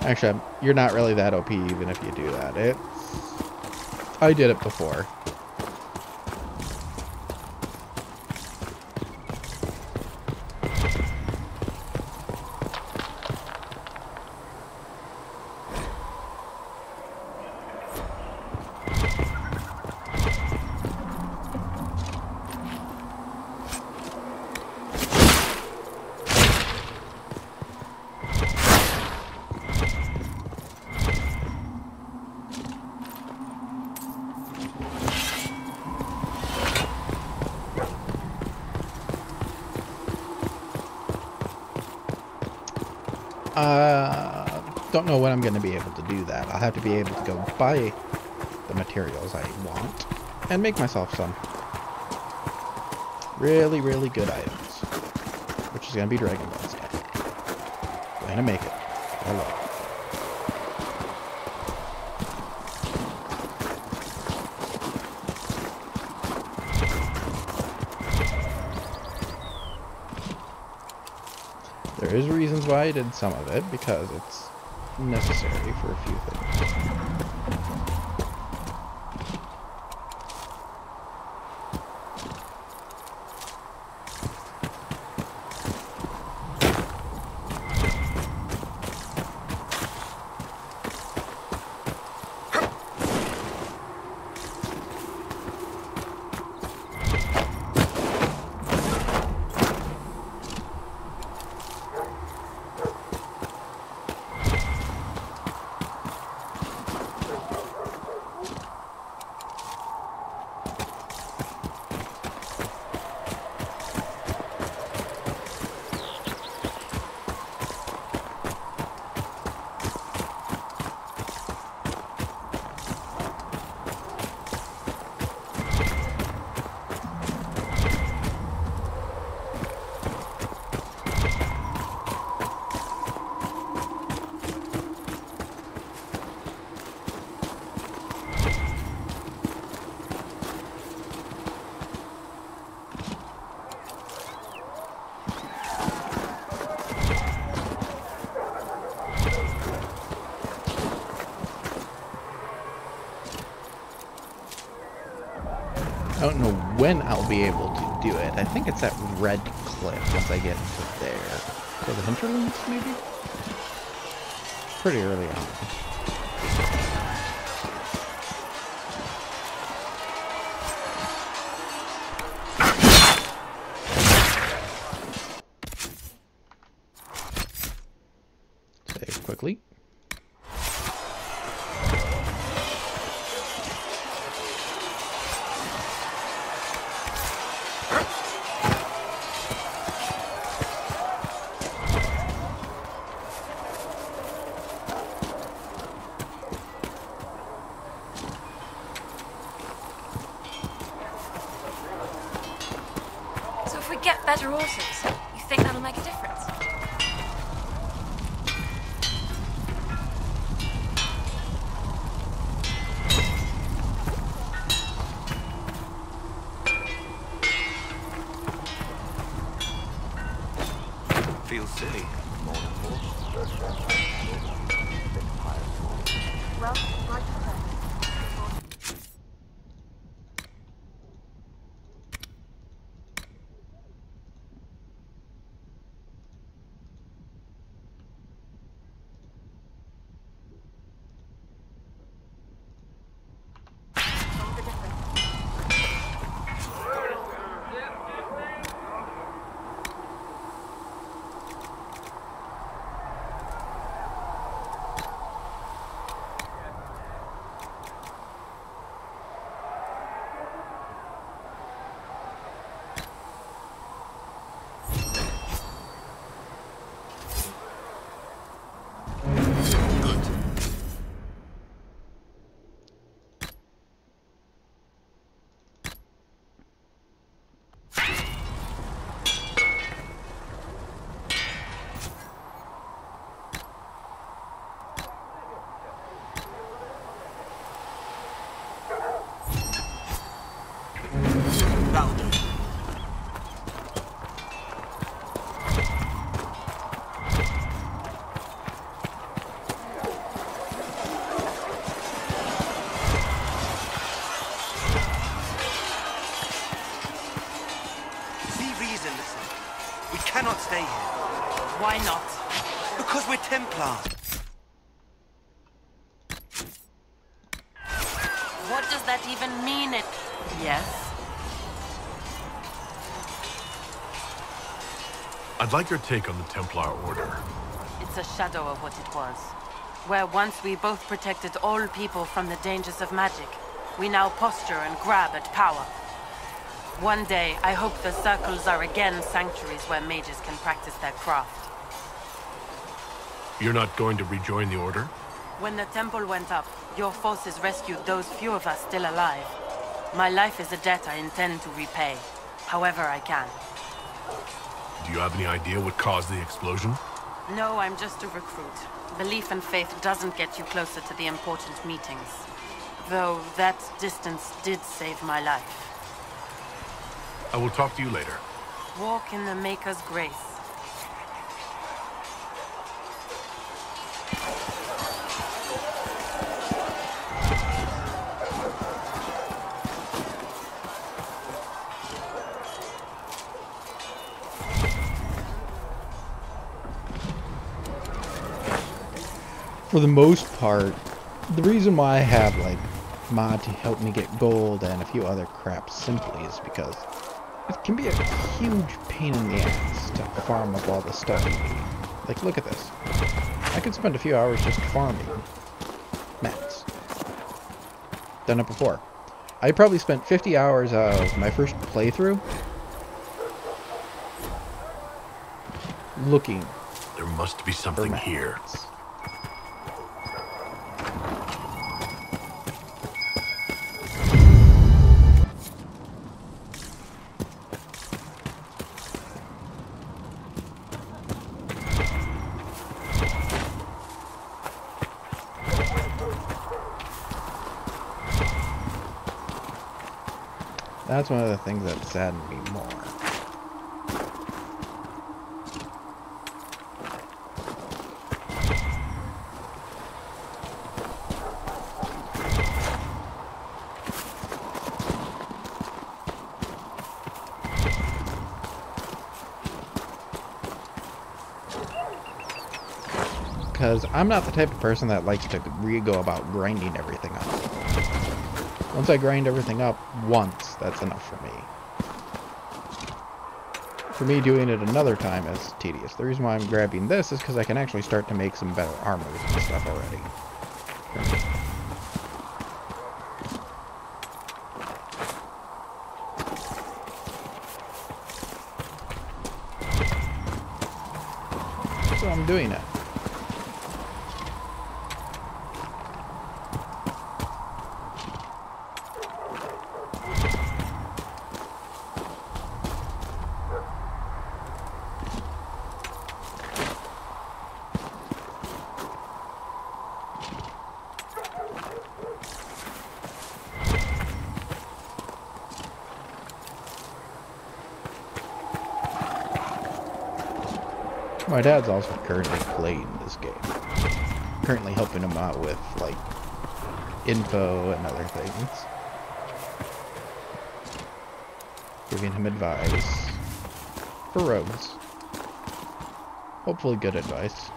Actually, you're not really that OP even if you do that. I did it before. Don't know when I'm going to be able to do that. I'll have to be able to go buy the materials I want and make myself some really, really good items, which is going to be Dragonbone stuff. Going to make it. Hello. There is reasons why I did some of it, because it's necessary for a few things. I don't know when I'll be able to do it. I think it's that red cliff once I get to there. So the hinterlands, maybe? Pretty early on. Save quickly. So if we get better horses, you think that'll make a difference? Feels silly. More than horse. Well, right. That'll do. See reason, listen. We cannot stay here. Why not? Because we're Templars. What does that even mean? Yes? I'd like your take on the Templar Order. It's a shadow of what it was. Where once we both protected all people from the dangers of magic, we now posture and grab at power. One day, I hope the circles are again sanctuaries where mages can practice their craft. You're not going to rejoin the Order? When the temple went up, your forces rescued those few of us still alive. My life is a debt I intend to repay, however I can. Do you have any idea what caused the explosion? No, I'm just a recruit. Belief and faith doesn't get you closer to the important meetings. Though that distance did save my life. I will talk to you later. Walk in the Maker's grace. For the most part, the reason why I have like mod to help me get gold and a few other crap simply is because it can be a huge pain in the ass to farm up all the stuff you need. Like, look at this. I could spend a few hours just farming mats. Done it before. I probably spent 50 hours of my first playthrough looking. There must be something here. That's one of the things that saddened me more. Because I'm not the type of person that likes to go about grinding everything up. Once I grind everything up once, that's enough for me. for me doing it another time is tedious. The reason why I'm grabbing this is because I can actually start to make some better armor and stuff already. So I'm doing it. My dad's also currently playing this game. Currently helping him out with, like, info and other things. Giving him advice for rogues. Hopefully good advice.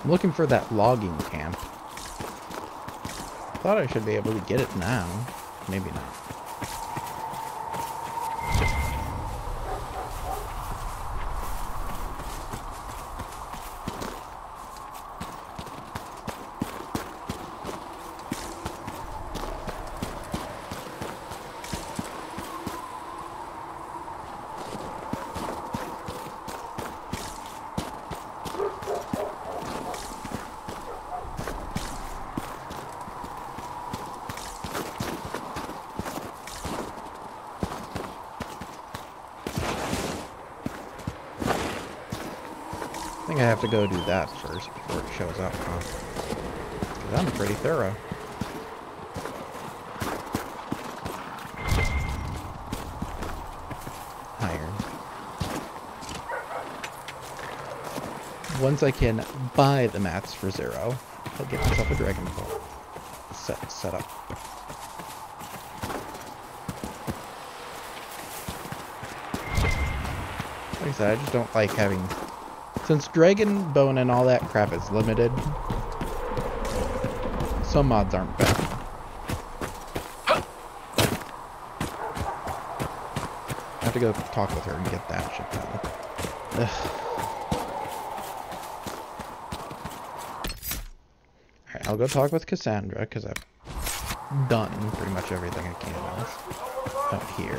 I'm looking for that logging camp. Thought I should be able to get it now. Maybe not. I think I have to go do that first before it shows up, huh? 'Cause I'm pretty thorough. Iron. Once I can buy the mats for 0, I'll get myself a Dragon Ball set up. Like I said, I just don't like having... Since Dragon Bone and all that crap is limited, some mods aren't bad. I have to go talk with her and get that shit done. Ugh. Alright, I'll go talk with Cassandra, because I've done pretty much everything I can out here.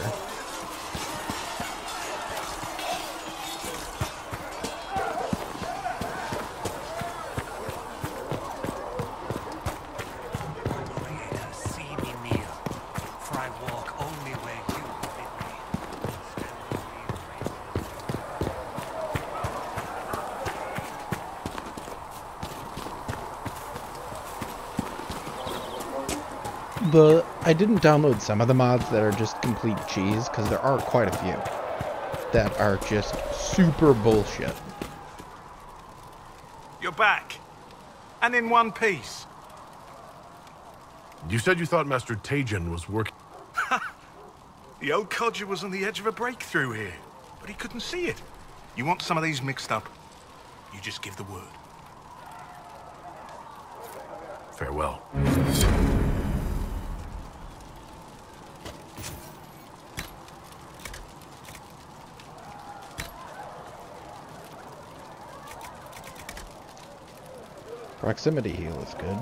I didn't download some of the mods that are just complete cheese, because there are quite a few that are just super bullshit. You're back, and in one piece. You said you thought Master Tejan was working... The old codger was on the edge of a breakthrough here, but he couldn't see it. You want some of these mixed up, you just give the word. Farewell. Proximity heal is good.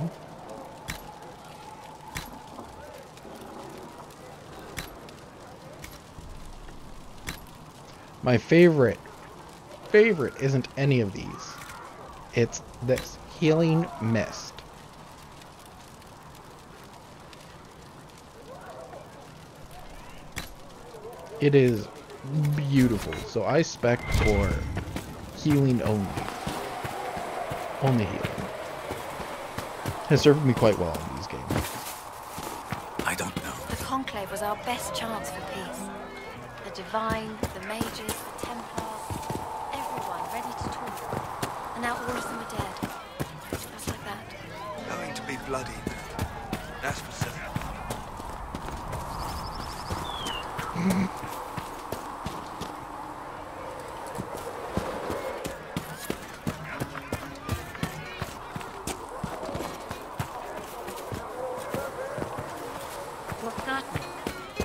My favorite favorite isn't any of these. It's this healing mist. It is beautiful. So I spec for healing only. Only healing. Has served me quite well in these games. I don't know. The Conclave was our best chance for peace. The Divine, the Mages, the Templars, everyone ready to talk. And now all of them are dead. Just like that. Going to be bloody. That's for certain. What's that?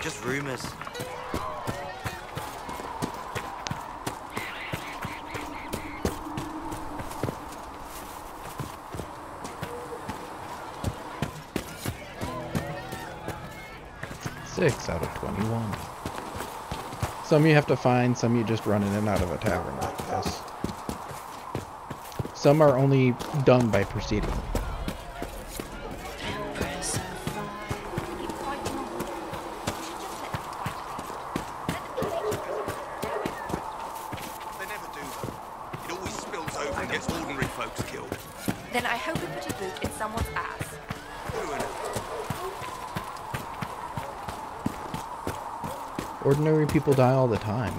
Just rumors. Six out of 21. Some you have to find, some you just run in and out of a tavern like this. Some are only done by proceeding. Then I hope we put a boot in someone's ass. Ordinary people die all the time.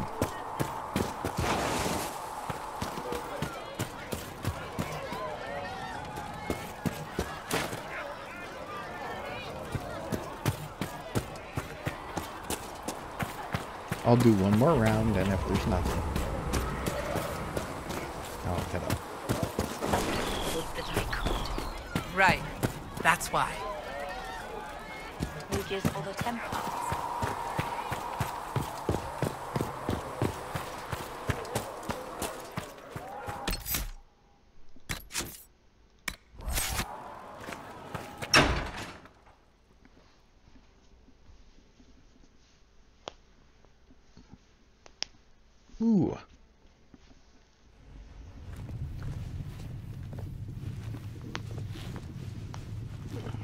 I'll do one more round, and if there's nothing, I'll head up. That I could. Right. That's why. Mages or the Templars. Ooh.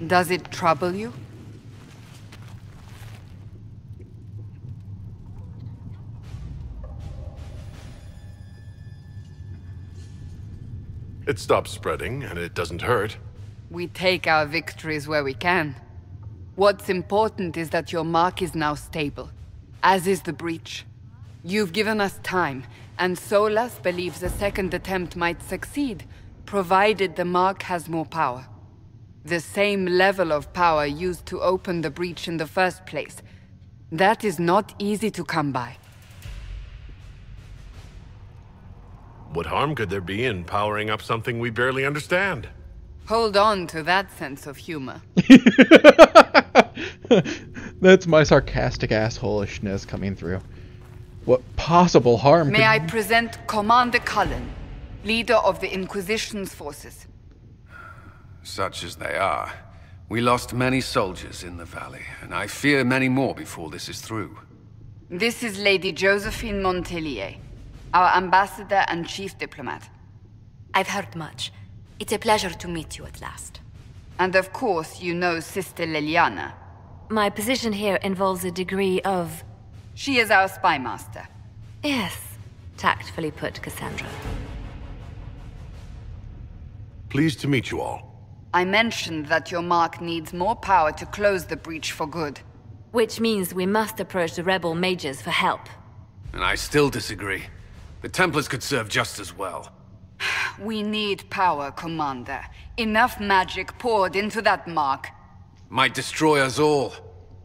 Does it trouble you? It stops spreading, and it doesn't hurt. We take our victories where we can. What's important is that your mark is now stable, as is the breach. You've given us time, and Solas believes a second attempt might succeed, provided the mark has more power. The same level of power used to open the breach in the first place. That is not easy to come by. What harm could there be in powering up something we barely understand? Hold on to that sense of humor. That's my sarcastic assholishness coming through. What possible harm May I present Commander Cullen, leader of the Inquisition's forces. Such as they are. We lost many soldiers in the valley, and I fear many more before this is through. This is Lady Josephine Montelier, our ambassador and chief diplomat. I've heard much. It's a pleasure to meet you at last. And of course, you know Sister Liliana. My position here involves a degree of... She is our spy master. Yes, tactfully put, Cassandra. Pleased to meet you all. I mentioned that your mark needs more power to close the breach for good. Which means we must approach the rebel mages for help. And I still disagree. The Templars could serve just as well. We need power, Commander. Enough magic poured into that mark. Might destroy us all.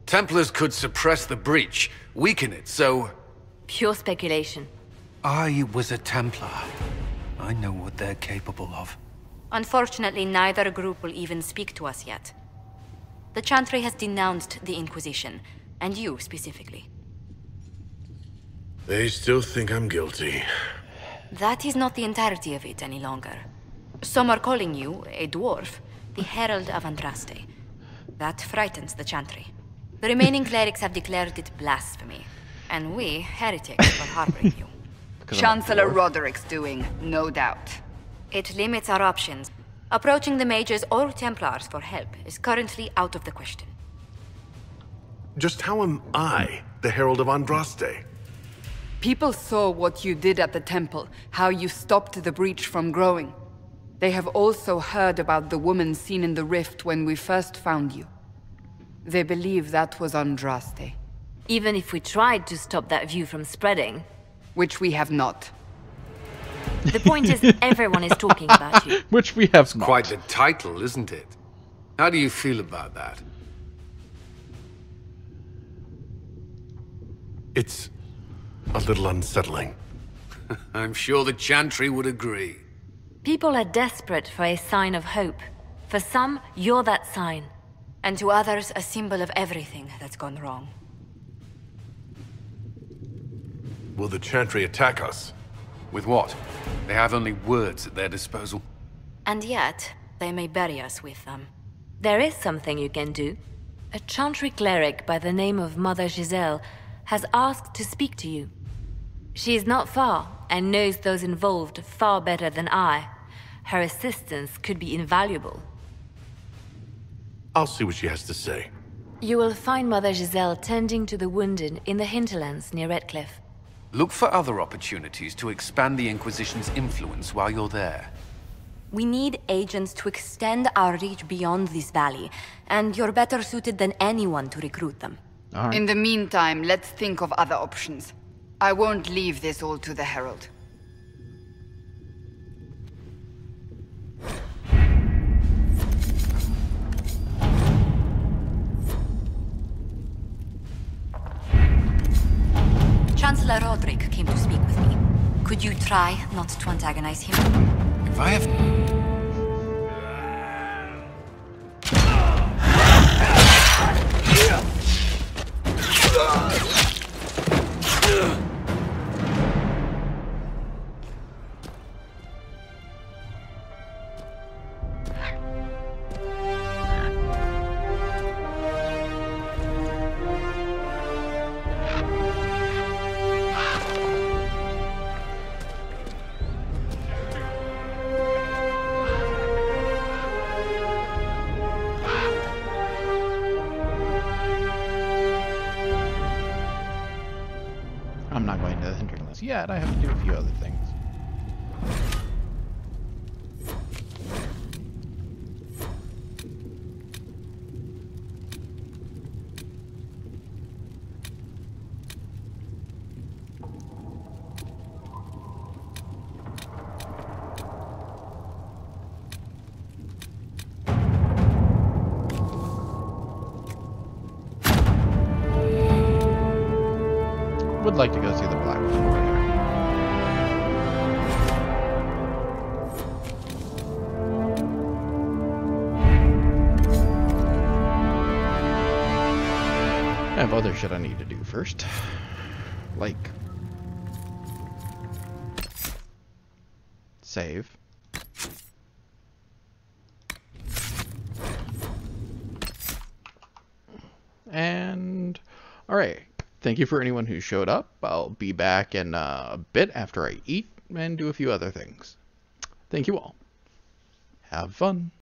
Templars could suppress the breach, weaken it, so... Pure speculation. I was a Templar. I know what they're capable of. Unfortunately, neither group will even speak to us yet. The Chantry has denounced the Inquisition, and you specifically. They still think I'm guilty. That is not the entirety of it any longer. Some are calling you, a dwarf, the Herald of Andraste. That frightens the Chantry. The remaining clerics have declared it blasphemy, and we, heretics, are harboring you. Chancellor Roderick's doing, no doubt. It limits our options. Approaching the mages or Templars for help is currently out of the question. Just how am I the Herald of Andraste? People saw what you did at the temple, how you stopped the breach from growing. They have also heard about the woman seen in the rift when we first found you. They believe that was Andraste. Even if we tried to stop that view from spreading. Which we have not. The point is, everyone is talking about you. Which we have not. Quite the title, isn't it? How do you feel about that? It's a little unsettling. I'm sure the Chantry would agree. People are desperate for a sign of hope. For some, you're that sign. And to others, a symbol of everything that's gone wrong. Will the Chantry attack us? With what? They have only words at their disposal. And yet, they may bury us with them. There is something you can do. A Chantry cleric by the name of Mother Giselle has asked to speak to you. She is not far, and knows those involved far better than I. Her assistance could be invaluable. I'll see what she has to say. You will find Mother Giselle tending to the wounded in the hinterlands near Redcliffe. Look for other opportunities to expand the Inquisition's influence while you're there. We need agents to extend our reach beyond this valley, and you're better suited than anyone to recruit them. Right. In the meantime, let's think of other options. I won't leave this all to the Herald. Chancellor Roderick came to speak with me. Could you try not to antagonize him? If I have... I'm not going to the hinterlands yet. I have to do a few other things. Would like to go see the Black Warrior. I have other shit I need to do first. Like save. And alright. Thank you for anyone who showed up. I'll be back in a bit after I eat and do a few other things. Thank you all. Have fun.